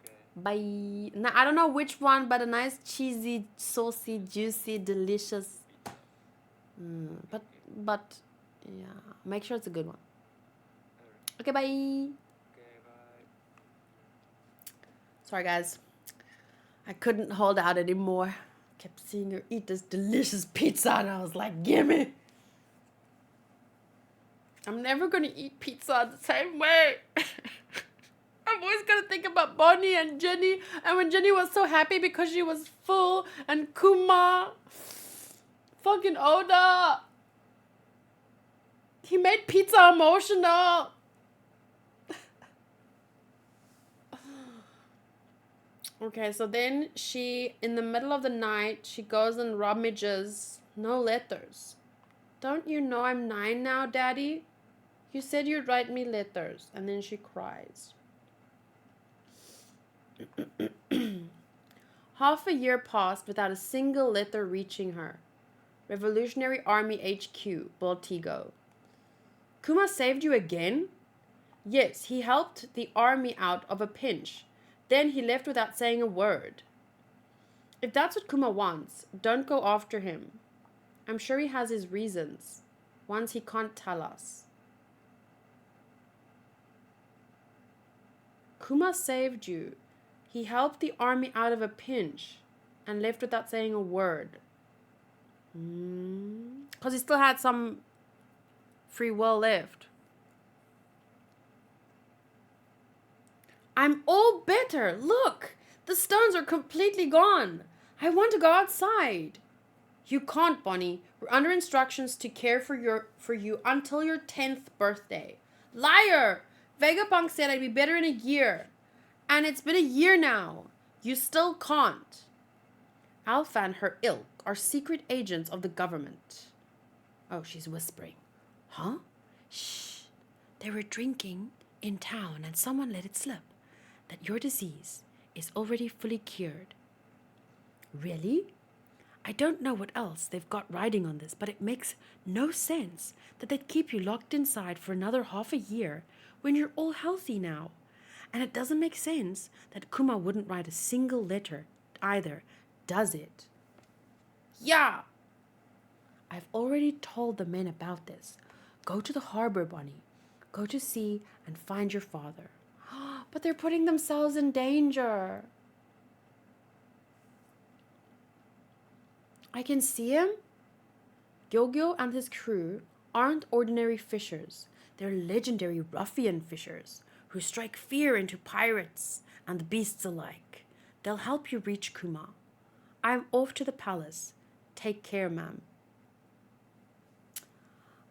Okay. Bye. Now, I don't know which one, but a nice cheesy, saucy, juicy, delicious. But yeah, make sure it's a good one. Alright. Okay, bye. Okay, bye. Sorry, guys. I couldn't hold out anymore. Kept seeing her eat this delicious pizza, and I was like, gimme. I'm never gonna eat pizza the same way. I'm always gonna think about Bonney and Jenny, and when Jenny was so happy because she was full, and Kuma. Fucking Oda. He made pizza emotional. Okay, so then she, in the middle of the night, she goes and rummages. No letters. Don't you know I'm 9 now, Daddy? You said you'd write me letters. And then she cries. Half a year passed without a single letter reaching her. Revolutionary Army HQ, Baltigo. Kuma saved you again? Yes, he helped the army out of a pinch. Then he left without saying a word. If that's what Kuma wants, don't go after him. I'm sure he has his reasons. Ones he can't tell us. Kuma saved you. He helped the army out of a pinch and left without saying a word. Because he still had some free will left. I'm all better. Look, the stones are completely gone. I want to go outside. You can't, Bonney. We're under instructions to care for you until your 10th birthday. Liar! Vegapunk said I'd be better in a year. And it's been a year now. You still can't. Alpha and her ilk are secret agents of the government. Oh, she's whispering. Huh? Shh. They were drinking in town and someone let it slip that your disease is already fully cured. Really? I don't know what else they've got riding on this, but it makes no sense that they'd keep you locked inside for another half a year when you're all healthy now. And it doesn't make sense that Kuma wouldn't write a single letter either, does it? Yeah! I've already told the men about this. Go to the harbor, Bonney. Go to sea and find your father. But they're putting themselves in danger. I can see him. Gyogyo and his crew aren't ordinary fishers. They're legendary ruffian fishers who strike fear into pirates and the beasts alike. They'll help you reach Kuma. I'm off to the palace. Take care, ma'am.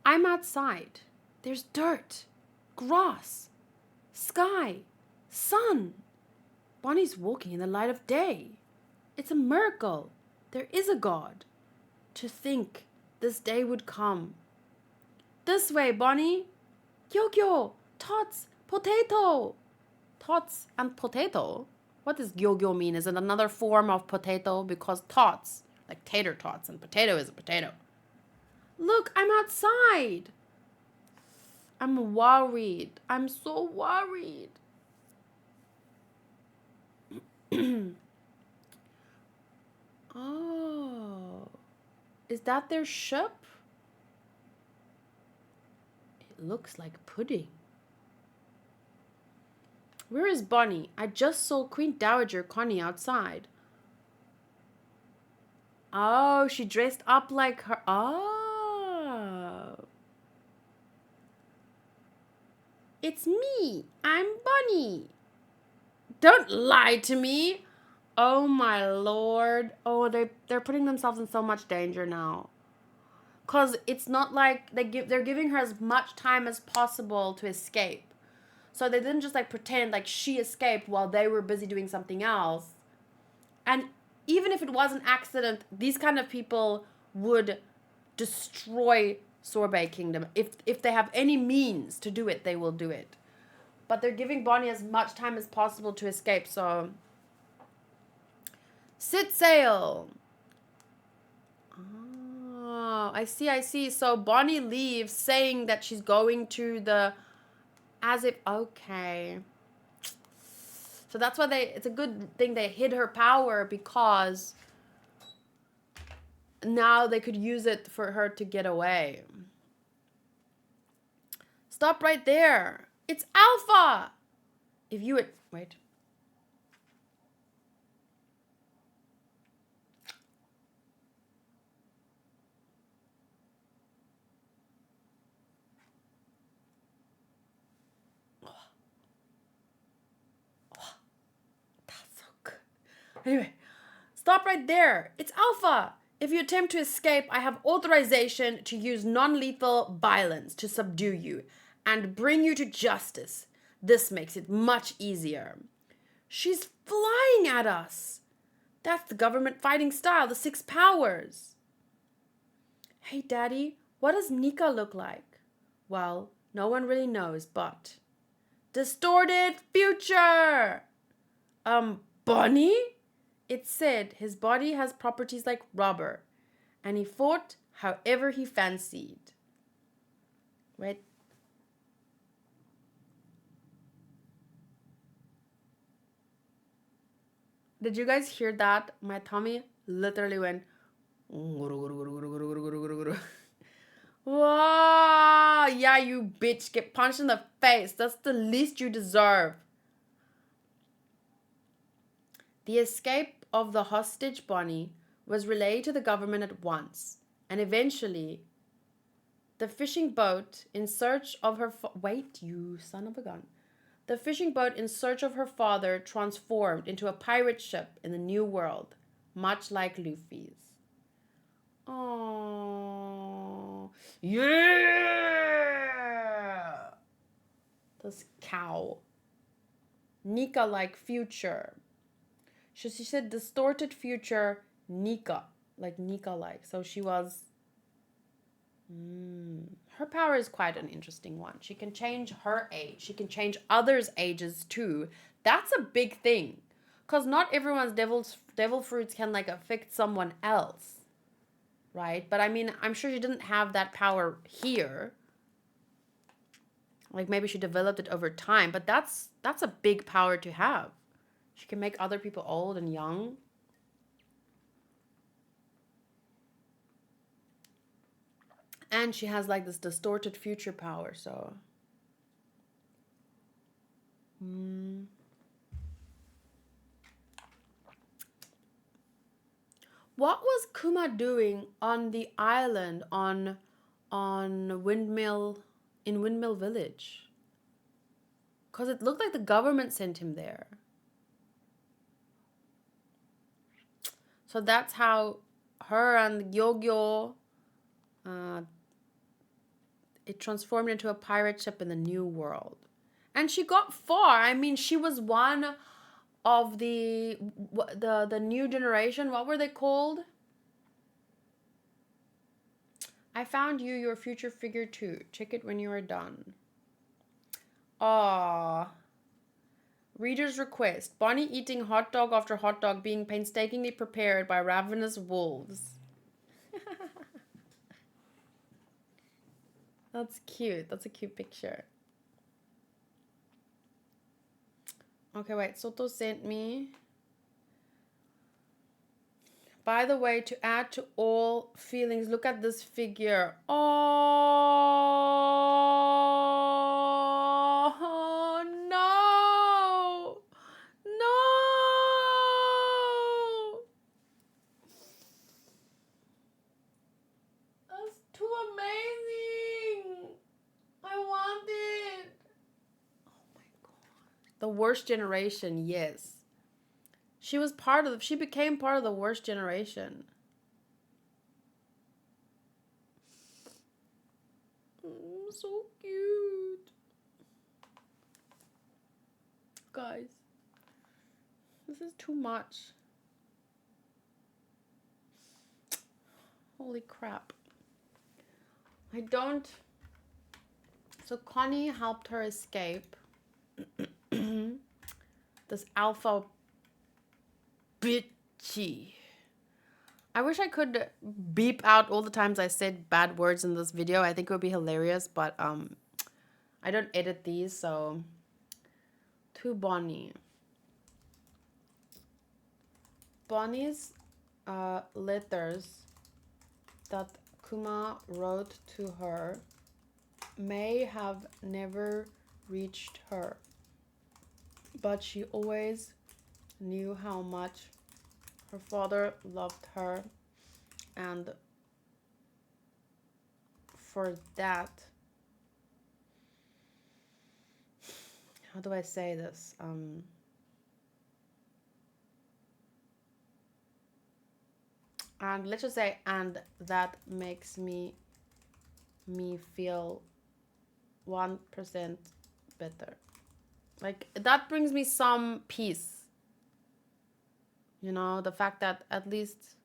I'm outside. There's dirt, grass, sky, sun. Bonnie's walking in the light of day. It's a miracle. There is a God. To think this day would come. This way, Bonney. Gyogyo, tots, potato. Tots and potato? What does gyogyo mean? Is it another form of potato? Because tots, like tater tots, and potato is a potato. Look, I'm outside. I'm worried. I'm so worried. Oh. Is that their ship? It looks like pudding. Where is Bonney? I just saw Queen Dowager Connie outside. Oh, she dressed up like her. Oh. It's me. I'm Bonney. Don't lie to me. Oh my lord. Oh, they're putting themselves in so much danger now. Cause it's not like they're giving her as much time as possible to escape. So they didn't just like pretend like she escaped while they were busy doing something else. And even if it was an accident, these kind of people would destroy Sorbet Kingdom. If they have any means to do it, they will do it. But they're giving Bonney as much time as possible to escape, so sit sail. Oh, I see. So Bonney leaves saying that she's going to the as if okay. So that's why it's a good thing they hid her power, because now they could use it for her to get away. Stop right there. It's Alpha. If you would wait. That's so good. Anyway, stop right there. It's Alpha. If you attempt to escape, I have authorization to use non-lethal violence to subdue you and bring you to justice. This makes it much easier. She's flying at us. That's the government fighting style, the 6 powers. Hey, Daddy, what does Nika look like? Well, no one really knows, but... Distorted future! Bonney? It said his body has properties like rubber, and he fought however he fancied. Wait. Did you guys hear that? My tummy literally went... Whoa! Yeah, you bitch. Get punched in the face. That's the least you deserve. The escape of the hostage Bonney was relayed to the government at once, and eventually the fishing boat in search of her... Wait, you son of a gun. The fishing boat in search of her father transformed into a pirate ship in the New World, much like Luffy's. Oh, yeah! This cow. Nika-like future. She said distorted future Nika. Like Nika-like. So she was... Her power is quite an interesting one. She can change her age. She can change others' ages too. That's a big thing. Because not everyone's devil fruits can like affect someone else. Right? But I mean, I'm sure she didn't have that power here. Like maybe she developed it over time. But that's a big power to have. She can make other people old and young. And she has like this distorted future power, so... What was Kuma doing on the island on Windmill... in Windmill Village? Because it looked like the government sent him there. So that's how her and Gyogyo... it transformed into a pirate ship in the New World. And she got far. I mean, she was one of the new generation. What were they called? I found you your future figure too. Check it when you are done. Aww. Reader's request. Bonney eating hot dog after hot dog being painstakingly prepared by ravenous wolves. That's cute. That's a cute picture. Okay, wait. Soto sent me. By the way, to add to all feelings, look at this figure. Oh, no. No. That's too amazing. I want it. Oh my god. The worst generation, yes. She became part of the worst generation. So cute. Guys, this is too much. Holy crap. So Connie helped her escape. This alpha bitchy. I wish I could beep out all the times I said bad words in this video. I think it would be hilarious, but I don't edit these, so to Bonney. Bonney's letters that Kuma wrote to her may have never reached her, but she always knew how much her father loved her, and for that, how do I say this? And let's just say, and that makes me feel 1% better. Like, that brings me some peace. You know, the fact that at least...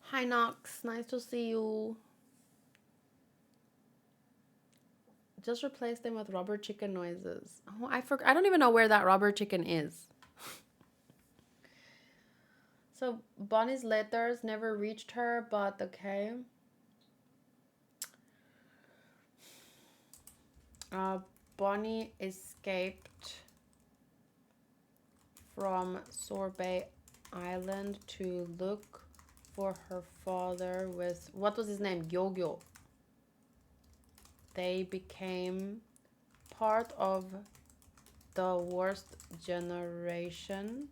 Hi, Nox. Nice to see you. Just replace them with rubber chicken noises. Oh, I don't even know where that rubber chicken is. So, Bonnie's letters never reached her, but okay. Bonney escaped from Sorbet Island to look for her father with, what was his name? Yo-Yo. They became part of the worst generation.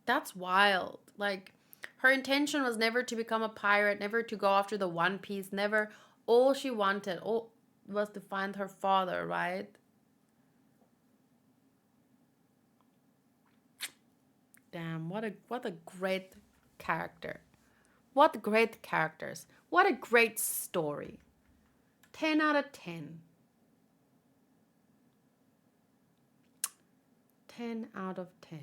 That's wild. Like, her intention was never to become a pirate, never to go after the One Piece, never. All she wanted was to find her father, right? Damn, what a great character. What great characters. What a great story. 10 out of 10. 10 out of 10.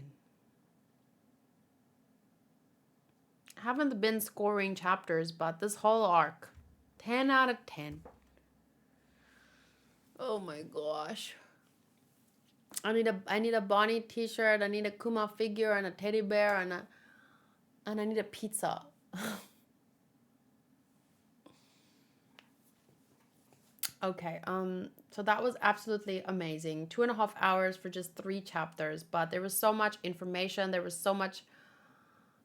I haven't been scoring chapters, but this whole arc, 10 out of 10. Oh my gosh. I need a Bonney t-shirt, I need a Kuma figure and a teddy bear and I need a pizza. Okay, so that was absolutely amazing. 2.5 hours for just 3 chapters, but there was so much information, there was so much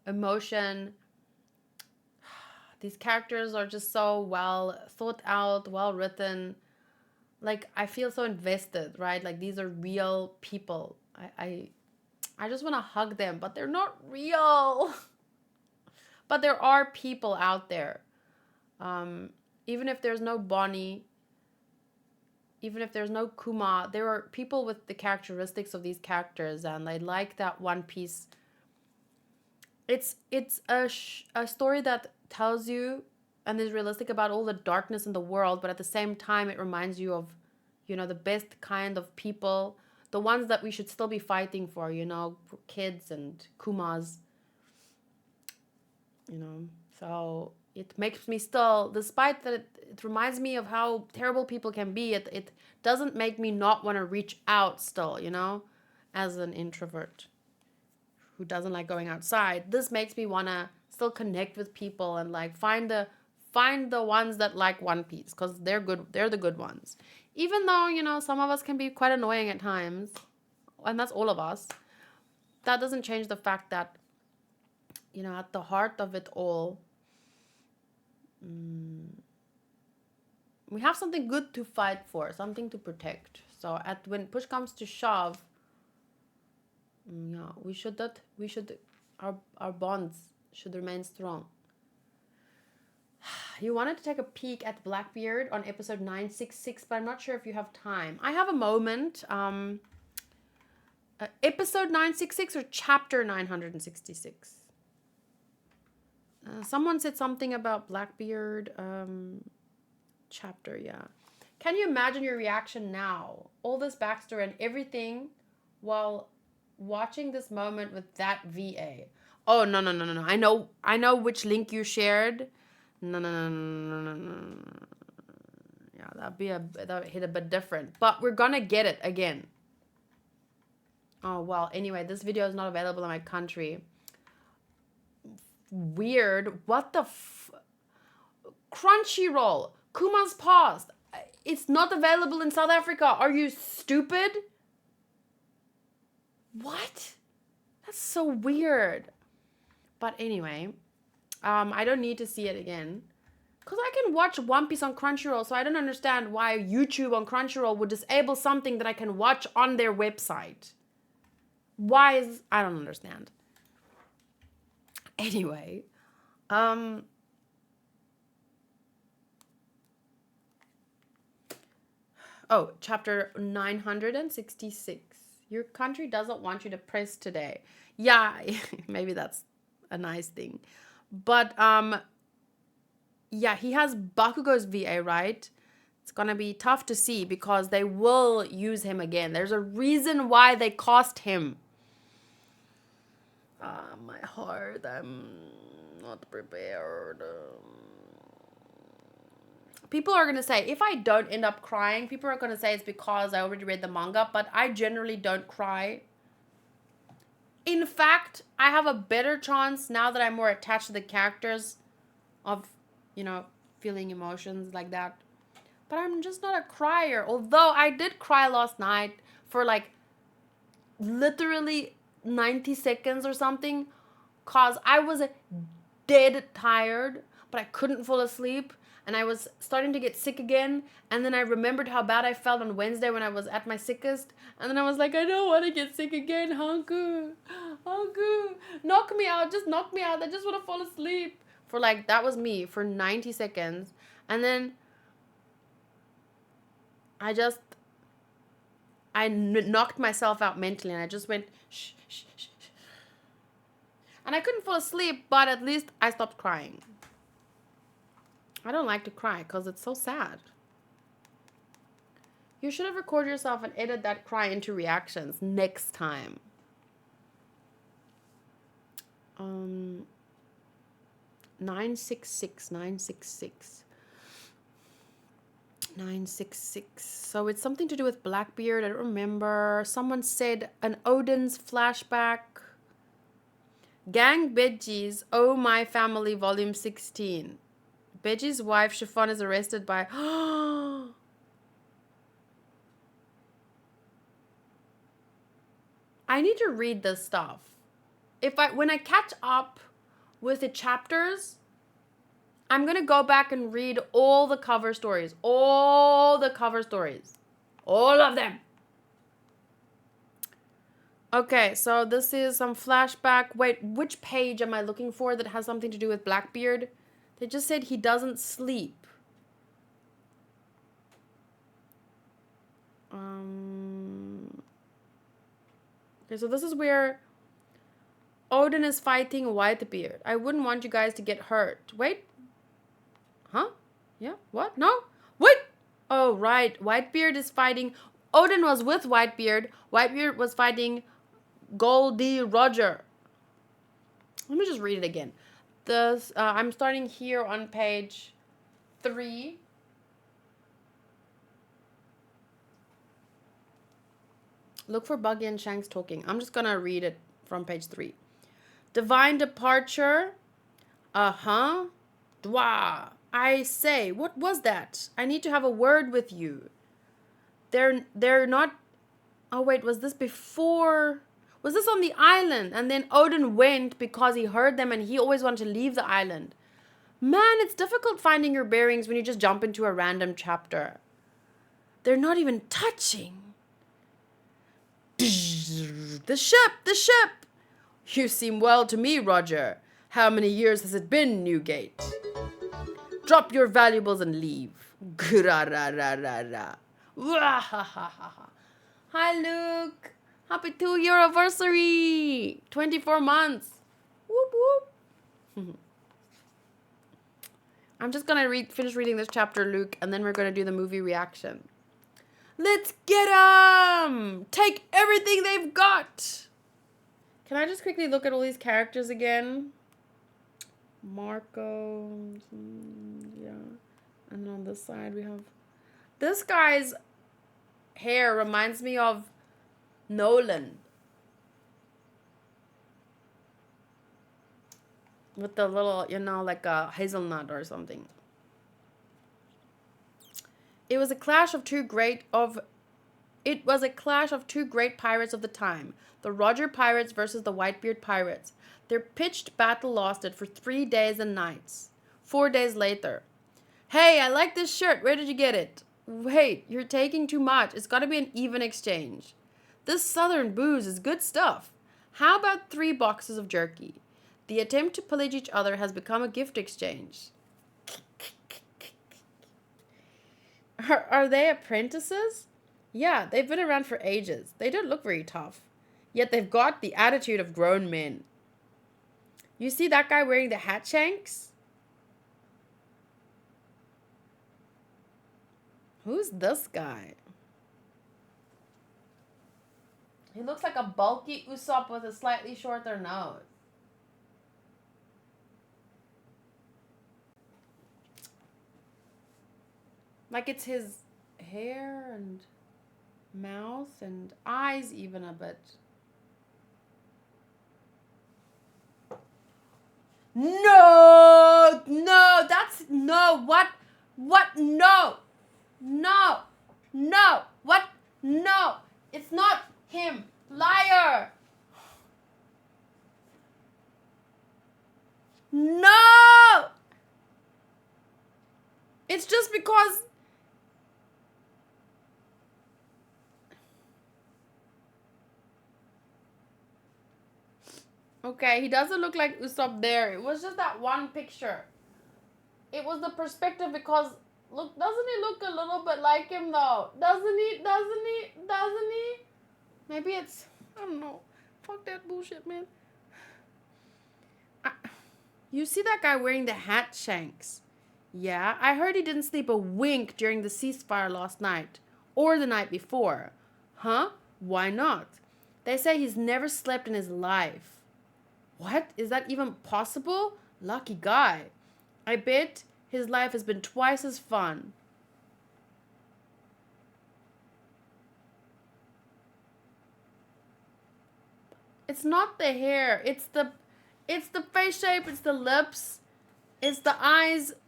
emotion. These characters are just so well thought out, well written. Like, I feel so invested, right? Like, these are real people. I just want to hug them, but they're not real. But there are people out there. Even if there's no Bonney, even if there's no Kuma, there are people with the characteristics of these characters, and I like that One Piece. It's a story that tells you and is realistic about all the darkness in the world, but at the same time it reminds you of, you know, the best kind of people, the ones that we should still be fighting for, you know, kids and Kumas, you know. So it makes me still, despite that it reminds me of how terrible people can be, it doesn't make me not want to reach out still, you know, as an introvert who doesn't like going outside. This makes me want to still connect with people and like find the ones that like One Piece, because they're good, they're the good ones. Even though, you know, some of us can be quite annoying at times, and that's all of us, that doesn't change the fact that, you know, at the heart of it all, we have something good to fight for, something to protect. So when push comes to shove, yeah, our bonds should remain strong. You wanted to take a peek at Blackbeard on episode 966, but I'm not sure if you have time. I have a moment. Episode 966 or chapter 966? Someone said something about Blackbeard. Chapter, yeah. Can you imagine your reaction now? All this backstory and everything while watching this moment with that VA. Oh, no. I know which link you shared. No. Yeah, that hit a bit different. But we're gonna get it again. Oh, well, anyway, this video is not available in my country. Weird. What the Crunchyroll. Kuma's paused. It's not available in South Africa. Are you stupid? What? That's so weird. But anyway, I don't need to see it again. Because I can watch One Piece on Crunchyroll, so I don't understand why YouTube on Crunchyroll would disable something that I can watch on their website. Why is... I don't understand. Anyway, oh, chapter 966. Your country doesn't want you to press today. Yeah, maybe that's a nice thing. But, yeah, he has Bakugo's VA, right? It's gonna be tough to see because they will use him again. There's a reason why they cost him. My heart, I'm not prepared. People are gonna say, if I don't end up crying, people are gonna say it's because I already read the manga, but I generally don't cry. In fact, I have a better chance now that I'm more attached to the characters of, you know, feeling emotions like that. But I'm just not a crier. Although I did cry last night for like literally 90 seconds or something, cause I was dead tired, but I couldn't fall asleep, and I was starting to get sick again, and then I remembered how bad I felt on Wednesday when I was at my sickest, and then I was like, I don't want to get sick again, Hanku, knock me out, just knock me out, I just want to fall asleep, for like, that was me, for 90 seconds, and then I knocked myself out mentally, and I just went, shh, shh, shh, shh. And I couldn't fall asleep, but at least I stopped crying. I don't like to cry because it's so sad. You should have recorded yourself and edit that cry into reactions next time. 966. 966. So it's something to do with Blackbeard. I don't remember. Someone said an Odin's flashback. Gang Veggies, Oh My Family, Volume 16. Veggie's wife, Chiffon, is arrested by... I need to read this stuff. When I catch up with the chapters, I'm going to go back and read all the cover stories. All the cover stories. All of them. Okay, so this is some flashback. Wait, which page am I looking for that has something to do with Blackbeard? They just said he doesn't sleep. Okay, so this is where Odin is fighting Whitebeard. I wouldn't want you guys to get hurt. Wait. Huh? Yeah? What? No? Wait! Oh, right. Whitebeard is fighting... Odin was with Whitebeard. Whitebeard was fighting Goldie Roger. Let me just read it again. I'm starting here on page 3. Look for Buggy and Shanks talking. I'm just gonna read it from page 3. Divine departure. Dwa. I say, what was that? I need to have a word with you. They're not... Oh, wait, was this before... Was this on the island? And then Odin went because he heard them and he always wanted to leave the island. Man, it's difficult finding your bearings when you just jump into a random chapter. They're not even touching. The ship! You seem well to me, Roger. How many years has it been, Newgate? Drop your valuables and leave. Grarararara. Hi, Luke. Happy 2-year anniversary. 24 months. Whoop, whoop. I'm just going to finish reading this chapter, Luke, and then we're going to do the movie reaction. Let's get 'em! Take everything they've got! Can I just quickly look at all these characters again? Marco. Yeah. And on this side we have... This guy's hair reminds me of Nolan. With the little, like a hazelnut or something. It was a clash of two great It was a clash of two great pirates of the time, the Roger pirates versus the Whitebeard pirates. Their pitched battle lasted for 3 days and nights. 4 days later. Hey, I like this shirt. Where did you get it? Wait, you're taking too much. It's got to be an even exchange. This southern booze is good stuff. How about 3 boxes of jerky? The attempt to pillage each other has become a gift exchange. Are they apprentices? Yeah, they've been around for ages. They don't look very tough. Yet they've got the attitude of grown men. You see that guy wearing the hat shanks? Who's this guy? He looks like a bulky Usopp with a slightly shorter nose. Like it's his hair and mouth and eyes even a bit. No, that's no, what, no, what, no, it's not him, liar. No, it's just because okay, he doesn't look like Usopp there. It was just that one picture. It was the perspective because, look, doesn't he look a little bit like him though? Doesn't he? Maybe it's, I don't know. Fuck that bullshit, man. You see that guy wearing the hat shanks? Yeah, I heard he didn't sleep a wink during the ceasefire last night. Or the night before. Huh? Why not? They say he's never slept in his life. What? Is that even possible? Lucky guy. I bet his life has been twice as fun. It's not the hair. It's the face shape. It's the lips. It's the eyes. It's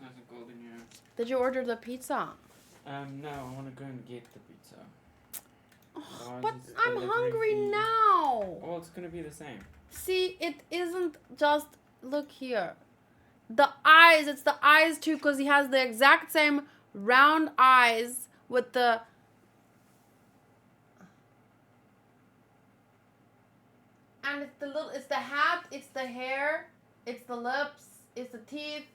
nice and cold in here. Did you order the pizza? No, I want to go and get the pizza. Oh, but I'm hungry now. Well, it's gonna be the same. See, it isn't just, look here. The eyes, it's the eyes too, because he has the exact same round eyes with the... And it's the hat, it's the hair, it's the lips, it's the teeth.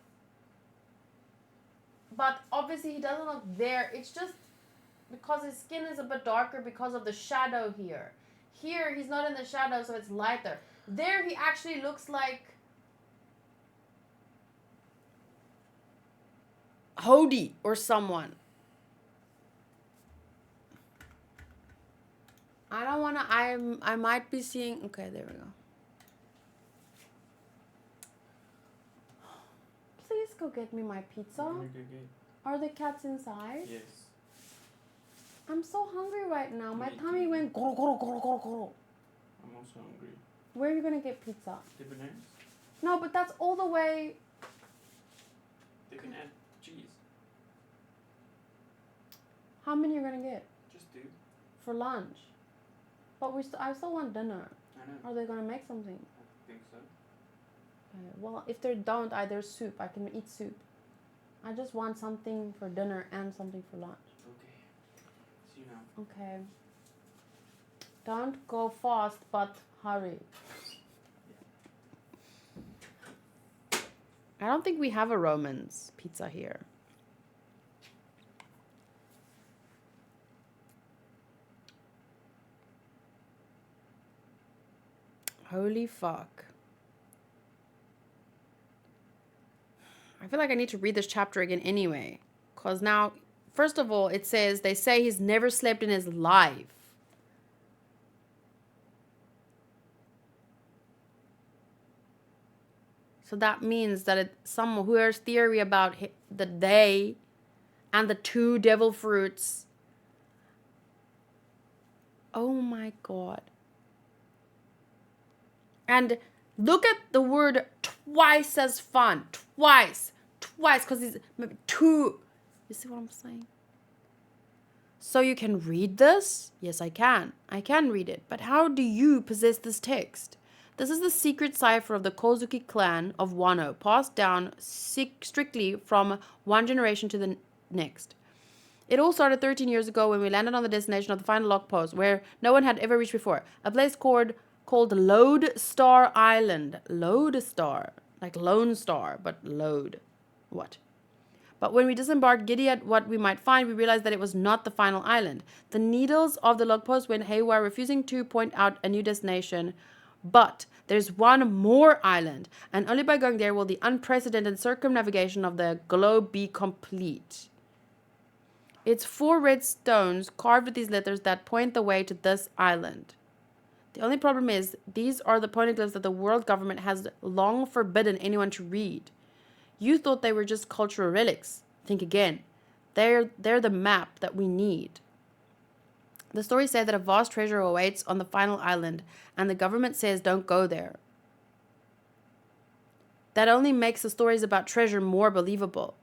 But obviously he doesn't look there. It's just because his skin is a bit darker because of the shadow here. Here, he's not in the shadow, so it's lighter. There, he actually looks like Hody or someone. I don't want to, I might be seeing, okay, there we go. Please go get me my pizza. Are the cats inside? Yes. I'm so hungry right now. My tummy went goro, goro, goro, goro, goro. I'm also hungry. Where are you going to get pizza? Dibonairs? No, but that's all the way. They can add cheese. How many are you going to get? Just 2. For lunch. But I still want dinner. I know. Are they going to make something? I think so. Okay. Well, if they don't, there's soup. I can eat soup. I just want something for dinner and something for lunch. Okay. See you now. Okay. Don't go fast, but hurry. I don't think we have a Roman's pizza here. Holy fuck. I feel like I need to read this chapter again anyway. Because now, first of all, it says, they say he's never slept in his life. So that means that some weird theory about the day and the 2 devil fruits. Oh my god. And look at the word twice as fun. Twice. Because he's maybe 2. You see what I'm saying? So you can read this? Yes, I can. I can read it. But how do you possess this text? This is the secret cipher of the Kozuki clan of Wano, passed down strictly from one generation to the next. It all started 13 years ago when we landed on the destination of the final log post, where no one had ever reached before. A place called Lodestar Island. Lodestar. Like Lone Star, but Lode. What? But when we disembarked, giddy at what we might find, we realized that it was not the final island. The needles of the log post went haywire, refusing to point out a new destination. But there's one more island, and only by going there will the unprecedented circumnavigation of the globe be complete. It's 4 red stones carved with these letters that point the way to this island. The only problem is, these are the poneglyphs that the world government has long forbidden anyone to read. You thought they were just cultural relics. Think again. They're the map that we need. The stories say that a vast treasure awaits on the final island, and the government says don't go there. That only makes the stories about treasure more believable.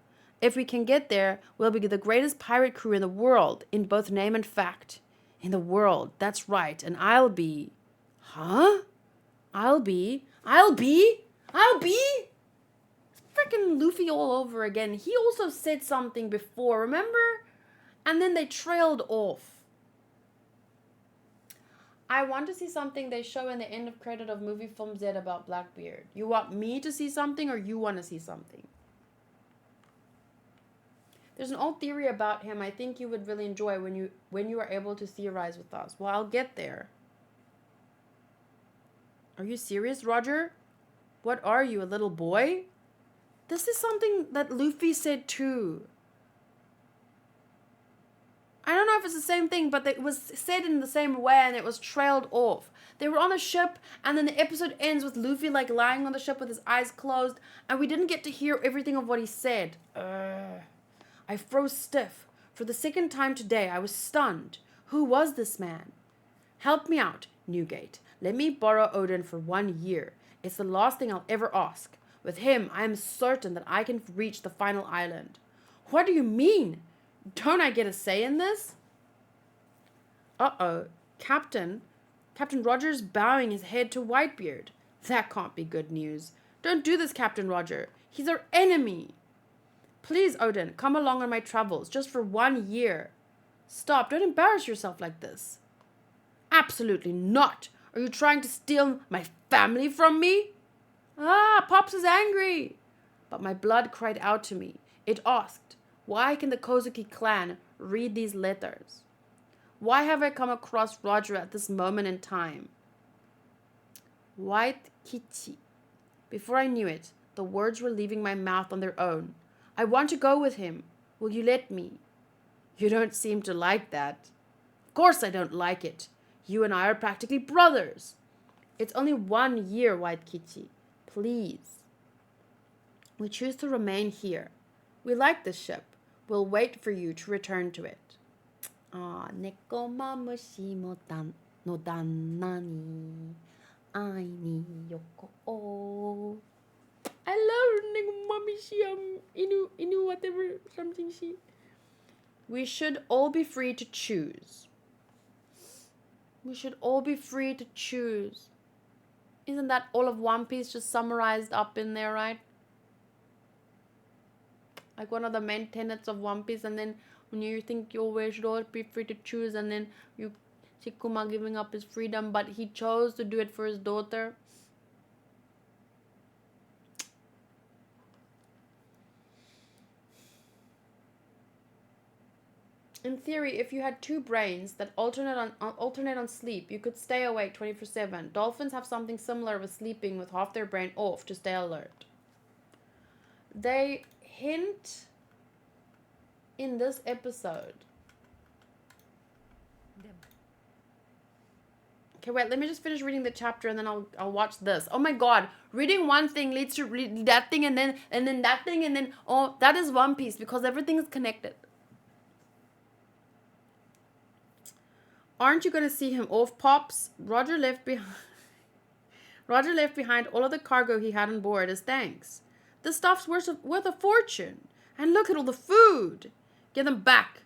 If we can get there, we'll be the greatest pirate crew in the world, in both name and fact. In the world, that's right, and I'll be... Huh? I'll be... Freaking Luffy all over again. He also said something before, remember? And then they trailed off. I want to see something they show in the end of credit of movie Film Z about Blackbeard. You want me to see something or you want to see something? There's an old theory about him I think you would really enjoy when you are able to theorize with us. Well, I'll get there. Are you serious, Roger? What are you, a little boy? This is something that Luffy said too. I don't know if it's the same thing, but it was said in the same way and it was trailed off. They were on a ship and then the episode ends with Luffy like lying on the ship with his eyes closed and we didn't get to hear everything of what he said. I froze stiff. For the second time today, I was stunned. Who was this man? Help me out, Newgate. Let me borrow Odin for 1 year. It's the last thing I'll ever ask. With him, I am certain that I can reach the final island. What do you mean? Don't I get a say in this? Uh-oh. Captain Roger's bowing his head to Whitebeard. That can't be good news. Don't do this, Captain Roger. He's our enemy. Please, Odin, come along on my travels, just for 1 year. Stop, don't embarrass yourself like this. Absolutely not. Are you trying to steal my family from me? Pops is angry. But my blood cried out to me. It asked, why can the Kozuki clan read these letters? Why have I come across Roger at this moment in time? White Kichi. Before I knew it, the words were leaving my mouth on their own. I want to go with him. Will you let me? You don't seem to like that. Of course I don't like it. You and I are practically brothers. It's only 1 year, White Kichi. Please. We choose to remain here. We like this ship. We'll wait for you to return to it. Neko mamushi mo no danna ni ai ni yoko o. I love Neko mamushi inu whatever something she. We should all be free to choose. We should all be free to choose. Isn't that all of One Piece just summarized up in there, right? Like one of the main tenets of One Piece, and then when you think we should all be free to choose, and then you see Kuma giving up his freedom, but he chose to do it for his daughter. In theory, if you had 2 brains that alternate on sleep, you could stay awake 24/7. Dolphins have something similar with sleeping with half their brain off to stay alert. They hint in this episode. Okay, wait, let me just finish reading the chapter and then I'll watch this. Oh my god, reading one thing leads to read that thing and then that thing and then that is One Piece because everything is connected. Aren't you going to see him off, Pops? Roger left behind all of the cargo he had on board as thanks. The stuff's worth a fortune. And look at all the food. Give them back.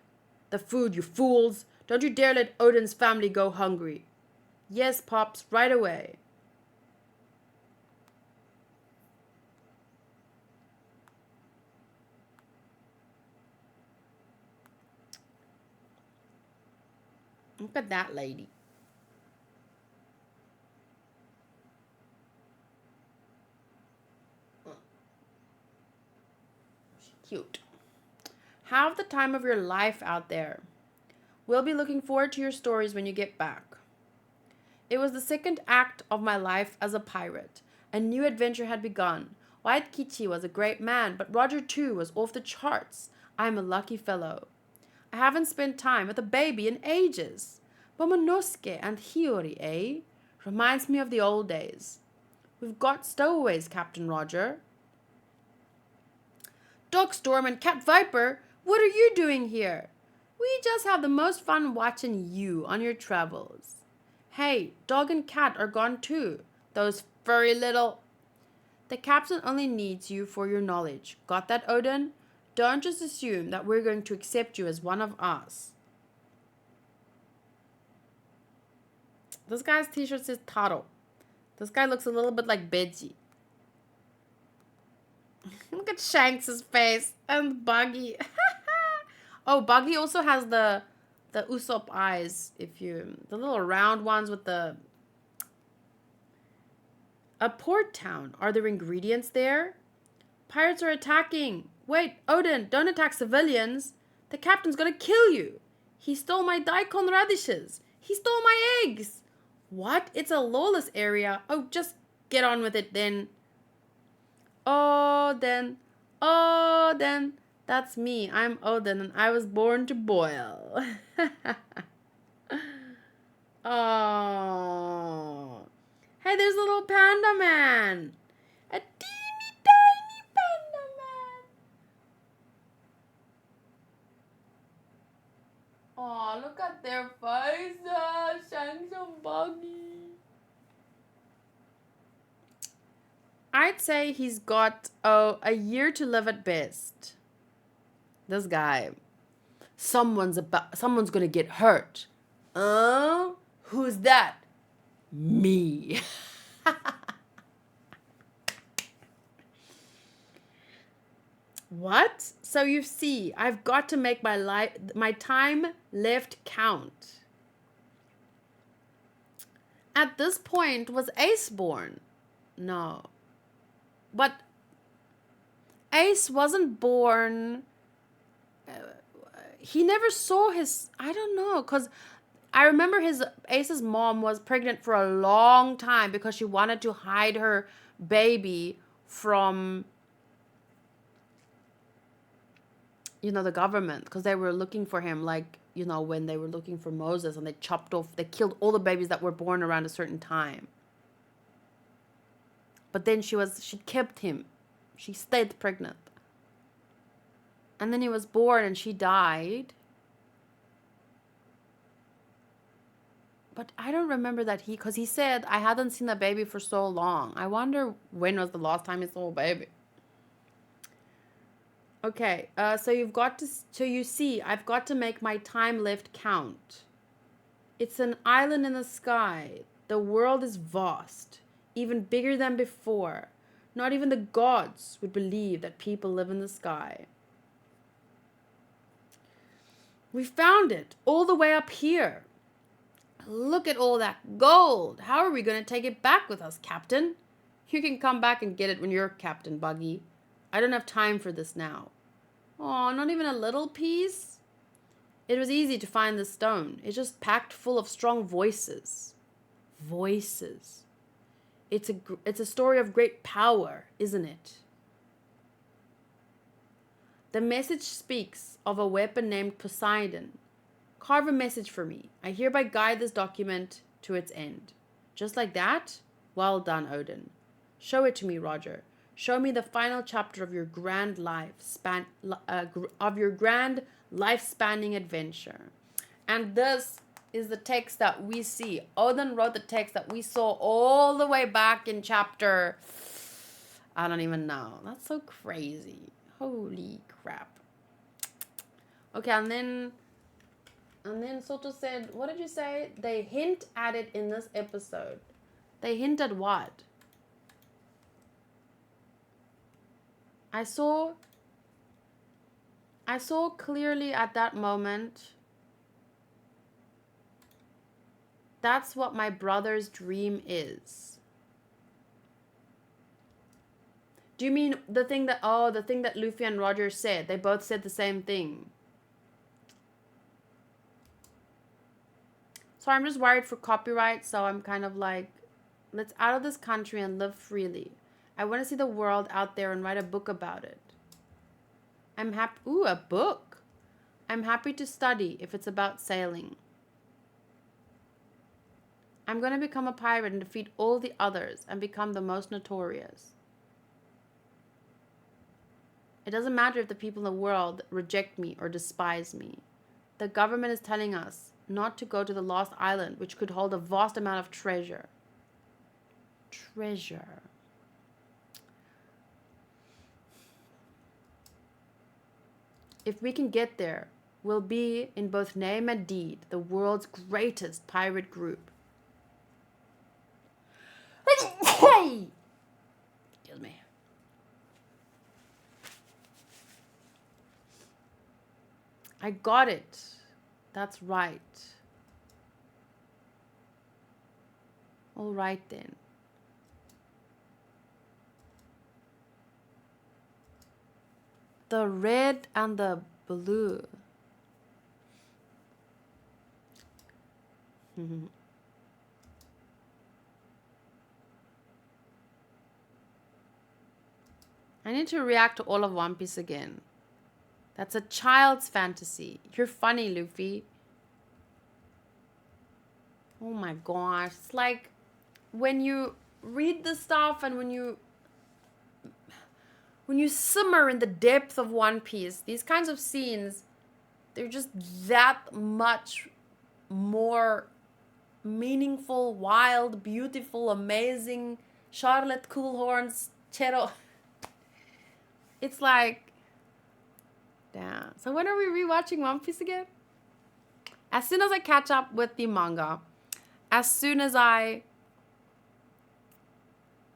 The food, you fools! Don't you dare let Odin's family go hungry. Yes, Pops, right away. Look at that lady. She's cute. Have the time of your life out there. We'll be looking forward to your stories when you get back. It was the second act of my life as a pirate. A new adventure had begun. White Kichi was a great man, but Roger too was off the charts. I'm a lucky fellow. I haven't spent time with a baby in ages. Momonosuke and Hiyori, eh? Reminds me of the old days. We've got stowaways, Captain Roger. Dog Storm and Cat Viper, what are you doing here? We just have the most fun watching you on your travels. Hey, Dog and Cat are gone too. Those furry little... The captain only needs you for your knowledge. Got that, Odin? Don't just assume that we're going to accept you as one of us. This guy's t-shirt says Taro. This guy looks a little bit like Beji. Look at Shanks' face and Buggy. Oh, Buggy also has the Usopp eyes. The little round ones with the... A port town. Are there ingredients there? Pirates are attacking. Wait, Odin, don't attack civilians. The captain's gonna kill you. He stole my daikon radishes. He stole my eggs. What? It's a lawless area. Oh, just get on with it then. Odin. That's me. I'm Odin and I was born to boil. Oh. Hey, there's a little panda man. A teeny tiny panda man. Oh, look at their faces. Shanks and Buggy. I'd say he's got a year to live at best. This guy. Someone's gonna get hurt. Who's that? Me. What? So you see, I've got to make my time left count. At this point, was Ace born? No. But Ace wasn't born. He never saw his... I don't know, because I remember Ace's mom was pregnant for a long time because she wanted to hide her baby from, the government, because they were looking for him, like, when they were looking for Moses, and they killed all the babies that were born around a certain time. But then she kept him. She stayed pregnant. And then he was born and she died. But I don't remember that because he said, I hadn't seen a baby for so long. I wonder when was the last time he saw a baby. Okay, so you see, I've got to make my time left count. It's an island in the sky. The world is vast, even bigger than before. Not even the gods would believe that people live in the sky. We found it, all the way up here. Look at all that gold. How are we going to take it back with us, Captain? You can come back and get it when you're Captain, Buggy. I don't have time for this now. Aw, not even a little piece? It was easy to find the stone. It's just packed full of strong voices. Voices. It's a story of great power, isn't it? The message speaks of a weapon named Poseidon. Carve a message for me. I hereby guide this document to its end. Just like that? Well done, Odin. Show it to me, Roger. Show me the final chapter of your grand life-spanning adventure. And this is the text that we see. Odin wrote the text that we saw all the way back in chapter... I don't even know. That's so crazy. Holy crap. Okay, and then And then Soto said, what did you say? They hint at it in this episode. They hint at what? I saw clearly at that moment. That's what my brother's dream is. Do you mean the thing that, the thing that Luffy and Roger said? They both said the same thing. So I'm just worried for copyright, so I'm kind of like, let's out of this country and live freely. I want to see the world out there and write a book about it. I'm happy. Ooh, a book. I'm happy to study if it's about sailing. I'm going to become a pirate and defeat all the others and become the most notorious. It doesn't matter if the people in the world reject me or despise me. The government is telling us not to go to the Lost Island, which could hold a vast amount of treasure. Treasure. If we can get there, we'll be, in both name and deed, the world's greatest pirate group. Excuse me. I got it. That's right. All right then. The red and the blue. I need to react to all of One Piece again. That's a child's fantasy. You're funny, Luffy. Oh my gosh. It's like when you read the stuff and when you simmer in the depth of One Piece, these kinds of scenes, they're just that much more meaningful, wild, beautiful, amazing. Charlotte Coolhorn's Chero. It's like, damn. So when are we rewatching One Piece again? As soon as I catch up with the manga, as soon as I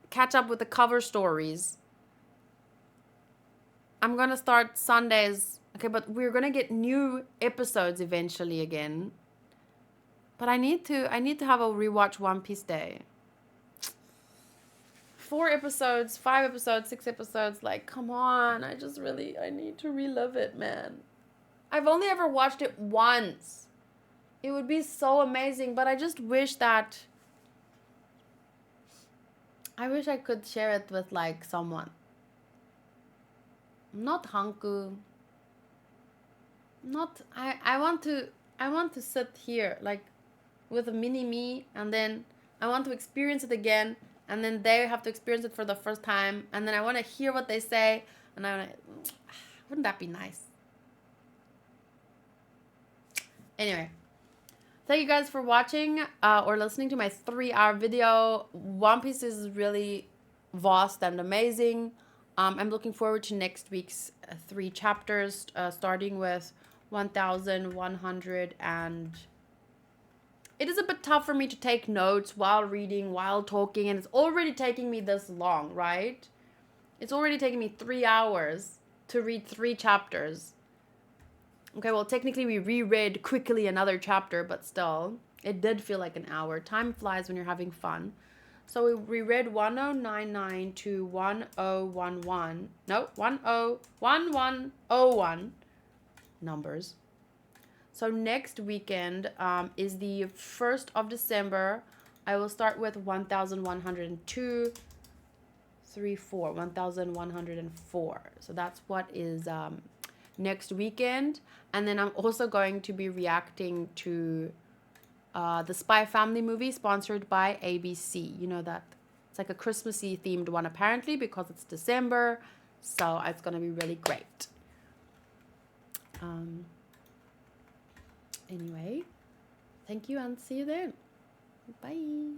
catch up with the cover stories, I'm gonna start Sundays. Okay, but we're gonna get new episodes eventually again. But I need to have a rewatch One Piece day. 4 episodes, 5 episodes, 6 episodes. Like, come on. I need to relive it, man. I've only ever watched it once. It would be so amazing, but I just wish that... I wish I could share it with, like, someone. Not Hanku. Not... I want to sit here, like, with a mini-me, and then I want to experience it again, and then they have to experience it for the first time, and then I want to hear what they say, and I want to... Wouldn't that be nice? Anyway, thank you guys for watching or listening to my 3-hour video. One Piece is really vast and amazing. I'm looking forward to next week's 3 chapters, starting with 1100 and... It is a bit tough for me to take notes while reading, while talking, and it's already taking me this long, right? It's already taking me 3 hours to read 3 chapters. Okay, well, technically we reread quickly another chapter, but still, it did feel like an hour. Time flies when you're having fun. So we reread 1099 to 1011. No, 1101 numbers. So next weekend is the 1st of December. I will start with 1102, 1104. So that's what is next weekend. And then I'm also going to be reacting to the Spy Family movie sponsored by ABC. You know that it's like a Christmassy themed one apparently because it's December. So it's going to be really great. Anyway, thank you and see you then. Bye.